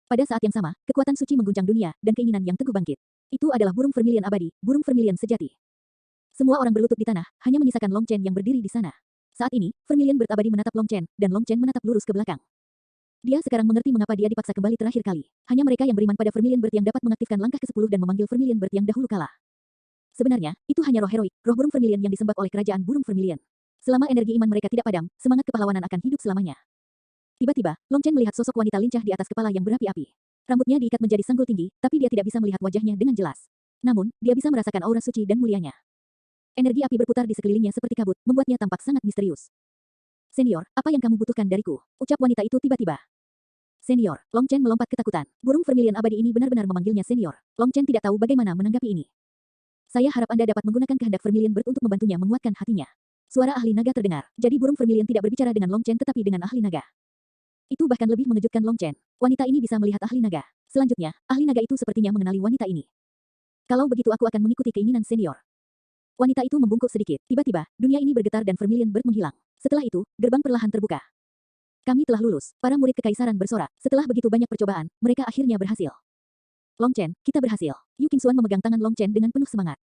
Pada saat yang sama, kekuatan suci mengguncang dunia, dan keinginan yang teguh bangkit. Itu adalah burung vermilion abadi, burung vermilion sejati. Semua orang berlutut di tanah, hanya menyisakan Long Chen yang berdiri di sana. Saat ini, vermilion Bird abadi menatap Long Chen, dan Long Chen menatap lurus ke belakang. Dia sekarang mengerti mengapa dia dipaksa kembali terakhir kali. Hanya mereka yang beriman pada vermilion Bird yang dapat mengaktifkan langkah ke-10 dan memanggil vermilion Bird yang dahulu kalah. Sebenarnya, itu hanya roh heroik, roh burung vermilion yang disembah oleh kerajaan burung vermilion. Selama energi iman mereka tidak padam, semangat kepahlawanan akan hidup selamanya. Tiba-tiba, Long Chen melihat sosok wanita lincah di atas kepala yang berapi-api. Rambutnya diikat menjadi sanggul tinggi, tapi dia tidak bisa melihat wajahnya dengan jelas. Namun, dia bisa merasakan aura suci dan mulianya. Energi api berputar di sekelilingnya seperti kabut, membuatnya tampak sangat misterius. Senior, apa yang kamu butuhkan dariku? Ucap wanita itu tiba-tiba. Senior, Long Chen melompat ketakutan. Burung vermilion abadi ini benar-benar memanggilnya senior. Long Chen tidak tahu bagaimana menanggapi ini. Saya harap Anda dapat menggunakan kehendak vermilion Bird untuk membantunya menguatkan hatinya. Suara ahli naga terdengar. Jadi burung vermilion tidak berbicara dengan Long Chen tetapi dengan ahli naga. Itu bahkan lebih mengejutkan Long Chen. Wanita ini bisa melihat ahli naga. Selanjutnya, ahli naga itu sepertinya mengenali wanita ini. Kalau begitu aku akan mengikuti keinginan senior. Wanita itu membungkuk sedikit. Tiba-tiba, dunia ini bergetar dan vermilion Bird menghilang. Setelah itu, gerbang perlahan terbuka. Kami telah lulus. Para murid kekaisaran bersorak. Setelah begitu banyak percobaan, mereka akhirnya berhasil. Long Chen, kita berhasil. Yu Qingxuan memegang tangan Long Chen dengan penuh semangat.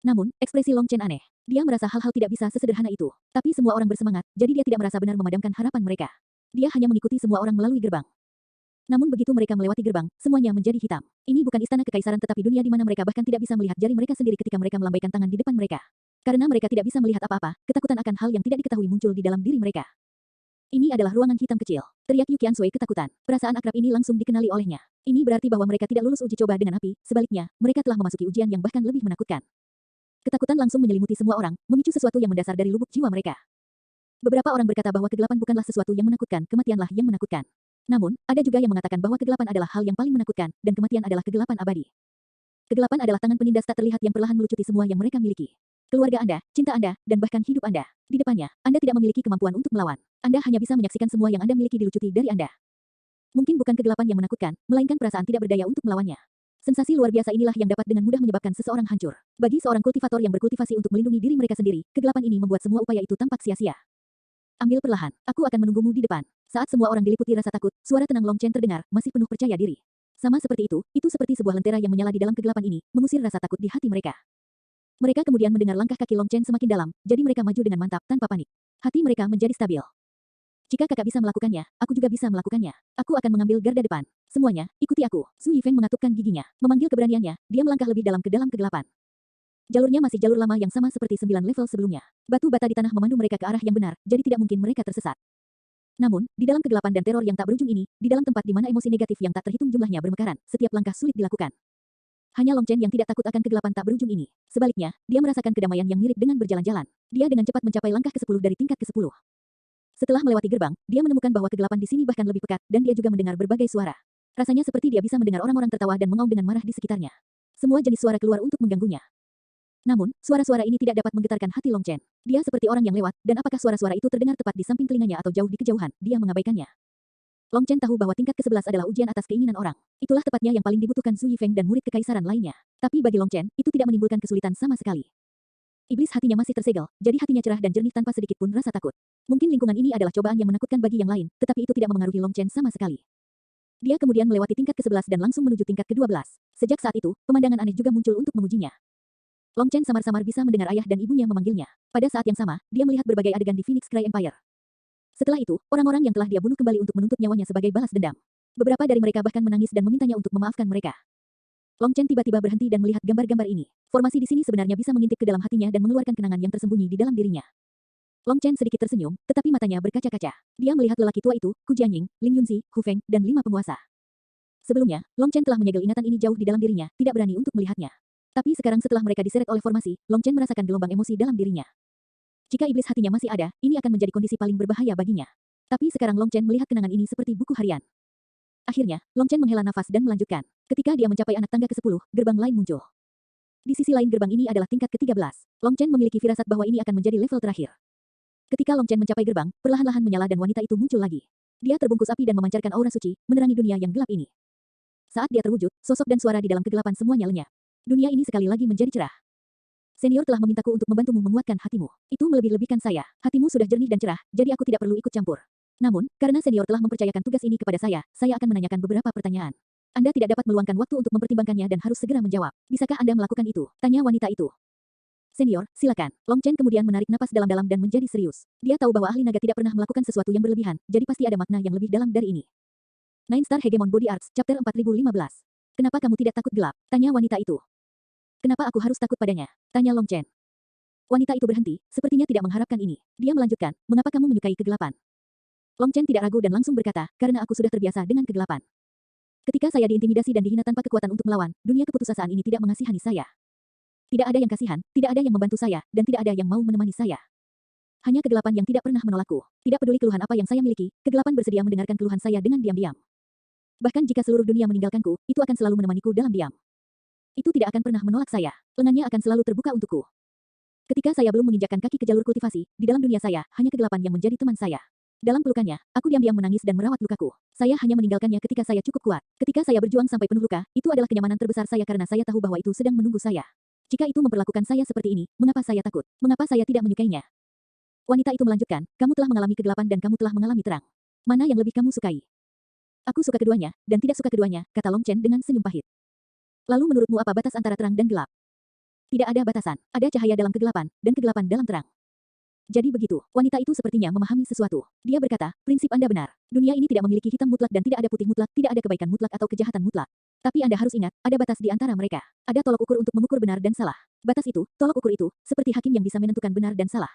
Namun, ekspresi Long Chen aneh. Dia merasa hal-hal tidak bisa sesederhana itu. Tapi semua orang bersemangat, jadi dia tidak merasa benar memadamkan harapan mereka. Dia hanya mengikuti semua orang melalui gerbang. Namun begitu mereka melewati gerbang, semuanya menjadi hitam. Ini bukan istana kekaisaran tetapi dunia di mana mereka bahkan tidak bisa melihat jari mereka sendiri ketika mereka melambaikan tangan di depan mereka. Karena mereka tidak bisa melihat apa-apa, ketakutan akan hal yang tidak diketahui muncul di dalam diri mereka. Ini adalah ruangan hitam kecil. Teriak Yu Qiansui ketakutan. Perasaan akrab ini langsung dikenali olehnya. Ini berarti bahwa mereka tidak lulus uji coba dengan api, sebaliknya, mereka telah memasuki ujian yang bahkan lebih menakutkan. Ketakutan langsung menyelimuti semua orang, memicu sesuatu yang mendasar dari lubuk jiwa mereka. Beberapa orang berkata bahwa kegelapan bukanlah sesuatu yang menakutkan, kematianlah yang menakutkan. Namun, ada juga yang mengatakan bahwa kegelapan adalah hal yang paling menakutkan, dan kematian adalah kegelapan abadi. Kegelapan adalah tangan penindas tak terlihat yang perlahan melucuti semua yang mereka miliki. Keluarga Anda, cinta Anda, dan bahkan hidup Anda. Di depannya, Anda tidak memiliki kemampuan untuk melawan. Anda hanya bisa menyaksikan semua yang Anda miliki dilucuti dari Anda. Mungkin bukan kegelapan yang menakutkan, melainkan perasaan tidak berdaya untuk melawannya. Sensasi luar biasa inilah yang dapat dengan mudah menyebabkan seseorang hancur. Bagi seorang kultivator yang berkultivasi untuk melindungi diri mereka sendiri, kegelapan ini membuat semua upaya itu tampak sia-sia. Ambil perlahan, aku akan menunggumu di depan. Saat semua orang diliputi rasa takut, suara tenang Long Chen terdengar, masih penuh percaya diri. Sama seperti itu seperti sebuah lentera yang menyala di dalam kegelapan ini, mengusir rasa takut di hati mereka. Mereka kemudian mendengar langkah kaki Long Chen semakin dalam, jadi mereka maju dengan mantap tanpa panik. Hati mereka menjadi stabil. Jika kakak bisa melakukannya, aku juga bisa melakukannya. Aku akan mengambil garda depan. Semuanya, ikuti aku. Su Yifeng mengatupkan giginya. Memanggil keberaniannya, dia melangkah lebih dalam ke dalam kegelapan. Jalurnya masih jalur lama yang sama seperti 9 level sebelumnya. Batu bata di tanah memandu mereka ke arah yang benar, jadi tidak mungkin mereka tersesat. Namun, di dalam kegelapan dan teror yang tak berujung ini, di dalam tempat di mana emosi negatif yang tak terhitung jumlahnya bermekaran, setiap langkah sulit dilakukan. Hanya Long Chen yang tidak takut akan kegelapan tak berujung ini. Sebaliknya, dia merasakan kedamaian yang mirip dengan berjalan-jalan. Dia dengan cepat mencapai langkah ke-10 dari tingkat ke-10. Setelah melewati gerbang, dia menemukan bahwa kegelapan di sini bahkan lebih pekat, dan dia juga mendengar berbagai suara. Rasanya seperti dia bisa mendengar orang-orang tertawa dan mengaum dengan marah di sekitarnya. Semua jenis suara keluar untuk mengganggunya. Namun, suara-suara ini tidak dapat menggetarkan hati Long Chen. Dia seperti orang yang lewat, dan apakah suara-suara itu terdengar tepat di samping telinganya atau jauh di kejauhan, dia mengabaikannya. Long Chen tahu bahwa tingkat ke-11 adalah ujian atas keinginan orang. Itulah tepatnya yang paling dibutuhkan Su Yifeng dan murid kekaisaran lainnya. Tapi bagi Long Chen, itu tidak menimbulkan kesulitan sama sekali. Iblis hatinya masih tersegel, jadi hatinya cerah dan jernih tanpa sedikit pun rasa takut. Mungkin lingkungan ini adalah cobaan yang menakutkan bagi yang lain, tetapi itu tidak memengaruhi Long Chen sama sekali. Dia kemudian melewati tingkat ke-11 dan langsung menuju tingkat ke-12. Sejak saat itu, pemandangan aneh juga muncul untuk mengujinya. Long Chen samar-samar bisa mendengar ayah dan ibunya memanggilnya. Pada saat yang sama, dia melihat berbagai adegan di Phoenix Cry Empire. Setelah itu, orang-orang yang telah dia bunuh kembali untuk menuntut nyawanya sebagai balas dendam. Beberapa dari mereka bahkan menangis dan memintanya untuk memaafkan mereka. Long Chen tiba-tiba berhenti dan melihat gambar-gambar ini. Formasi di sini sebenarnya bisa mengintip ke dalam hatinya dan mengeluarkan kenangan yang tersembunyi di dalam dirinya. Long Chen sedikit tersenyum, tetapi matanya berkaca-kaca. Dia melihat lelaki tua itu, Ku Jianying, Ling Yunzi, Hu Feng, dan 5 penguasa. Sebelumnya, Long Chen telah menyegel ingatan ini jauh di dalam dirinya, tidak berani untuk melihatnya. Tapi sekarang setelah mereka diseret oleh formasi, Long Chen merasakan gelombang emosi dalam dirinya. Jika iblis hatinya masih ada, ini akan menjadi kondisi paling berbahaya baginya. Tapi sekarang Long Chen melihat kenangan ini seperti buku harian. Akhirnya, Long Chen menghela nafas dan melanjutkan. Ketika dia mencapai anak tangga ke-10, gerbang lain muncul. Di sisi lain gerbang ini adalah tingkat ke-13. Long Chen memiliki firasat bahwa ini akan menjadi level terakhir. Ketika Long Chen mencapai gerbang, perlahan-lahan menyala dan wanita itu muncul lagi. Dia terbungkus api dan memancarkan aura suci, menerangi dunia yang gelap ini. Saat dia terwujud, sosok dan suara di dalam kegelapan semuanya lenyap. Dunia ini sekali lagi menjadi cerah. Senior telah memintaku untuk membantumu menguatkan hatimu. Itu melebih-lebihkan saya. Hatimu sudah jernih dan cerah, jadi aku tidak perlu ikut campur. Namun, karena senior telah mempercayakan tugas ini kepada saya akan menanyakan beberapa pertanyaan. Anda tidak dapat meluangkan waktu untuk mempertimbangkannya dan harus segera menjawab. Bisakah Anda melakukan itu? Tanya wanita itu. Senior, silakan. Long Chen kemudian menarik napas dalam-dalam dan menjadi serius. Dia tahu bahwa ahli naga tidak pernah melakukan sesuatu yang berlebihan, jadi pasti ada makna yang lebih dalam dari ini. Nine Star Hegemon Body Arts, Chapter 4015. Kenapa kamu tidak takut gelap? Tanya wanita itu. Kenapa aku harus takut padanya? Tanya Long Chen. Wanita itu berhenti, sepertinya tidak mengharapkan ini. Dia melanjutkan, mengapa kamu menyukai kegelapan? Long Chen tidak ragu dan langsung berkata, karena aku sudah terbiasa dengan kegelapan. Ketika saya diintimidasi dan dihina tanpa kekuatan untuk melawan, dunia keputusasaan ini tidak mengasihani saya. Tidak ada yang kasihan, tidak ada yang membantu saya, dan tidak ada yang mau menemani saya. Hanya kegelapan yang tidak pernah menolakku. Tidak peduli keluhan apa yang saya miliki, kegelapan bersedia mendengarkan keluhan saya dengan diam-diam. Bahkan jika seluruh dunia meninggalkanku, itu akan selalu menemaniku dalam diam. Itu tidak akan pernah menolak saya. Lengannya akan selalu terbuka untukku. Ketika saya belum menginjakkan kaki ke jalur kultivasi, di dalam dunia saya, hanya kegelapan yang menjadi teman saya. Dalam pelukannya, aku diam-diam menangis dan merawat lukaku. Saya hanya meninggalkannya ketika saya cukup kuat. Ketika saya berjuang sampai penuh luka, itu adalah kenyamanan terbesar saya karena saya tahu bahwa itu sedang menunggu saya. Jika itu memperlakukan saya seperti ini, mengapa saya takut? Mengapa saya tidak menyukainya? Wanita itu melanjutkan, kamu telah mengalami kegelapan dan kamu telah mengalami terang. Mana yang lebih kamu sukai? Aku suka keduanya, dan tidak suka keduanya, kata Long Chen dengan senyum pahit. Lalu menurutmu apa batas antara terang dan gelap? Tidak ada batasan. Ada cahaya dalam kegelapan, dan kegelapan dalam terang. Jadi begitu, wanita itu sepertinya memahami sesuatu. Dia berkata, prinsip Anda benar. Dunia ini tidak memiliki hitam mutlak dan tidak ada putih mutlak, tidak ada kebaikan mutlak atau kejahatan mutlak. Tapi Anda harus ingat, ada batas di antara mereka. Ada tolok ukur untuk mengukur benar dan salah. Batas itu, tolok ukur itu, seperti hakim yang bisa menentukan benar dan salah.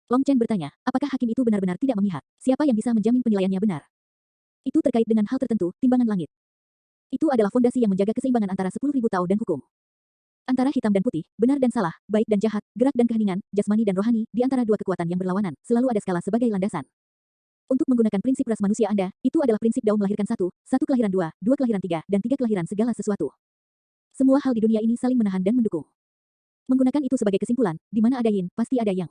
Long Chen bertanya, apakah hakim itu benar-benar tidak memihak? Siapa yang bisa menjamin penilaiannya benar? Itu terkait dengan hal tertentu, timbangan langit. Itu adalah fondasi yang menjaga keseimbangan antara 10.000 Tao dan hukum. Antara hitam dan putih, benar dan salah, baik dan jahat, gerak dan keheningan, jasmani dan rohani, di antara dua kekuatan yang berlawanan, selalu ada skala sebagai landasan. Untuk menggunakan prinsip ras manusia Anda, itu adalah prinsip Dao melahirkan satu kelahiran dua kelahiran tiga, dan tiga kelahiran segala sesuatu. Semua hal di dunia ini saling menahan dan mendukung. Menggunakan itu sebagai kesimpulan, di mana ada yin, pasti ada yang.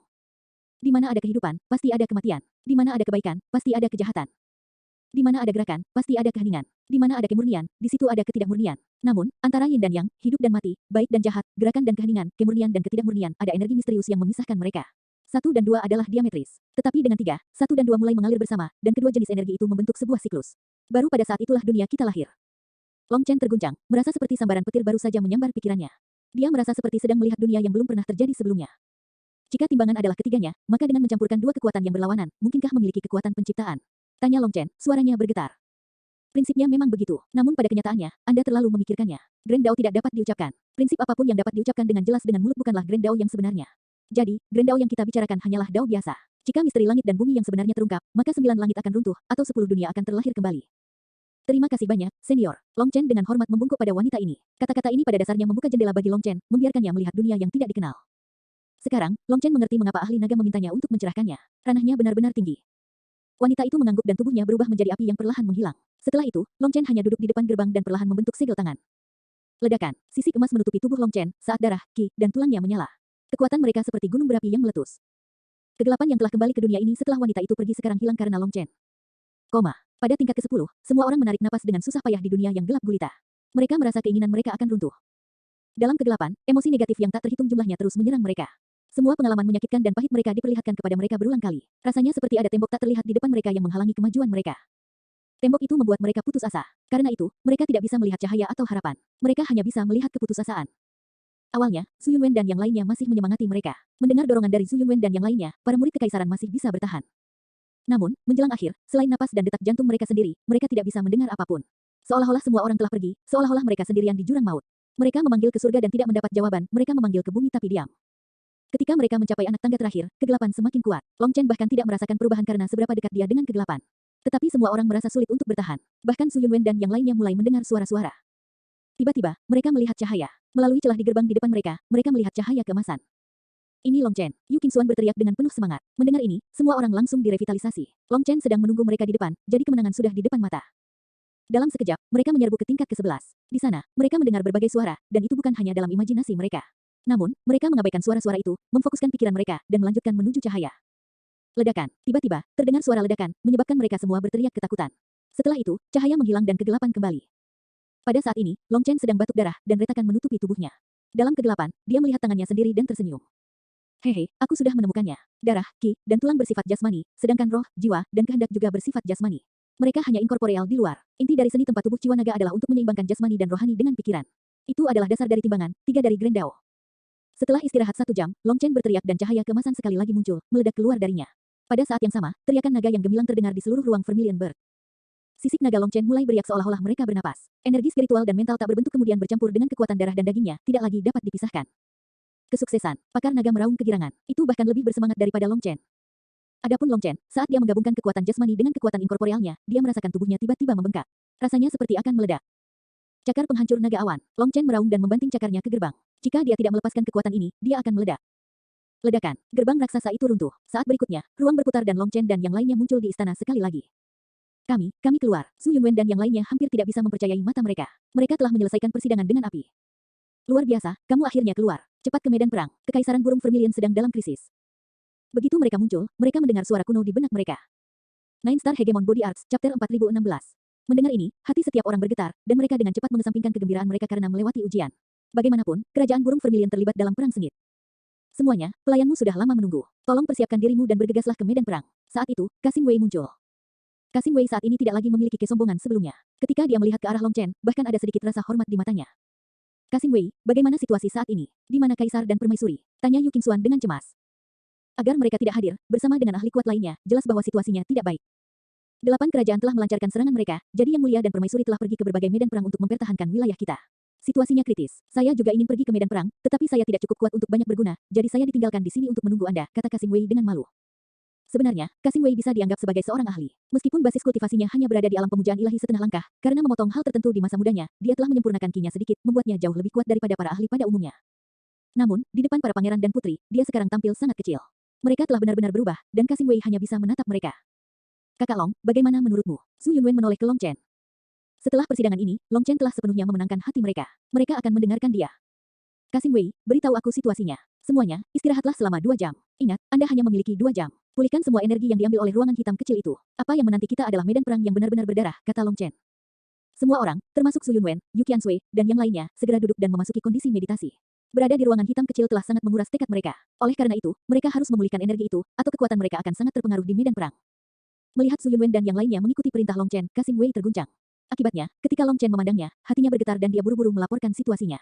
Di mana ada kehidupan, pasti ada kematian. Di mana ada kebaikan, pasti ada kejahatan. Di mana ada gerakan, pasti ada keheningan. Di mana ada kemurnian, di situ ada ketidakmurnian. Namun, antara yin dan yang, hidup dan mati, baik dan jahat, gerakan dan keheningan, kemurnian dan ketidakmurnian, ada energi misterius yang memisahkan mereka. 1 dan 2 adalah diametris. Tetapi dengan 3, 1 dan 2 mulai mengalir bersama, dan kedua jenis energi itu membentuk sebuah siklus. Baru pada saat itulah dunia kita lahir. Long Chen terguncang, merasa seperti sambaran petir baru saja menyambar pikirannya. Dia merasa seperti sedang melihat dunia yang belum pernah terjadi sebelumnya. Jika timbangan adalah ketiganya, maka dengan mencampurkan dua kekuatan yang berlawanan, mungkinkah memiliki kekuatan penciptaan? Tanya Long Chen, suaranya bergetar. Prinsipnya memang begitu, namun pada kenyataannya, Anda terlalu memikirkannya. Grand Dao tidak dapat diucapkan. Prinsip apapun yang dapat diucapkan dengan jelas dengan mulut bukanlah Grand Dao yang sebenarnya. Jadi, Grand Dao yang kita bicarakan hanyalah Dao biasa. Jika misteri langit dan bumi yang sebenarnya terungkap, maka 9 langit akan runtuh, atau 10 dunia akan terlahir kembali. Terima kasih banyak, senior. Long Chen dengan hormat membungkuk pada wanita ini. Kata-kata ini pada dasarnya membuka jendela bagi Long Chen, membiarkannya melihat dunia yang tidak dikenal. Sekarang, Long Chen mengerti mengapa ahli naga memintanya untuk mencerahkannya. Ranahnya benar-benar tinggi. Wanita itu mengangguk dan tubuhnya berubah menjadi api yang perlahan menghilang. Setelah itu, Long Chen hanya duduk di depan gerbang dan perlahan membentuk segel tangan. Ledakan, sisik emas menutupi tubuh Long Chen, saat darah, ki, dan tulangnya menyala. Kekuatan mereka seperti gunung berapi yang meletus. Kegelapan yang telah kembali ke dunia ini setelah wanita itu pergi sekarang hilang karena Long Chen. Pada tingkat ke-10, semua orang menarik napas dengan susah payah di dunia yang gelap gulita. Mereka merasa keinginan mereka akan runtuh. Dalam kegelapan, emosi negatif yang tak terhitung jumlahnya terus menyerang mereka. Semua pengalaman menyakitkan dan pahit mereka diperlihatkan kepada mereka berulang kali. Rasanya seperti ada tembok tak terlihat di depan mereka yang menghalangi kemajuan mereka. Tembok itu membuat mereka putus asa. Karena itu, mereka tidak bisa melihat cahaya atau harapan. Mereka hanya bisa melihat keputusasaan. Awalnya, Zhu Yunwen dan yang lainnya masih menyemangati mereka. Mendengar dorongan dari Zhu Yunwen dan yang lainnya, para murid kekaisaran masih bisa bertahan. Namun, menjelang akhir, selain napas dan detak jantung mereka sendiri, mereka tidak bisa mendengar apapun. Seolah-olah semua orang telah pergi, seolah-olah mereka sendirian di jurang maut. Mereka memanggil ke surga dan tidak mendapat jawaban, mereka memanggil ke bumi tapi diam. Ketika mereka mencapai anak tangga terakhir, kegelapan semakin kuat. Long Chen bahkan tidak merasakan perubahan karena seberapa dekat dia dengan kegelapan. Tetapi semua orang merasa sulit untuk bertahan. Bahkan Su Yunwen dan yang lainnya mulai mendengar suara-suara. Tiba-tiba, mereka melihat cahaya. Melalui celah di gerbang di depan mereka, mereka melihat cahaya keemasan. Ini Long Chen. Yu Qingxuan berteriak dengan penuh semangat. Mendengar ini, semua orang langsung direvitalisasi. Long Chen sedang menunggu mereka di depan, jadi kemenangan sudah di depan mata. Dalam sekejap, mereka menyerbu ke tingkat ke-11. Di sana, mereka mendengar berbagai suara, dan itu bukan hanya dalam imajinasi mereka. Namun, mereka mengabaikan suara-suara itu, memfokuskan pikiran mereka, dan melanjutkan menuju cahaya. Ledakan. Tiba-tiba, terdengar suara ledakan, menyebabkan mereka semua berteriak ketakutan. Setelah itu, cahaya menghilang dan kegelapan kembali. Pada saat ini, Long Chen sedang batuk darah, dan retakan menutupi tubuhnya. Dalam kegelapan, dia melihat tangannya sendiri dan tersenyum. Hehe, aku sudah menemukannya. Darah, ki, dan tulang bersifat jasmani, sedangkan roh, jiwa, dan kehendak juga bersifat jasmani. Mereka hanya inkorporeal di luar. Inti dari seni tempat tubuh jiwa naga adalah untuk menyeimbangkan jasmani dan rohani dengan pikiran. Itu adalah dasar dari timbangan, 3 dari Grand Dao. Setelah istirahat 1 jam, Long Chen berteriak dan cahaya keemasan sekali lagi muncul, meledak keluar darinya. Pada saat yang sama, teriakan naga yang gemilang terdengar di seluruh ruang Vermilion Bird. Sisik naga Long Chen mulai beriak seolah-olah mereka bernapas. Energi spiritual dan mental tak berbentuk kemudian bercampur dengan kekuatan darah dan dagingnya, tidak lagi dapat dipisahkan. Kesuksesan. Pakar naga meraung kegirangan. Itu bahkan lebih bersemangat daripada Long Chen. Adapun Long Chen, saat dia menggabungkan kekuatan jasmani dengan kekuatan inkorporealnya, dia merasakan tubuhnya tiba-tiba membengkak. Rasanya seperti akan meledak. Cakar penghancur naga awan. Long Chen meraung dan membanting cakarnya ke gerbang. Jika dia tidak melepaskan kekuatan ini, dia akan meledak. Ledakan. Gerbang raksasa itu runtuh. Saat berikutnya, ruang berputar dan Long Chen dan yang lainnya muncul di istana sekali lagi. Kami keluar. Su Yunwen dan yang lainnya hampir tidak bisa mempercayai mata mereka. Mereka telah menyelesaikan persidangan dengan api. Luar biasa, kamu akhirnya keluar. Cepat ke medan perang. Kekaisaran burung Vermilion sedang dalam krisis. Begitu mereka muncul, mereka mendengar suara kuno di benak mereka. Nine Star Hegemon Body Arts, Chapter 4016. Mendengar ini, hati setiap orang bergetar, dan mereka dengan cepat mengesampingkan kegembiraan mereka karena melewati ujian. Bagaimanapun, kerajaan burung Vermilion terlibat dalam perang sengit. Semuanya, pelayanmu sudah lama menunggu. Tolong persiapkan dirimu dan bergegaslah ke medan perang. Saat itu, Kasim Wei muncul. Kasim Wei saat ini tidak lagi memiliki kesombongan sebelumnya. Ketika dia melihat ke arah Long Chen, bahkan ada sedikit rasa hormat di matanya. Kasim Wei, bagaimana situasi saat ini? Di mana Kaisar dan Permaisuri? Tanya Yu Qingxuan dengan cemas. Agar mereka tidak hadir, bersama dengan ahli kuat lainnya, jelas bahwa situasinya tidak baik. 8 kerajaan telah melancarkan serangan mereka, jadi Yang Mulia dan Permaisuri telah pergi ke berbagai medan perang untuk mempertahankan wilayah kita. Situasinya kritis. Saya juga ingin pergi ke medan perang, tetapi saya tidak cukup kuat untuk banyak berguna, jadi saya ditinggalkan di sini untuk menunggu Anda, kata Kasim Wei dengan malu. Sebenarnya, Kasim Wei bisa dianggap sebagai seorang ahli. Meskipun basis kultivasinya hanya berada di alam pemujaan ilahi setengah langkah, karena memotong hal tertentu di masa mudanya, dia telah menyempurnakan kinya sedikit, membuatnya jauh lebih kuat daripada para ahli pada umumnya. Namun, di depan para pangeran dan putri, dia sekarang tampil sangat kecil. Mereka telah benar-benar berubah, dan Kasim Wei hanya bisa menatap mereka. Kakak Long, bagaimana menurutmu? Su Yunwen menoleh ke Long Chen. Setelah persidangan ini, Long Chen telah sepenuhnya memenangkan hati mereka. Mereka akan mendengarkan dia. Kasim Wei, beritahu aku situasinya. Semuanya, istirahatlah selama 2 jam. Ingat, Anda hanya memiliki 2 jam. Pulihkan semua energi yang diambil oleh ruangan hitam kecil itu. Apa yang menanti kita adalah medan perang yang benar-benar berdarah, kata Long Chen. Semua orang, termasuk Su Yunwen, Yu Qiansui, dan yang lainnya, segera duduk dan memasuki kondisi meditasi. Berada di ruangan hitam kecil telah sangat menguras tekad mereka. Oleh karena itu, mereka harus memulihkan energi itu, atau kekuatan mereka akan sangat terpengaruh di medan perang. Melihat Su Yunwen dan yang lainnya mengikuti perintah Long Chen, Kasim Wei terguncang. Akibatnya, ketika Long Chen memandangnya, hatinya bergetar dan dia buru-buru melaporkan situasinya.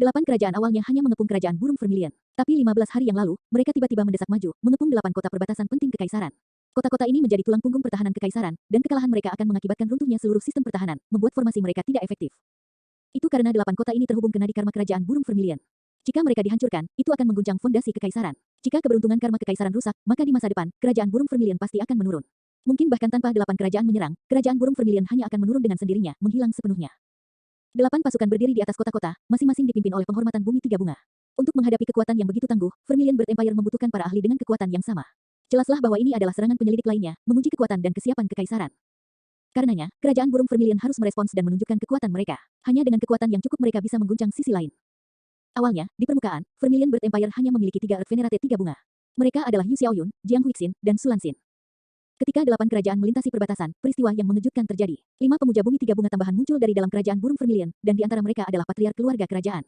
8 kerajaan awalnya hanya mengepung kerajaan burung Vermilion. Tapi 15 hari yang lalu, mereka tiba-tiba mendesak maju, mengepung 8 kota perbatasan penting kekaisaran. Kota-kota ini menjadi tulang punggung pertahanan kekaisaran, dan kekalahan mereka akan mengakibatkan runtuhnya seluruh sistem pertahanan, membuat formasi mereka tidak efektif. Itu karena 8 kota ini terhubung ke nadi karma kerajaan burung Vermilion. Jika mereka dihancurkan, itu akan mengguncang fondasi kekaisaran. Jika keberuntungan karma kekaisaran rusak, maka di masa depan, kerajaan burung Vermilion pasti akan menurun. Mungkin bahkan tanpa 8 kerajaan menyerang, kerajaan burung Vermilion hanya akan menurun dengan sendirinya, menghilang sepenuhnya. 8 pasukan berdiri di atas kota-kota, masing-masing dipimpin oleh penghormatan bumi 3 bunga. Untuk menghadapi kekuatan yang begitu tangguh, Vermilion Bird Empire membutuhkan para ahli dengan kekuatan yang sama. Jelaslah bahwa ini adalah serangan penyelidik lainnya, menguji kekuatan dan kesiapan kekaisaran. Karenanya, kerajaan burung Vermilion harus merespons dan menunjukkan kekuatan mereka. Hanya dengan kekuatan yang cukup mereka bisa mengguncang sisi lain. Awalnya, di permukaan, Vermilion Bird Empire hanya memiliki 3 Earth Venerate 3 bunga. Mereka adalah Yu Xiaoyun, Jiang Huixin, dan Sulansin. Ketika 8 kerajaan melintasi perbatasan, peristiwa yang mengejutkan terjadi. 5 pemuja bumi 3 bunga tambahan muncul dari dalam kerajaan burung Vermilion, dan di antara mereka adalah patriark keluarga kerajaan.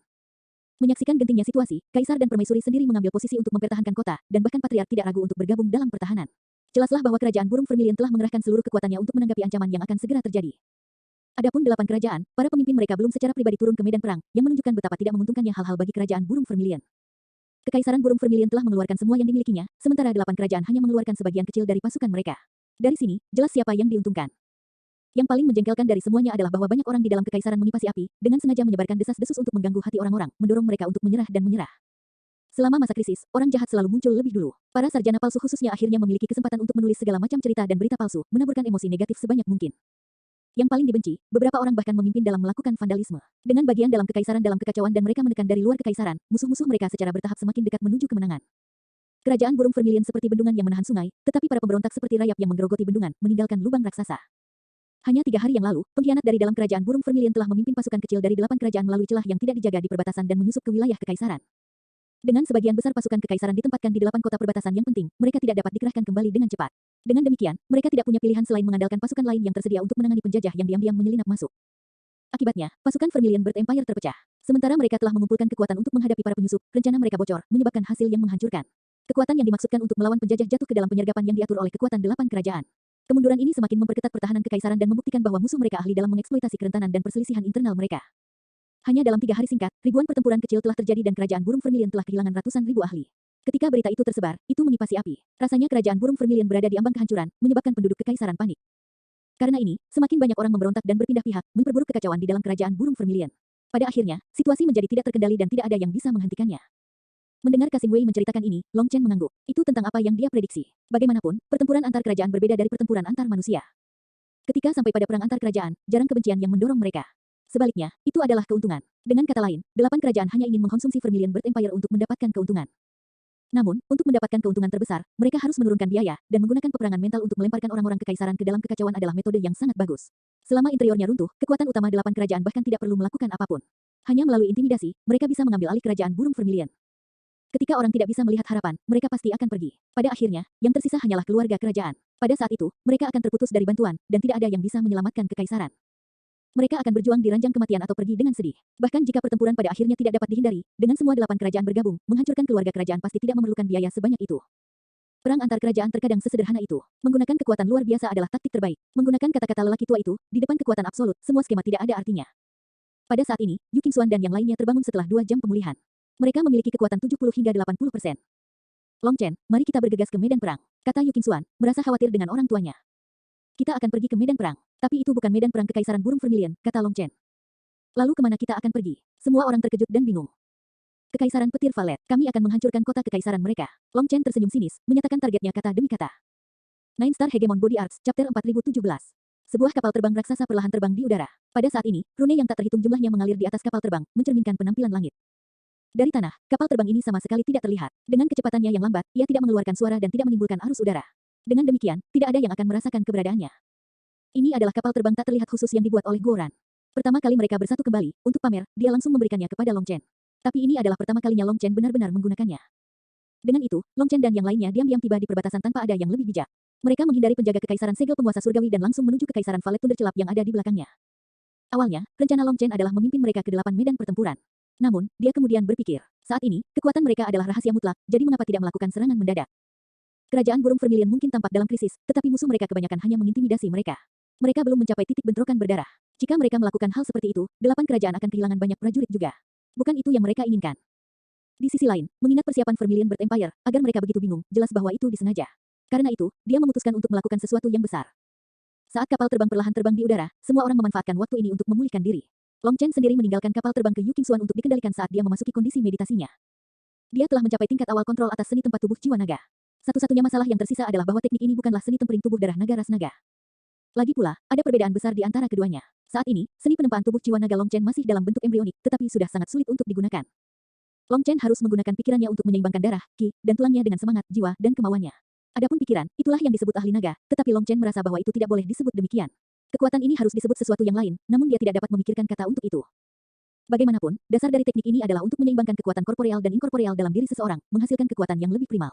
Menyaksikan gentingnya situasi, Kaisar dan Permaisuri sendiri mengambil posisi untuk mempertahankan kota, dan bahkan patriark tidak ragu untuk bergabung dalam pertahanan. Jelaslah bahwa kerajaan burung Vermilion telah mengerahkan seluruh kekuatannya untuk menanggapi ancaman yang akan segera terjadi. Adapun 8 kerajaan, para pemimpin mereka belum secara pribadi turun ke medan perang, yang menunjukkan betapa tidak menguntungkannya hal-hal bagi kerajaan burung Vermilion. Kekaisaran burung Vermilion telah mengeluarkan semua yang dimilikinya, sementara 8 kerajaan hanya mengeluarkan sebagian kecil dari pasukan mereka. Dari sini, jelas siapa yang diuntungkan. Yang paling menjengkelkan dari semuanya adalah bahwa banyak orang di dalam kekaisaran menipasi api, dengan sengaja menyebarkan desas-desus untuk mengganggu hati orang-orang, mendorong mereka untuk menyerah dan menyerah. Selama masa krisis, orang jahat selalu muncul lebih dulu. Para sarjana palsu khususnya akhirnya memiliki kesempatan untuk menulis segala macam cerita dan berita palsu, menaburkan emosi negatif sebanyak mungkin. Yang paling dibenci, beberapa orang bahkan memimpin dalam melakukan vandalisme. Dengan bagian dalam kekaisaran dalam kekacauan dan mereka menekan dari luar kekaisaran, musuh-musuh mereka secara bertahap semakin dekat menuju kemenangan. Kerajaan burung vermilion seperti bendungan yang menahan sungai, tetapi para pemberontak seperti rayap yang menggerogoti bendungan, meninggalkan lubang raksasa. Hanya 3 hari yang lalu, pengkhianat dari dalam kerajaan burung vermilion telah memimpin pasukan kecil dari 8 kerajaan melalui celah yang tidak dijaga di perbatasan dan menyusup ke wilayah kekaisaran. Dengan sebagian besar pasukan kekaisaran ditempatkan di 8 kota perbatasan yang penting, mereka tidak dapat dikerahkan kembali dengan cepat. Dengan demikian, mereka tidak punya pilihan selain mengandalkan pasukan lain yang tersedia untuk menangani penjajah yang diam-diam menyelinap masuk. Akibatnya, pasukan Vermilion Bird Empire terpecah. Sementara mereka telah mengumpulkan kekuatan untuk menghadapi para penyusup, rencana mereka bocor, menyebabkan hasil yang menghancurkan. Kekuatan yang dimaksudkan untuk melawan penjajah jatuh ke dalam penyergapan yang diatur oleh kekuatan 8 kerajaan. Kemunduran ini semakin memperketat pertahanan kekaisaran dan membuktikan bahwa musuh mereka ahli dalam mengeksploitasi kerentanan dan perselisihan internal mereka. Hanya dalam 3 hari singkat, ribuan pertempuran kecil telah terjadi dan kerajaan burung Vermilion telah kehilangan ratusan ribu ahli. Ketika berita itu tersebar, itu menipasi api. Rasanya kerajaan burung Vermilion berada di ambang kehancuran, menyebabkan penduduk kekaisaran panik. Karena ini, semakin banyak orang memberontak dan berpindah pihak, memperburuk kekacauan di dalam kerajaan burung Vermilion. Pada akhirnya, situasi menjadi tidak terkendali dan tidak ada yang bisa menghentikannya. Mendengar Kasim Wei menceritakan ini, Long Chen mengangguk. Itu tentang apa yang dia prediksi. Bagaimanapun, pertempuran antar kerajaan berbeda dari pertempuran antar manusia. Ketika sampai pada perang antar kerajaan, jarang kebencian yang mendorong mereka. Sebaliknya, itu adalah keuntungan. Dengan kata lain, 8 kerajaan hanya ingin mengkonsumsi Vermilion Bird Empire untuk mendapatkan keuntungan. Namun, untuk mendapatkan keuntungan terbesar, mereka harus menurunkan biaya, dan menggunakan peperangan mental untuk melemparkan orang-orang kekaisaran ke dalam kekacauan adalah metode yang sangat bagus. Selama interiornya runtuh, kekuatan utama 8 kerajaan bahkan tidak perlu melakukan apapun. Hanya melalui intimidasi, mereka bisa mengambil alih kerajaan burung Vermilion. Ketika orang tidak bisa melihat harapan, mereka pasti akan pergi. Pada akhirnya, yang tersisa hanyalah keluarga kerajaan. Pada saat itu, mereka akan terputus dari bantuan, dan tidak ada yang bisa menyelamatkan kekaisaran. Mereka akan berjuang di ranjang kematian atau pergi dengan sedih. Bahkan jika pertempuran pada akhirnya tidak dapat dihindari, dengan semua 8 kerajaan bergabung, menghancurkan keluarga kerajaan pasti tidak memerlukan biaya sebanyak itu. Perang antar kerajaan terkadang sesederhana itu. Menggunakan kekuatan luar biasa adalah taktik terbaik. Menggunakan kata-kata lelaki tua itu, di depan kekuatan absolut, semua skema tidak ada artinya. Pada saat ini, Yu Qingxuan dan yang lainnya terbangun setelah 2 jam pemulihan. Mereka memiliki kekuatan 70 hingga 80%. Long Chen, mari kita bergegas ke medan perang, kata Yu Qingxuan, merasa khawatir dengan orang tuanya. Kita akan pergi ke medan perang, tapi itu bukan medan perang kekaisaran burung Vermilion, kata Long Chen. Lalu kemana kita akan pergi? Semua orang terkejut dan bingung. Kekaisaran petir Valet, kami akan menghancurkan kota kekaisaran mereka. Long Chen tersenyum sinis, menyatakan targetnya kata demi kata. Nine Star Hegemon Body Arts, Chapter 4017. Sebuah kapal terbang raksasa perlahan terbang di udara. Pada saat ini, rune yang tak terhitung jumlahnya mengalir di atas kapal terbang, mencerminkan penampilan langit. Dari tanah, kapal terbang ini sama sekali tidak terlihat. Dengan kecepatannya yang lambat, ia tidak mengeluarkan suara dan tidak menimbulkan arus udara. Dengan demikian, tidak ada yang akan merasakan keberadaannya. Ini adalah kapal terbang tak terlihat khusus yang dibuat oleh Goran. Pertama kali mereka bersatu kembali, untuk pamer, dia langsung memberikannya kepada Long Chen. Tapi ini adalah pertama kalinya Long Chen benar-benar menggunakannya. Dengan itu, Long Chen dan yang lainnya diam-diam tiba di perbatasan tanpa ada yang lebih bijak. Mereka menghindari penjaga kekaisaran segel penguasa surgawi dan langsung menuju kekaisaran Valet Thundercelap yang ada di belakangnya. Awalnya, rencana Long Chen adalah memimpin mereka ke 8 medan pertempuran. Namun, dia kemudian berpikir, saat ini, kekuatan mereka adalah rahasia mutlak, jadi mengapa tidak melakukan serangan mendadak? Kerajaan burung Vermilion mungkin tampak dalam krisis, tetapi musuh mereka kebanyakan hanya mengintimidasi mereka. Mereka belum mencapai titik bentrokan berdarah. Jika mereka melakukan hal seperti itu, 8 kerajaan akan kehilangan banyak prajurit juga. Bukan itu yang mereka inginkan. Di sisi lain, mengingat persiapan Vermilion Bird Empire, agar mereka begitu bingung, jelas bahwa itu disengaja. Karena itu, dia memutuskan untuk melakukan sesuatu yang besar. Saat kapal terbang perlahan terbang di udara, semua orang memanfaatkan waktu ini untuk memulihkan diri. Long Chen sendiri meninggalkan kapal terbang ke Yu Qingxuan untuk dikendalikan saat dia memasuki kondisi meditasinya. Dia telah mencapai tingkat awal kontrol atas seni tempat tubuh jiwa naga. Satu-satunya masalah yang tersisa adalah bahwa teknik ini bukanlah seni tempering tubuh darah naga ras naga. Lagi pula, ada perbedaan besar di antara keduanya. Saat ini, seni penempaan tubuh jiwa naga Long Chen masih dalam bentuk embrionik, tetapi sudah sangat sulit untuk digunakan. Long Chen harus menggunakan pikirannya untuk menyeimbangkan darah, ki, dan tulangnya dengan semangat, jiwa, dan kemauannya. Adapun pikiran, itulah yang disebut ahli naga, tetapi Long Chen merasa bahwa itu tidak boleh disebut demikian. Kekuatan ini harus disebut sesuatu yang lain, namun dia tidak dapat memikirkan kata untuk itu. Bagaimanapun, dasar dari teknik ini adalah untuk menyeimbangkan kekuatan korporeal dan inkorporeal dalam diri seseorang, menghasilkan kekuatan yang lebih primal.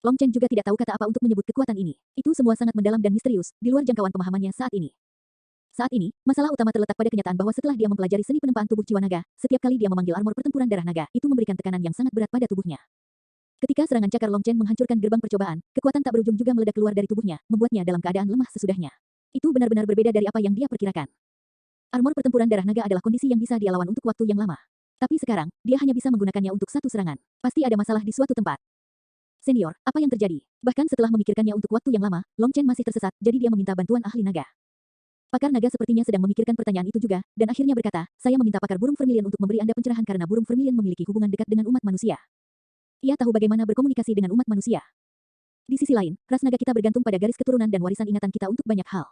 Long Chen juga tidak tahu kata apa untuk menyebut kekuatan ini. Itu semua sangat mendalam dan misterius, di luar jangkauan pemahamannya saat ini. Saat ini, masalah utama terletak pada kenyataan bahwa setelah dia mempelajari seni penempaan tubuh jiwa naga, setiap kali dia memanggil armor pertempuran darah naga, itu memberikan tekanan yang sangat berat pada tubuhnya. Ketika serangan cakar Long Chen menghancurkan gerbang percobaan, kekuatan tak berujung juga meledak keluar dari tubuhnya, membuatnya dalam keadaan lemah sesudahnya. Itu benar-benar berbeda dari apa yang dia perkirakan. Armor pertempuran darah naga adalah kondisi yang bisa dia lawan untuk waktu yang lama. Tapi sekarang, dia hanya bisa menggunakannya untuk satu serangan. Pasti ada masalah di suatu tempat. Senior, apa yang terjadi? Bahkan setelah memikirkannya untuk waktu yang lama, Long Chen masih tersesat, jadi dia meminta bantuan ahli naga. Pakar naga sepertinya sedang memikirkan pertanyaan itu juga, dan akhirnya berkata, saya meminta pakar burung Vermilion untuk memberi Anda pencerahan karena burung Vermilion memiliki hubungan dekat dengan umat manusia. Ia tahu bagaimana berkomunikasi dengan umat manusia. Di sisi lain, ras naga kita bergantung pada garis keturunan dan warisan ingatan kita untuk banyak hal.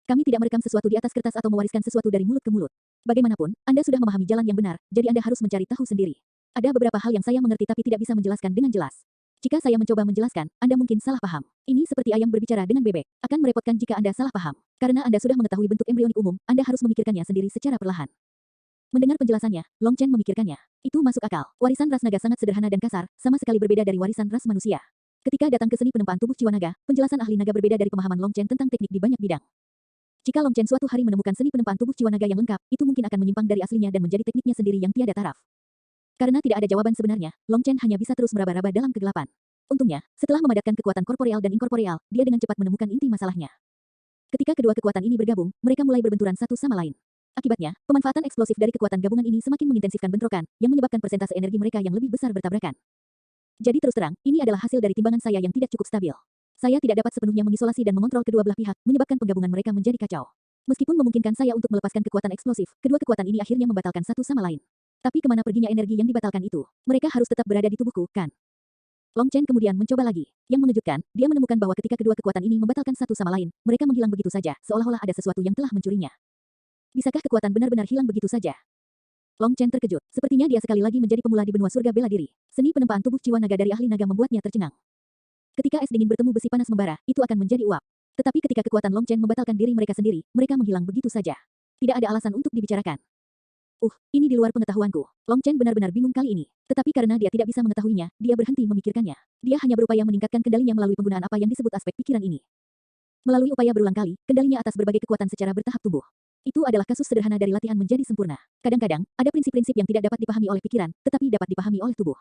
Kami tidak merekam sesuatu di atas kertas atau mewariskan sesuatu dari mulut ke mulut. Bagaimanapun, Anda sudah memahami jalan yang benar, jadi Anda harus mencari tahu sendiri. Ada beberapa hal yang saya mengerti tapi tidak bisa menjelaskan dengan jelas. Jika saya mencoba menjelaskan, Anda mungkin salah paham. Ini seperti ayam berbicara dengan bebek. Akan merepotkan jika Anda salah paham. Karena Anda sudah mengetahui bentuk embrionik umum, Anda harus memikirkannya sendiri secara perlahan. Mendengar penjelasannya, Long Chen memikirkannya. Itu masuk akal. Warisan ras naga sangat sederhana dan kasar, sama sekali berbeda dari warisan ras manusia. Ketika datang ke seni penempaan tubuh jiwa naga, penjelasan ahli naga berbeda dari pemahaman Long Chen tentang teknik di banyak bidang. Jika Long Chen suatu hari menemukan seni penempaan tubuh jiwa naga yang lengkap, itu mungkin akan menyimpang dari aslinya dan menjadi tekniknya sendiri yang tiada taraf. Karena tidak ada jawaban sebenarnya, Long Chen hanya bisa terus meraba-raba dalam kegelapan. Untungnya, setelah memadatkan kekuatan korporeal dan inkorporeal, dia dengan cepat menemukan inti masalahnya. Ketika kedua kekuatan ini bergabung, mereka mulai berbenturan satu sama lain. Akibatnya, pemanfaatan eksplosif dari kekuatan gabungan ini semakin mengintensifkan bentrokan, yang menyebabkan persentase energi mereka yang lebih besar bertabrakan. Jadi terus terang, ini adalah hasil dari timbangan saya yang tidak cukup stabil. Saya tidak dapat sepenuhnya mengisolasi dan mengontrol kedua belah pihak, menyebabkan penggabungan mereka menjadi kacau. Meskipun memungkinkan saya untuk melepaskan kekuatan eksplosif, kedua kekuatan ini akhirnya membatalkan satu sama lain. Tapi kemana perginya energi yang dibatalkan itu? Mereka harus tetap berada di tubuhku, kan? Long Chen kemudian mencoba lagi. Yang mengejutkan, dia menemukan bahwa ketika kedua kekuatan ini membatalkan satu sama lain, mereka menghilang begitu saja, seolah-olah ada sesuatu yang telah mencurinya. Bisakah kekuatan benar-benar hilang begitu saja? Long Chen terkejut. Sepertinya dia sekali lagi menjadi pemula di benua surga bela diri. Seni penempaan tubuh jiwa naga dari ahli naga membuatnya tercengang. Ketika es dingin bertemu besi panas membara, itu akan menjadi uap. Tetapi ketika kekuatan Long Chen membatalkan diri mereka sendiri, mereka menghilang begitu saja. Tidak ada alasan untuk dibicarakan. Ini di luar pengetahuanku. Long Chen benar-benar bingung kali ini. Tetapi karena dia tidak bisa mengetahuinya, dia berhenti memikirkannya. Dia hanya berupaya meningkatkan kendalinya melalui penggunaan apa yang disebut aspek pikiran ini. Melalui upaya berulang kali, kendalinya atas berbagai kekuatan secara bertahap tumbuh. Itu adalah kasus sederhana dari latihan menjadi sempurna. Kadang-kadang, ada prinsip-prinsip yang tidak dapat dipahami oleh pikiran, tetapi dapat dipahami oleh tubuh.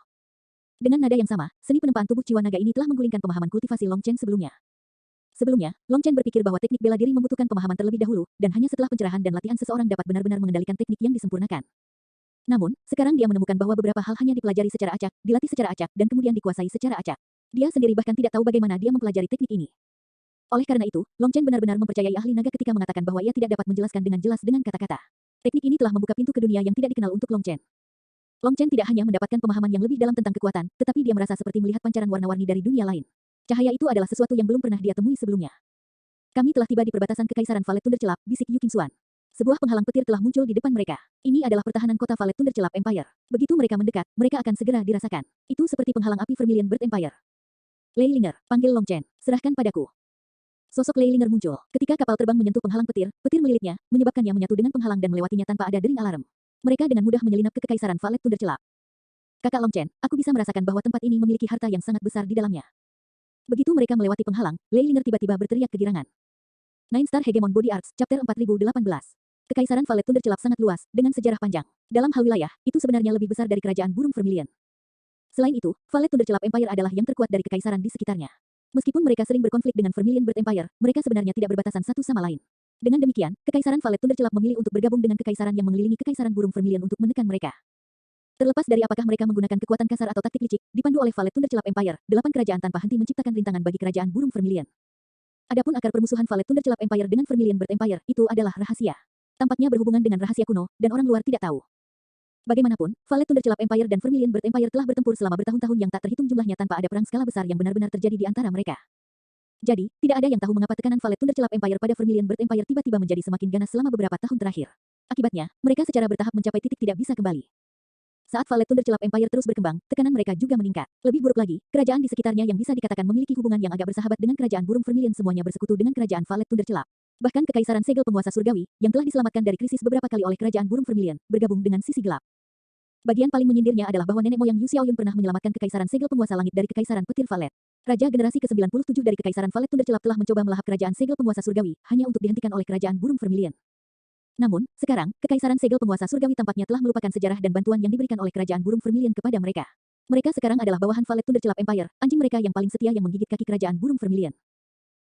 Dengan nada yang sama, seni penempaan tubuh jiwa naga ini telah menggulingkan pemahaman kultivasi Long Chen sebelumnya. Sebelumnya, Long Chen berpikir bahwa teknik bela diri membutuhkan pemahaman terlebih dahulu, dan hanya setelah pencerahan dan latihan seseorang dapat benar-benar mengendalikan teknik yang disempurnakan. Namun, sekarang dia menemukan bahwa beberapa hal hanya dipelajari secara acak, dilatih secara acak, dan kemudian dikuasai secara acak. Dia sendiri bahkan tidak tahu bagaimana dia mempelajari teknik ini. Oleh karena itu, Long Chen benar-benar mempercayai ahli naga ketika mengatakan bahwa ia tidak dapat menjelaskan dengan jelas dengan kata-kata. Teknik ini telah membuka pintu ke dunia yang tidak dikenal untuk Long Chen. Long Chen tidak hanya mendapatkan pemahaman yang lebih dalam tentang kekuatan, tetapi dia merasa seperti melihat pancaran warna-warni dari dunia lain. Cahaya itu adalah sesuatu yang belum pernah dia temui sebelumnya. Kami telah tiba di perbatasan Kekaisaran Valet Thunder Celap, bisik Yu Qingxuan. Sebuah penghalang petir telah muncul di depan mereka. Ini adalah pertahanan kota Valet Thunder Celap Empire. Begitu mereka mendekat, mereka akan segera dirasakan. Itu seperti penghalang api Vermilion Bird Empire. Leilinger, panggil Long Chen, serahkan padaku. Sosok Leilinger muncul. Ketika kapal terbang menyentuh penghalang petir, petir melilitnya, menyebabkannya menyatu dengan penghalang dan melewatinya tanpa ada dering alarm. Mereka dengan mudah menyelinap ke Kekaisaran Valet Thunder Celap. Kakak Long Chen, aku bisa merasakan bahwa tempat ini memiliki harta yang sangat besar di dalamnya. Begitu mereka melewati penghalang, Leilinger tiba-tiba berteriak kegirangan. Nine Star Hegemon Body Arts, Chapter 4018. Kekaisaran Valet Thunder Celap sangat luas, dengan sejarah panjang. Dalam hal wilayah, itu sebenarnya lebih besar dari kerajaan burung Vermilion. Selain itu, Valet Thunder Celap Empire adalah yang terkuat dari kekaisaran di sekitarnya. Meskipun mereka sering berkonflik dengan Vermilion Bird Empire, mereka sebenarnya tidak berbatasan satu sama lain. Dengan demikian, Kekaisaran Valet Thunder Celap memilih untuk bergabung dengan kekaisaran yang mengelilingi Kekaisaran Burung Vermilion untuk menekan mereka. Terlepas dari apakah mereka menggunakan kekuatan kasar atau taktik licik, dipandu oleh Valet Thunder Celap Empire, 8 kerajaan tanpa henti menciptakan rintangan bagi kerajaan Burung Vermilion. Adapun akar permusuhan Valet Thunder Celap Empire dengan Vermilion Bird Empire, itu adalah rahasia. Tampaknya berhubungan dengan rahasia kuno, dan orang luar tidak tahu. Bagaimanapun, Valet Thunder Celap Empire dan Vermilion Bird Empire telah bertempur selama bertahun-tahun yang tak terhitung jumlahnya tanpa ada perang skala besar yang benar-benar terjadi di antara mereka. Jadi, tidak ada yang tahu mengapa tekanan Valet Thunder Celap Empire pada Vermilion Bird Empire tiba-tiba menjadi semakin ganas selama beberapa tahun terakhir. Akibatnya, mereka secara bertahap mencapai titik tidak bisa kembali. Saat Valet Thunder Celap Empire terus berkembang, tekanan mereka juga meningkat. Lebih buruk lagi, kerajaan di sekitarnya yang bisa dikatakan memiliki hubungan yang agak bersahabat dengan kerajaan burung Vermilion semuanya bersekutu dengan kerajaan Valet Thunder Celap. Bahkan Kekaisaran Segel Penguasa Surgawi, yang telah diselamatkan dari krisis beberapa kali oleh kerajaan burung Vermilion, bergabung dengan sisi gelap. Bagian paling menyindirnya adalah bahwa nenek moyang Yu Xiaoyun pernah menyelamatkan Kekaisaran Segel Penguasa Langit dari Kekaisaran Petir Valet. Raja generasi ke-97 dari Kekaisaran Valet Thunder Celap telah mencoba melahap kerajaan Segel Penguasa Surgawi, hanya untuk dihentikan oleh kerajaan burung Vermilion. Namun, sekarang, Kekaisaran Segel Penguasa Surgawi tampaknya telah melupakan sejarah dan bantuan yang diberikan oleh kerajaan burung Vermilion kepada mereka. Mereka sekarang adalah bawahan Valet Thunder Celap Empire, anjing mereka yang paling setia yang menggigit kaki kerajaan burung Vermilion.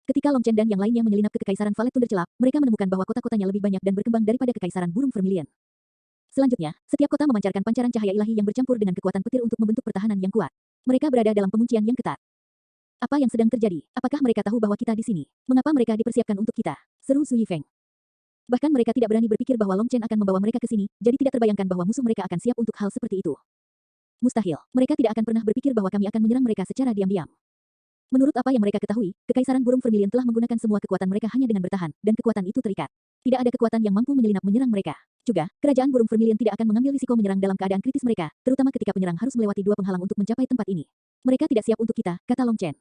Ketika Long Chen dan yang lainnya menyelinap ke Kekaisaran Valet Thunder Celap, mereka menemukan bahwa kota-kotanya lebih banyak dan berkembang daripada Kekaisaran burung Vermilion. Selanjutnya, setiap kota memancarkan pancaran cahaya ilahi yang bercampur dengan kekuatan petir untuk membentuk pertahanan yang kuat. Mereka berada dalam penguncian yang ketat. Apa yang sedang terjadi? Apakah mereka tahu bahwa kita di sini? Mengapa mereka dipersiapkan untuk kita? Seru Su Yifeng. Bahkan mereka tidak berani berpikir bahwa Long Chen akan membawa mereka ke sini, jadi tidak terbayangkan bahwa musuh mereka akan siap untuk hal seperti itu. Mustahil. Mereka tidak akan pernah berpikir bahwa kami akan menyerang mereka secara diam-diam. Menurut apa yang mereka ketahui, Kekaisaran Burung Vermilion telah menggunakan semua kekuatan mereka hanya dengan bertahan, dan kekuatan itu terikat. Tidak ada kekuatan yang mampu menyelinap menyerang mereka. Juga, Kerajaan Burung Vermilion tidak akan mengambil risiko menyerang dalam keadaan kritis mereka, terutama ketika penyerang harus melewati dua penghalang untuk mencapai tempat ini. Mereka tidak siap untuk kita, kata Long Chen.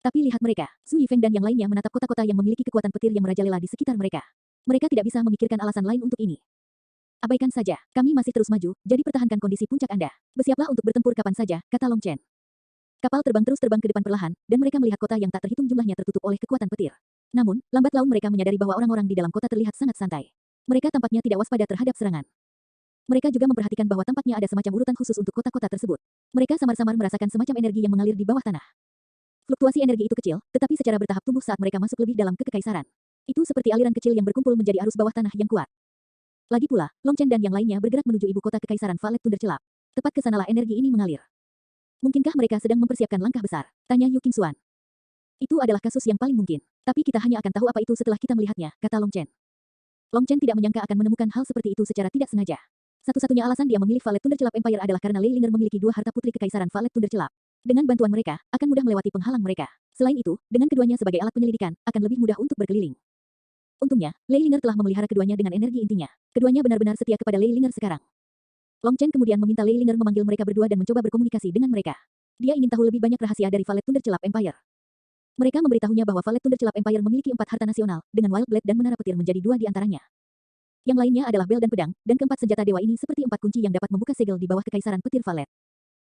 Tapi lihat mereka, Su Yifeng dan yang lainnya menatap kota-kota yang memiliki kekuatan petir yang merajalela di sekitar mereka. Mereka tidak bisa memikirkan alasan lain untuk ini. Abaikan saja, kami masih terus maju, jadi pertahankan kondisi puncak Anda. Bersiaplah untuk bertempur kapan saja, kata Long Chen. Kapal terbang terus terbang ke depan perlahan, dan mereka melihat kota yang tak terhitung jumlahnya tertutup oleh kekuatan petir. Namun, lambat laun mereka menyadari bahwa orang-orang di dalam kota terlihat sangat santai. Mereka tampaknya tidak waspada terhadap serangan. Mereka juga memperhatikan bahwa tampaknya ada semacam urutan khusus untuk kota-kota tersebut. Mereka samar-samar merasakan semacam energi yang mengalir di bawah tanah. Fluktuasi energi itu kecil, tetapi secara bertahap tumbuh saat mereka masuk lebih dalam ke kekaisaran. Itu seperti aliran kecil yang berkumpul menjadi arus bawah tanah yang kuat. Lagi pula, Long Chen dan yang lainnya bergerak menuju ibu kota kekaisaran Valet Thundercelap. Tepat ke sanalah energi ini mengalir. Mungkinkah mereka sedang mempersiapkan langkah besar? Tanya Yu Qingxuan. Itu adalah kasus yang paling mungkin. Tapi kita hanya akan tahu apa itu setelah kita melihatnya, kata Long Chen. Long Chen tidak menyangka akan menemukan hal seperti itu secara tidak sengaja. Satu-satunya alasan dia memilih Valet Thundercelap Empire adalah karena Lei Linger memiliki dua harta putri kekaisaran Valet Thundercelap. Dengan bantuan mereka, akan mudah melewati penghalang mereka. Selain itu, dengan keduanya sebagai alat penyelidikan, akan lebih mudah untuk berkeliling. Untungnya, Lei Linger telah memelihara keduanya dengan energi intinya. Keduanya benar-benar setia kepada Lei Linger sekarang. Long Chen kemudian meminta Lei Linger memanggil mereka berdua dan mencoba berkomunikasi dengan mereka. Dia ingin tahu lebih banyak rahasia dari Valet Thundercelap Empire. Mereka memberitahunya bahwa Valet Thundercelap Empire memiliki 4 harta nasional, dengan Wild Blade dan Menara Petir menjadi 2 di antaranya. Yang lainnya adalah bel dan pedang, dan keempat senjata dewa ini seperti 4 kunci yang dapat membuka segel di bawah Kekaisaran Petir Valet.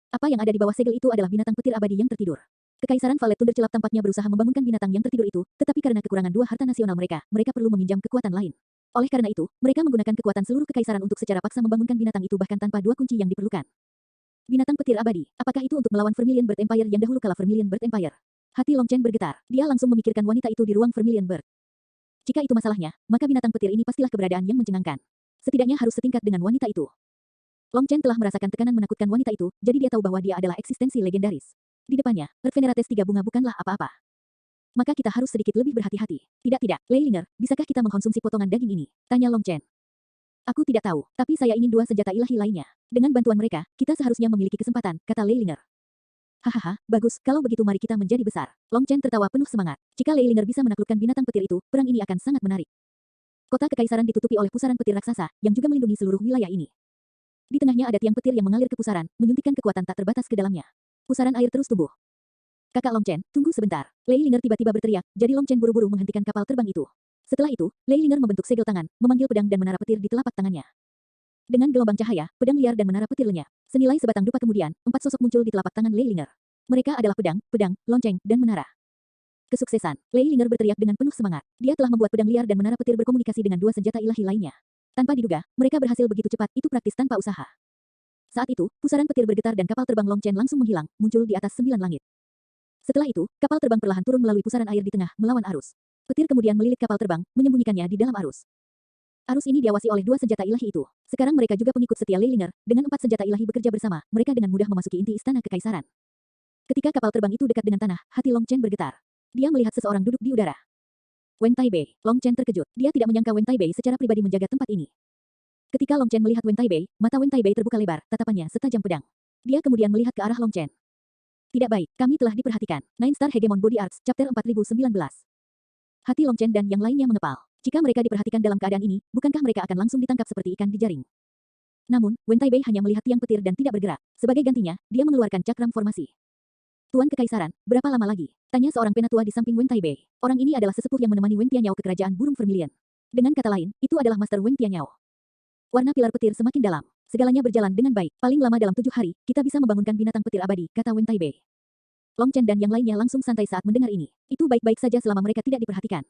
Apa yang ada di bawah segel itu adalah binatang petir abadi yang tertidur. Kekaisaran Valet Thundercelap tampaknya berusaha membangunkan binatang yang tertidur itu, tetapi karena kekurangan 2 harta nasional mereka, mereka perlu meminjam kekuatan lain. Oleh karena itu, mereka menggunakan kekuatan seluruh kekaisaran untuk secara paksa membangunkan binatang itu bahkan tanpa 2 kunci yang diperlukan. Binatang petir abadi, apakah itu untuk melawan Vermilion Bird Empire yang dahulu kala Vermilion Bird Empire? Hati Long Chen bergetar. Dia langsung memikirkan wanita itu di ruang Vermilion Bird. Jika itu masalahnya, maka binatang petir ini pastilah keberadaan yang mencengangkan. Setidaknya harus setingkat dengan wanita itu. Long Chen telah merasakan tekanan menakutkan wanita itu, jadi dia tahu bahwa dia adalah eksistensi legendaris. Di depannya, Earth Venerates 3 bunga bukanlah apa-apa. Maka kita harus sedikit lebih berhati-hati. Tidak, Lei Linger, bisakah kita mengkonsumsi potongan daging ini? Tanya Long Chen. Aku tidak tahu, tapi saya ingin 2 senjata ilahi lainnya. Dengan bantuan mereka, kita seharusnya memiliki kesempatan, kata Lei Linger. Hahaha, bagus, kalau begitu mari kita menjadi besar. Long Chen tertawa penuh semangat. Jika Lei Linger bisa menaklukkan binatang petir itu, perang ini akan sangat menarik. Kota kekaisaran ditutupi oleh pusaran petir raksasa, yang juga melindungi seluruh wilayah ini. Di tengahnya ada tiang petir yang mengalir ke pusaran, menyuntikkan kekuatan tak terbatas ke dalamnya. Pusaran air terus tumbuh. Kakak Long Chen, tunggu sebentar. Lei Linger tiba-tiba berteriak, jadi Long Chen buru-buru menghentikan kapal terbang itu. Setelah itu, Lei Linger membentuk segel tangan, memanggil pedang dan menara petir di telapak tangannya. Dengan gelombang cahaya, pedang liar dan menara petir lenyap. Senilai sebatang dupa kemudian, 4 sosok muncul di telapak tangan Lei Linger. Mereka adalah pedang, lonceng, dan menara. Kesuksesan. Lei Linger berteriak dengan penuh semangat. Dia telah membuat pedang liar dan menara petir berkomunikasi dengan 2 senjata ilahi lainnya. Tanpa diduga, mereka berhasil begitu cepat, itu praktis tanpa usaha. Saat itu, pusaran petir bergetar dan kapal terbang Long Chen langsung menghilang, muncul di atas 9 langit. Setelah itu, kapal terbang perlahan turun melalui pusaran air di tengah, melawan arus. Petir kemudian melilit kapal terbang, menyembunyikannya di dalam arus. Arus ini diawasi oleh 2 senjata ilahi itu. Sekarang mereka juga pengikut setia Lei Linger, dengan 4 senjata ilahi bekerja bersama, mereka dengan mudah memasuki inti istana kekaisaran. Ketika kapal terbang itu dekat dengan tanah, hati Long Chen bergetar. Dia melihat seseorang duduk di udara. Wen Taibei. Long Chen terkejut. Dia tidak menyangka Wen Taibei secara pribadi menjaga tempat ini. Ketika Long Chen melihat Wen Taibei, mata Wen Taibei terbuka lebar, tatapannya setajam pedang. Dia kemudian melihat ke arah Long Chen. Tidak baik, kami telah diperhatikan. Nine Star Hegemon Body Arts, Chapter 4019. Hati Long Chen dan yang lainnya mengepal. Jika mereka diperhatikan dalam keadaan ini, bukankah mereka akan langsung ditangkap seperti ikan di jaring? Namun, Wen Taibei hanya melihat tiang petir dan tidak bergerak. Sebagai gantinya, dia mengeluarkan cakram formasi. Tuan Kekaisaran, berapa lama lagi? Tanya seorang penatua di samping Wen Taibei. Orang ini adalah sesepuh yang menemani Wen Tianyao ke kerajaan burung Vermilion. Dengan kata lain, itu adalah Master Wen Tianyao. Warna pilar petir semakin dalam. Segalanya berjalan dengan baik. Paling lama dalam 7 hari, kita bisa membangunkan binatang petir abadi, kata Wen Taibei. Long Chen dan yang lainnya langsung santai saat mendengar ini. Itu baik-baik saja selama mereka tidak diperhatikan.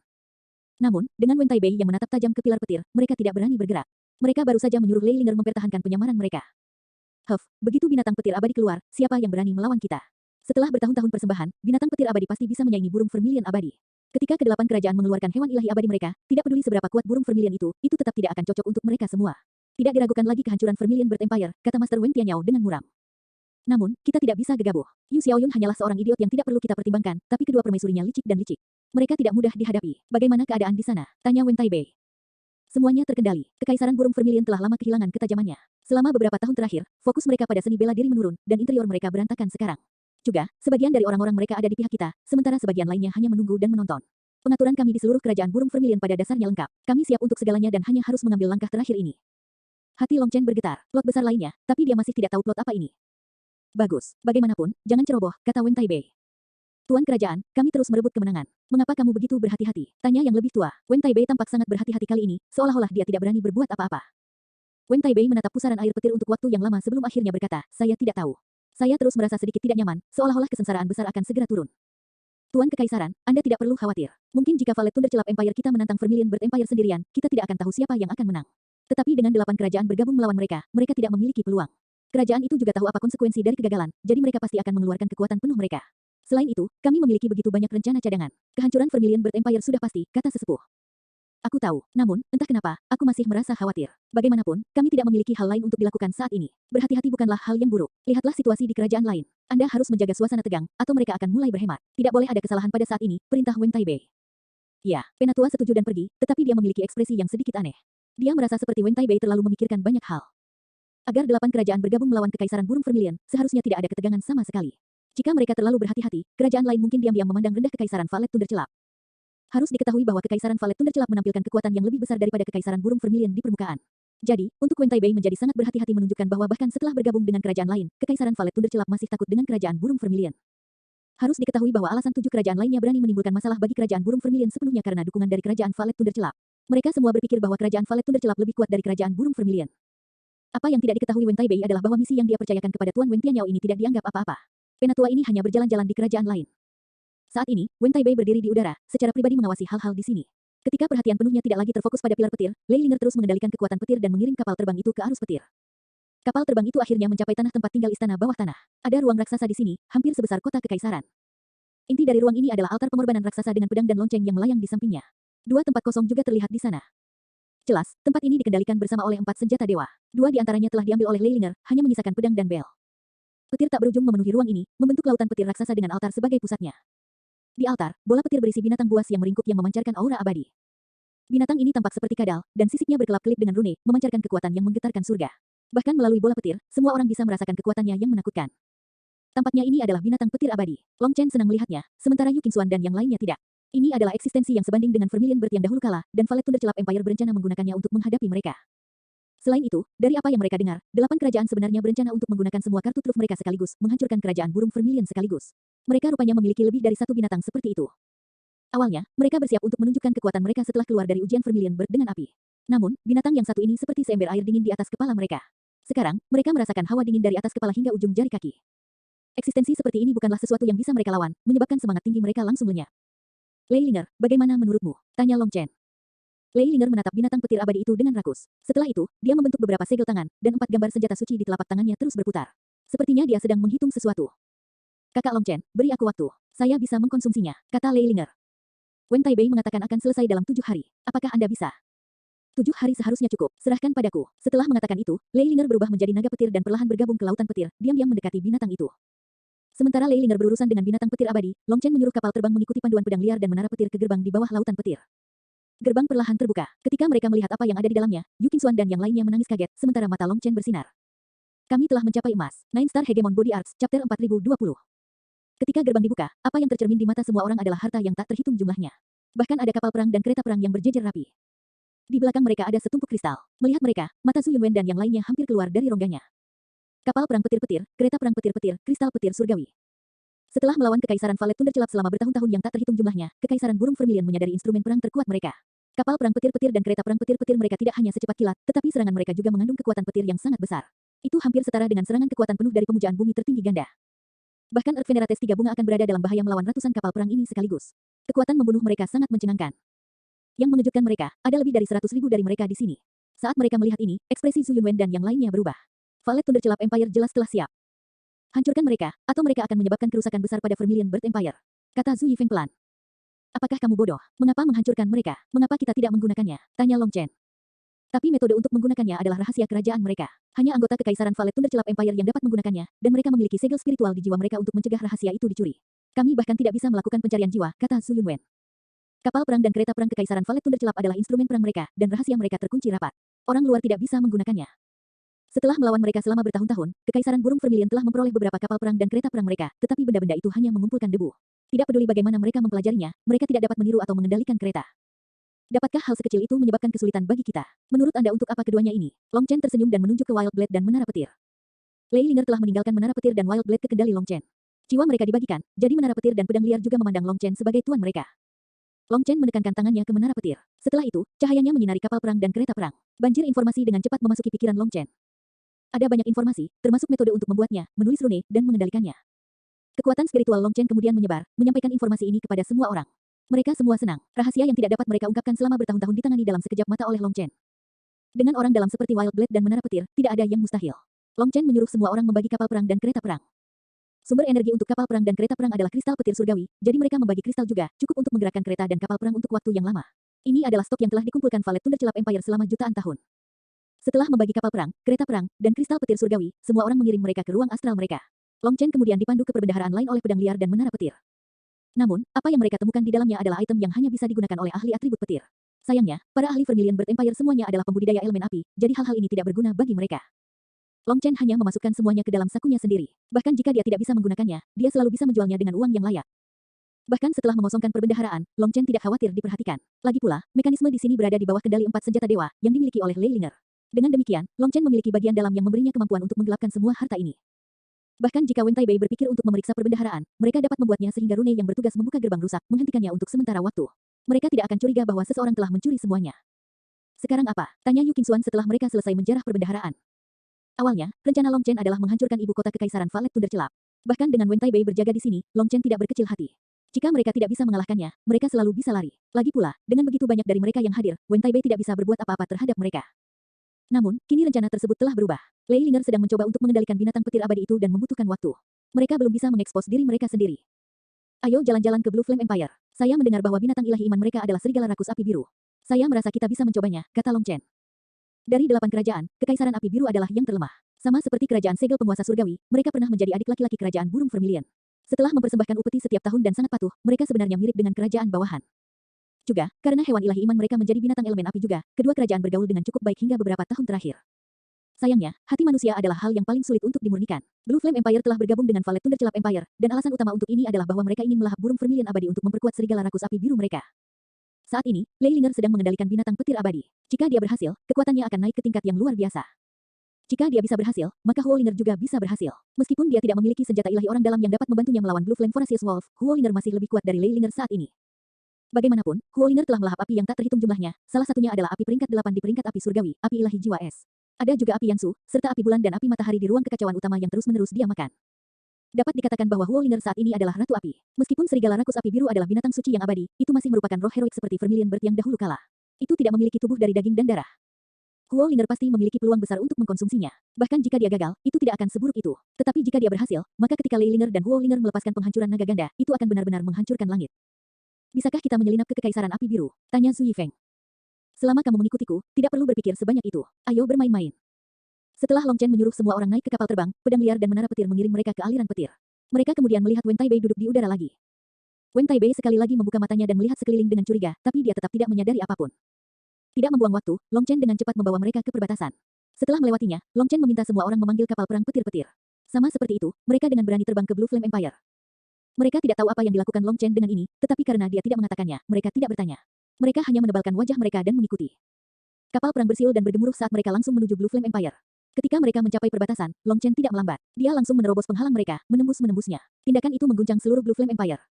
Namun, dengan Wen Taibei yang menatap tajam ke pilar petir, mereka tidak berani bergerak. Mereka baru saja menyuruh Lei Linger mempertahankan penyamaran mereka. Begitu binatang petir abadi keluar, siapa yang berani melawan kita? Setelah bertahun-tahun persembahan, binatang petir abadi pasti bisa menyaingi burung Vermilion abadi. Ketika kedelapan kerajaan mengeluarkan hewan ilahi abadi mereka, tidak peduli seberapa kuat burung Vermilion itu tetap tidak akan cocok untuk mereka semua. Tidak diragukan lagi kehancuran Vermilion Bird Empire, kata Master Wen Tianyao dengan muram. Namun, kita tidak bisa gegabah. Yu Xiaoyun hanyalah seorang idiot yang tidak perlu kita pertimbangkan, tapi kedua permaisurinya licik dan licik. Mereka tidak mudah dihadapi. Bagaimana keadaan di sana? Tanya Wen Taibei. Semuanya terkendali. Kekaisaran burung vermilion telah lama kehilangan ketajamannya. Selama beberapa tahun terakhir, fokus mereka pada seni bela diri menurun, dan interior mereka berantakan sekarang. Juga, sebagian dari orang-orang mereka ada di pihak kita, sementara sebagian lainnya hanya menunggu dan menonton. Pengaturan kami di seluruh kerajaan burung vermilion pada dasarnya lengkap. Kami siap untuk segalanya dan hanya harus mengambil langkah terakhir ini. Hati Long Chen bergetar. Plot besar lainnya, tapi dia masih tidak tahu plot apa ini. Bagus, bagaimanapun, jangan ceroboh, kata Wen Taibei. Tuan Kerajaan, kami terus merebut kemenangan. Mengapa kamu begitu berhati-hati? Tanya yang lebih tua. Wen Taibei tampak sangat berhati-hati kali ini, seolah-olah dia tidak berani berbuat apa-apa. Wen Taibei menatap pusaran air petir untuk waktu yang lama sebelum akhirnya berkata, saya tidak tahu. Saya terus merasa sedikit tidak nyaman, seolah-olah kesengsaraan besar akan segera turun. Tuan Kekaisaran, Anda tidak perlu khawatir. Mungkin jika Valet Thunderclap Empire kita menantang Vermilion Bird Empire sendirian, kita tidak akan tahu siapa yang akan menang. Tetapi dengan 8 kerajaan bergabung melawan mereka, mereka tidak memiliki peluang. Kerajaan itu juga tahu apa konsekuensi dari kegagalan, jadi mereka pasti akan mengeluarkan kekuatan penuh mereka. Selain itu, kami memiliki begitu banyak rencana cadangan. Kehancuran Vermilion Bird Empire sudah pasti, kata sesepuh. Aku tahu, namun, entah kenapa, aku masih merasa khawatir. Bagaimanapun, kami tidak memiliki hal lain untuk dilakukan saat ini. Berhati-hati bukanlah hal yang buruk. Lihatlah situasi di kerajaan lain. Anda harus menjaga suasana tegang, atau mereka akan mulai berhemat. Tidak boleh ada kesalahan pada saat ini, perintah Wen Taibei. Ya, Penatua setuju dan pergi, tetapi dia memiliki ekspresi yang sedikit aneh. Dia merasa seperti Wen Taibei terlalu memikirkan banyak hal. Agar 8 kerajaan bergabung melawan Kekaisaran Burung Vermilion, seharusnya tidak ada ketegangan sama sekali. Jika mereka terlalu berhati-hati, kerajaan lain mungkin diam-diam memandang rendah Kekaisaran Valet Thunderclap. Harus diketahui bahwa Kekaisaran Valet Thunderclap menampilkan kekuatan yang lebih besar daripada Kekaisaran Burung Vermilion di permukaan. Jadi, untuk Wen Taibei menjadi sangat berhati-hati menunjukkan bahwa bahkan setelah bergabung dengan kerajaan lain, Kekaisaran Valet Thunderclap masih takut dengan kerajaan Burung Vermilion. Harus diketahui bahwa alasan 7 kerajaan lainnya berani menimbulkan masalah bagi kerajaan Burung Vermilion sepenuhnya karena dukungan dari kerajaan Valet Thunderclap. Mereka semua berpikir bahwa kerajaan Valet Thunderclap lebih kuat dari kerajaan Burung Vermilion. Apa yang tidak diketahui Wen Taibei adalah bahwa misi yang dia percayakan kepada Tuan Wen Tianyao ini tidak dianggap apa-apa. Penatua ini hanya berjalan-jalan di kerajaan lain. Saat ini, Wen Taibei berdiri di udara, secara pribadi mengawasi hal-hal di sini. Ketika perhatian penuhnya tidak lagi terfokus pada pilar petir, Lei Linger terus mengendalikan kekuatan petir dan mengirim kapal terbang itu ke arus petir. Kapal terbang itu akhirnya mencapai tanah tempat tinggal istana bawah tanah. Ada ruang raksasa di sini, hampir sebesar kota kekaisaran. Inti dari ruang ini adalah altar pengorbanan raksasa dengan pedang dan lonceng yang melayang di sampingnya. 2 tempat kosong juga terlihat di sana. Jelas, tempat ini dikendalikan bersama oleh 4 senjata dewa. 2 di antaranya telah diambil oleh Lei Linger, hanya menyisakan pedang dan bel. Petir tak berujung memenuhi ruang ini, membentuk lautan petir raksasa dengan altar sebagai pusatnya. Di altar, bola petir berisi binatang buas yang meringkuk yang memancarkan aura abadi. Binatang ini tampak seperti kadal, dan sisiknya berkelap-kelip dengan rune, memancarkan kekuatan yang menggetarkan surga. Bahkan melalui bola petir, semua orang bisa merasakan kekuatannya yang menakutkan. Tampaknya ini adalah binatang petir abadi. Long Chen senang melihatnya, sementara Yu Qingxuan dan yang lainnya tidak. Ini adalah eksistensi yang sebanding dengan Vermilion Bird yang dahulu kalah, dan Valet Thunderclap Empire berencana menggunakannya untuk menghadapi mereka. Selain itu, dari apa yang mereka dengar, 8 kerajaan sebenarnya berencana untuk menggunakan semua kartu truf mereka sekaligus, menghancurkan kerajaan burung Vermilion sekaligus. Mereka rupanya memiliki lebih dari 1 binatang seperti itu. Awalnya, mereka bersiap untuk menunjukkan kekuatan mereka setelah keluar dari ujian Vermilion Bird dengan api. Namun, binatang yang satu ini seperti seember air dingin di atas kepala mereka. Sekarang, mereka merasakan hawa dingin dari atas kepala hingga ujung jari kaki. Eksistensi seperti ini bukanlah sesuatu yang bisa mereka lawan, menyebabkan semangat tinggi mereka langsung lenyap. Lei Linger, bagaimana menurutmu? Tanya Long Chen. Lei Linger menatap binatang petir abadi itu dengan rakus. Setelah itu, dia membentuk beberapa segel tangan, dan 4 gambar senjata suci di telapak tangannya terus berputar. Sepertinya dia sedang menghitung sesuatu. Kakak Long Chen, beri aku waktu. Saya bisa mengkonsumsinya, kata Lei Linger. Wen Taibei mengatakan akan selesai dalam 7 hari. Apakah Anda bisa? 7 hari seharusnya cukup, serahkan padaku. Setelah mengatakan itu, Lei Linger berubah menjadi naga petir dan perlahan bergabung ke lautan petir, diam-diam mendekati binatang itu. Sementara Lei Linger berurusan dengan binatang petir abadi, Long Chen menyuruh kapal terbang mengikuti panduan pedang liar dan menara petir ke gerbang di bawah lautan petir. Gerbang perlahan terbuka. Ketika mereka melihat apa yang ada di dalamnya, Yu Qingxuan dan yang lainnya menangis kaget, sementara mata Long Chen bersinar. Kami telah mencapai emas. Nine Star Hegemon Body Arts, Chapter 4020. Ketika gerbang dibuka, apa yang tercermin di mata semua orang adalah harta yang tak terhitung jumlahnya. Bahkan ada kapal perang dan kereta perang yang berjejer rapi. Di belakang mereka ada setumpuk kristal. Melihat mereka, mata Su Yunwen dan yang lainnya hampir keluar dari rongganya. Kapal perang petir-petir, kereta perang petir-petir, kristal petir surgawi. Setelah melawan Kekaisaran Valet Thunderclap selama bertahun-tahun yang tak terhitung jumlahnya, Kekaisaran Burung Vermilion menyadari instrumen perang terkuat mereka. Kapal perang petir-petir dan kereta perang petir-petir mereka tidak hanya secepat kilat, tetapi serangan mereka juga mengandung kekuatan petir yang sangat besar. Itu hampir setara dengan serangan kekuatan penuh dari pemujaan bumi tertinggi ganda. Bahkan Earth Venerates 3 bunga akan berada dalam bahaya melawan ratusan kapal perang ini sekaligus. Kekuatan membunuh mereka sangat mencengangkan. Yang mengejutkan mereka, ada lebih dari 100.000 dari mereka di sini. Saat mereka melihat ini, ekspresi Su Yunwen dan yang lainnya berubah. Valet Thunderclap Empire jelas telah siap. Hancurkan mereka, atau mereka akan menyebabkan kerusakan besar pada Vermilion Bird Empire. Kata Zhu Yifeng pelan. Apakah kamu bodoh? Mengapa menghancurkan mereka? Mengapa kita tidak menggunakannya? Tanya Long Chen. Tapi metode untuk menggunakannya adalah rahasia kerajaan mereka. Hanya anggota Kekaisaran Valet Thunderclap Empire yang dapat menggunakannya, dan mereka memiliki segel spiritual di jiwa mereka untuk mencegah rahasia itu dicuri. Kami bahkan tidak bisa melakukan pencarian jiwa, kata Su Yunwen. Kapal perang dan kereta perang Kekaisaran Valet Tundra Celap adalah instrumen perang mereka, dan rahasia mereka terkunci rapat. Orang luar tidak bisa menggunakannya. Setelah melawan mereka selama bertahun-tahun, Kekaisaran Burung Vermilion telah memperoleh beberapa kapal perang dan kereta perang mereka, tetapi benda-benda itu hanya mengumpulkan debu. Tidak peduli bagaimana mereka mempelajarinya, mereka tidak dapat meniru atau mengendalikan kereta. Dapatkah hal sekecil itu menyebabkan kesulitan bagi kita? Menurut Anda untuk apa keduanya ini? Long Chen tersenyum dan menunjuk ke Wild Blade dan Menara Petir. Lei Linger telah meninggalkan Menara Petir dan Wild Blade ke kendali Long Chen. Jiwa mereka dibagikan, jadi Menara Petir dan Pedang Liar juga memandang Long Chen sebagai tuan mereka. Long Chen menekankan tangannya ke Menara Petir. Setelah itu, cahayanya menyinari kapal perang dan kereta perang. Banjir informasi dengan cepat memasuki pikiran Long Chen. Ada banyak informasi, termasuk metode untuk membuatnya, menulis rune, dan mengendalikannya. Kekuatan spiritual Long Chen kemudian menyebar, menyampaikan informasi ini kepada semua orang. Mereka semua senang. Rahasia yang tidak dapat mereka ungkapkan selama bertahun-tahun ditangani dalam sekejap mata oleh Long Chen. Dengan orang dalam seperti Wild Blade dan Menara Petir, tidak ada yang mustahil. Long Chen menyuruh semua orang membagi kapal perang dan kereta perang. Sumber energi untuk kapal perang dan kereta perang adalah kristal petir surgawi, jadi mereka membagi kristal juga, cukup untuk menggerakkan kereta dan kapal perang untuk waktu yang lama. Ini adalah stok yang telah dikumpulkan Valet Tundra Celap Empire selama jutaan tahun. Setelah membagi kapal perang, kereta perang, dan kristal petir surgawi, semua orang mengirim mereka ke ruang astral mereka. Long Chen kemudian dipandu ke perbendaharaan lain oleh pedang liar dan menara petir. Namun, apa yang mereka temukan di dalamnya adalah item yang hanya bisa digunakan oleh ahli atribut petir. Sayangnya, para ahli Vermilion Bird Empire semuanya adalah pembudidaya elemen api, jadi hal-hal ini tidak berguna bagi mereka. Long Chen hanya memasukkan semuanya ke dalam sakunya sendiri. Bahkan jika dia tidak bisa menggunakannya, dia selalu bisa menjualnya dengan uang yang layak. Bahkan setelah mengosongkan perbendaharaan, Long Chen tidak khawatir diperhatikan. Lagi pula, mekanisme di sini berada di bawah kendali 4 senjata dewa yang dimiliki oleh Lei Linger. Dengan demikian, Long Chen memiliki bagian dalam yang memberinya kemampuan untuk menggelapkan semua harta ini. Bahkan jika Wen Taibei berpikir untuk memeriksa perbendaharaan, mereka dapat membuatnya sehingga rune yang bertugas membuka gerbang rusak menghentikannya untuk sementara waktu. Mereka tidak akan curiga bahwa seseorang telah mencuri semuanya. Sekarang apa? Tanya Yu Qingxuan setelah mereka selesai menjarah perbendaharaan. Awalnya, rencana Long Chen adalah menghancurkan ibu kota Kekaisaran Valet Tundra Celap. Bahkan dengan Wen Taibei berjaga di sini, Long Chen tidak berkecil hati. Jika mereka tidak bisa mengalahkannya, mereka selalu bisa lari. Lagi pula, dengan begitu banyak dari mereka yang hadir, Wen Taibei tidak bisa berbuat apa-apa terhadap mereka. Namun, kini rencana tersebut telah berubah. Lei Linger sedang mencoba untuk mengendalikan binatang petir abadi itu dan membutuhkan waktu. Mereka belum bisa mengekspos diri mereka sendiri. Ayo jalan-jalan ke Blue Flame Empire. Saya mendengar bahwa binatang ilahi iman mereka adalah serigala rakus api biru. Saya merasa kita bisa mencobanya, kata Long Chen. Dari 8 kerajaan, Kekaisaran Api Biru adalah yang terlemah. Sama seperti kerajaan segel penguasa surgawi, mereka pernah menjadi adik laki-laki kerajaan burung Vermilion. Setelah mempersembahkan upeti setiap tahun dan sangat patuh, mereka sebenarnya mirip dengan kerajaan bawahan. Juga, karena hewan ilahi iman mereka menjadi binatang elemen api juga, kedua kerajaan bergaul dengan cukup baik hingga beberapa tahun terakhir. Sayangnya, hati manusia adalah hal yang paling sulit untuk dimurnikan. Blue Flame Empire telah bergabung dengan Valet Tundra Celap Empire, dan alasan utama untuk ini adalah bahwa mereka ingin melahap burung Vermilion abadi untuk memperkuat serigala rakus api biru mereka. Saat ini, Lei Linger sedang mengendalikan binatang petir abadi. Jika dia berhasil, kekuatannya akan naik ke tingkat yang luar biasa. Jika dia bisa berhasil, maka Huo Linger juga bisa berhasil. Meskipun dia tidak memiliki senjata ilahi orang dalam yang dapat membantunya melawan Blue Flame Voracious Wolf, Huo Linger masih lebih kuat dari Lei Linger saat ini. Bagaimanapun, Huo Linger telah melahap api yang tak terhitung jumlahnya, salah satunya adalah api peringkat 8 di peringkat api surgawi, api ilahi jiwa es. Ada juga api Yansu, serta api bulan dan api matahari di ruang kekacauan utama yang terus-menerus dia makan. Dapat dikatakan bahwa Huo Linger saat ini adalah ratu api. Meskipun serigala rakus api biru adalah binatang suci yang abadi, itu masih merupakan roh heroik seperti Vermilion Bird yang dahulu kala. Itu tidak memiliki tubuh dari daging dan darah. Huo Linger pasti memiliki peluang besar untuk mengkonsumsinya. Bahkan jika dia gagal, itu tidak akan seburuk itu. Tetapi jika dia berhasil, maka ketika Lei Linger dan Huo Linger melepaskan penghancuran naga ganda, itu akan benar-benar menghancurkan langit. Bisakah kita menyelinap ke Kekaisaran Api Biru? Tanya Zhu Yifeng. Selama kamu mengikutiku, tidak perlu berpikir sebanyak itu. Ayo bermain-main. Setelah Long Chen menyuruh semua orang naik ke kapal terbang, pedang liar dan menara petir mengiring mereka ke aliran petir. Mereka kemudian melihat Wen Taibei duduk di udara lagi. Wen Taibei sekali lagi membuka matanya dan melihat sekeliling dengan curiga, tapi dia tetap tidak menyadari apapun. Tidak membuang waktu, Long Chen dengan cepat membawa mereka ke perbatasan. Setelah melewatinya, Long Chen meminta semua orang memanggil kapal perang petir-petir. Sama seperti itu, mereka dengan berani terbang ke Blue Flame Empire. Mereka tidak tahu apa yang dilakukan Long Chen dengan ini, tetapi karena dia tidak mengatakannya, mereka tidak bertanya. Mereka hanya menebalkan wajah mereka dan mengikuti. Kapal perang bersiul dan bergemuruh saat mereka langsung menuju Blue Flame Empire. Ketika mereka mencapai perbatasan, Long Chen tidak melambat. Dia langsung menerobos penghalang mereka, menembusnya. Tindakan itu mengguncang seluruh Blue Flame Empire.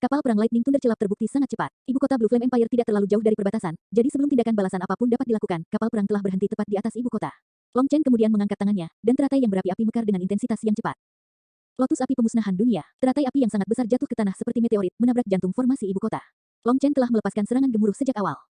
Kapal perang Lightning Thunder Celap terbukti sangat cepat. Ibu kota Blue Flame Empire tidak terlalu jauh dari perbatasan, jadi sebelum tindakan balasan apapun dapat dilakukan, kapal perang telah berhenti tepat di atas ibu kota. Long Chen kemudian mengangkat tangannya, dan teratai yang berapi-api mekar dengan intensitas yang cepat. Lotus api pemusnahan dunia, teratai api yang sangat besar jatuh ke tanah seperti meteorit, menabrak jantung formasi ibu kota. Long Chen telah melepaskan serangan gemuruh sejak awal.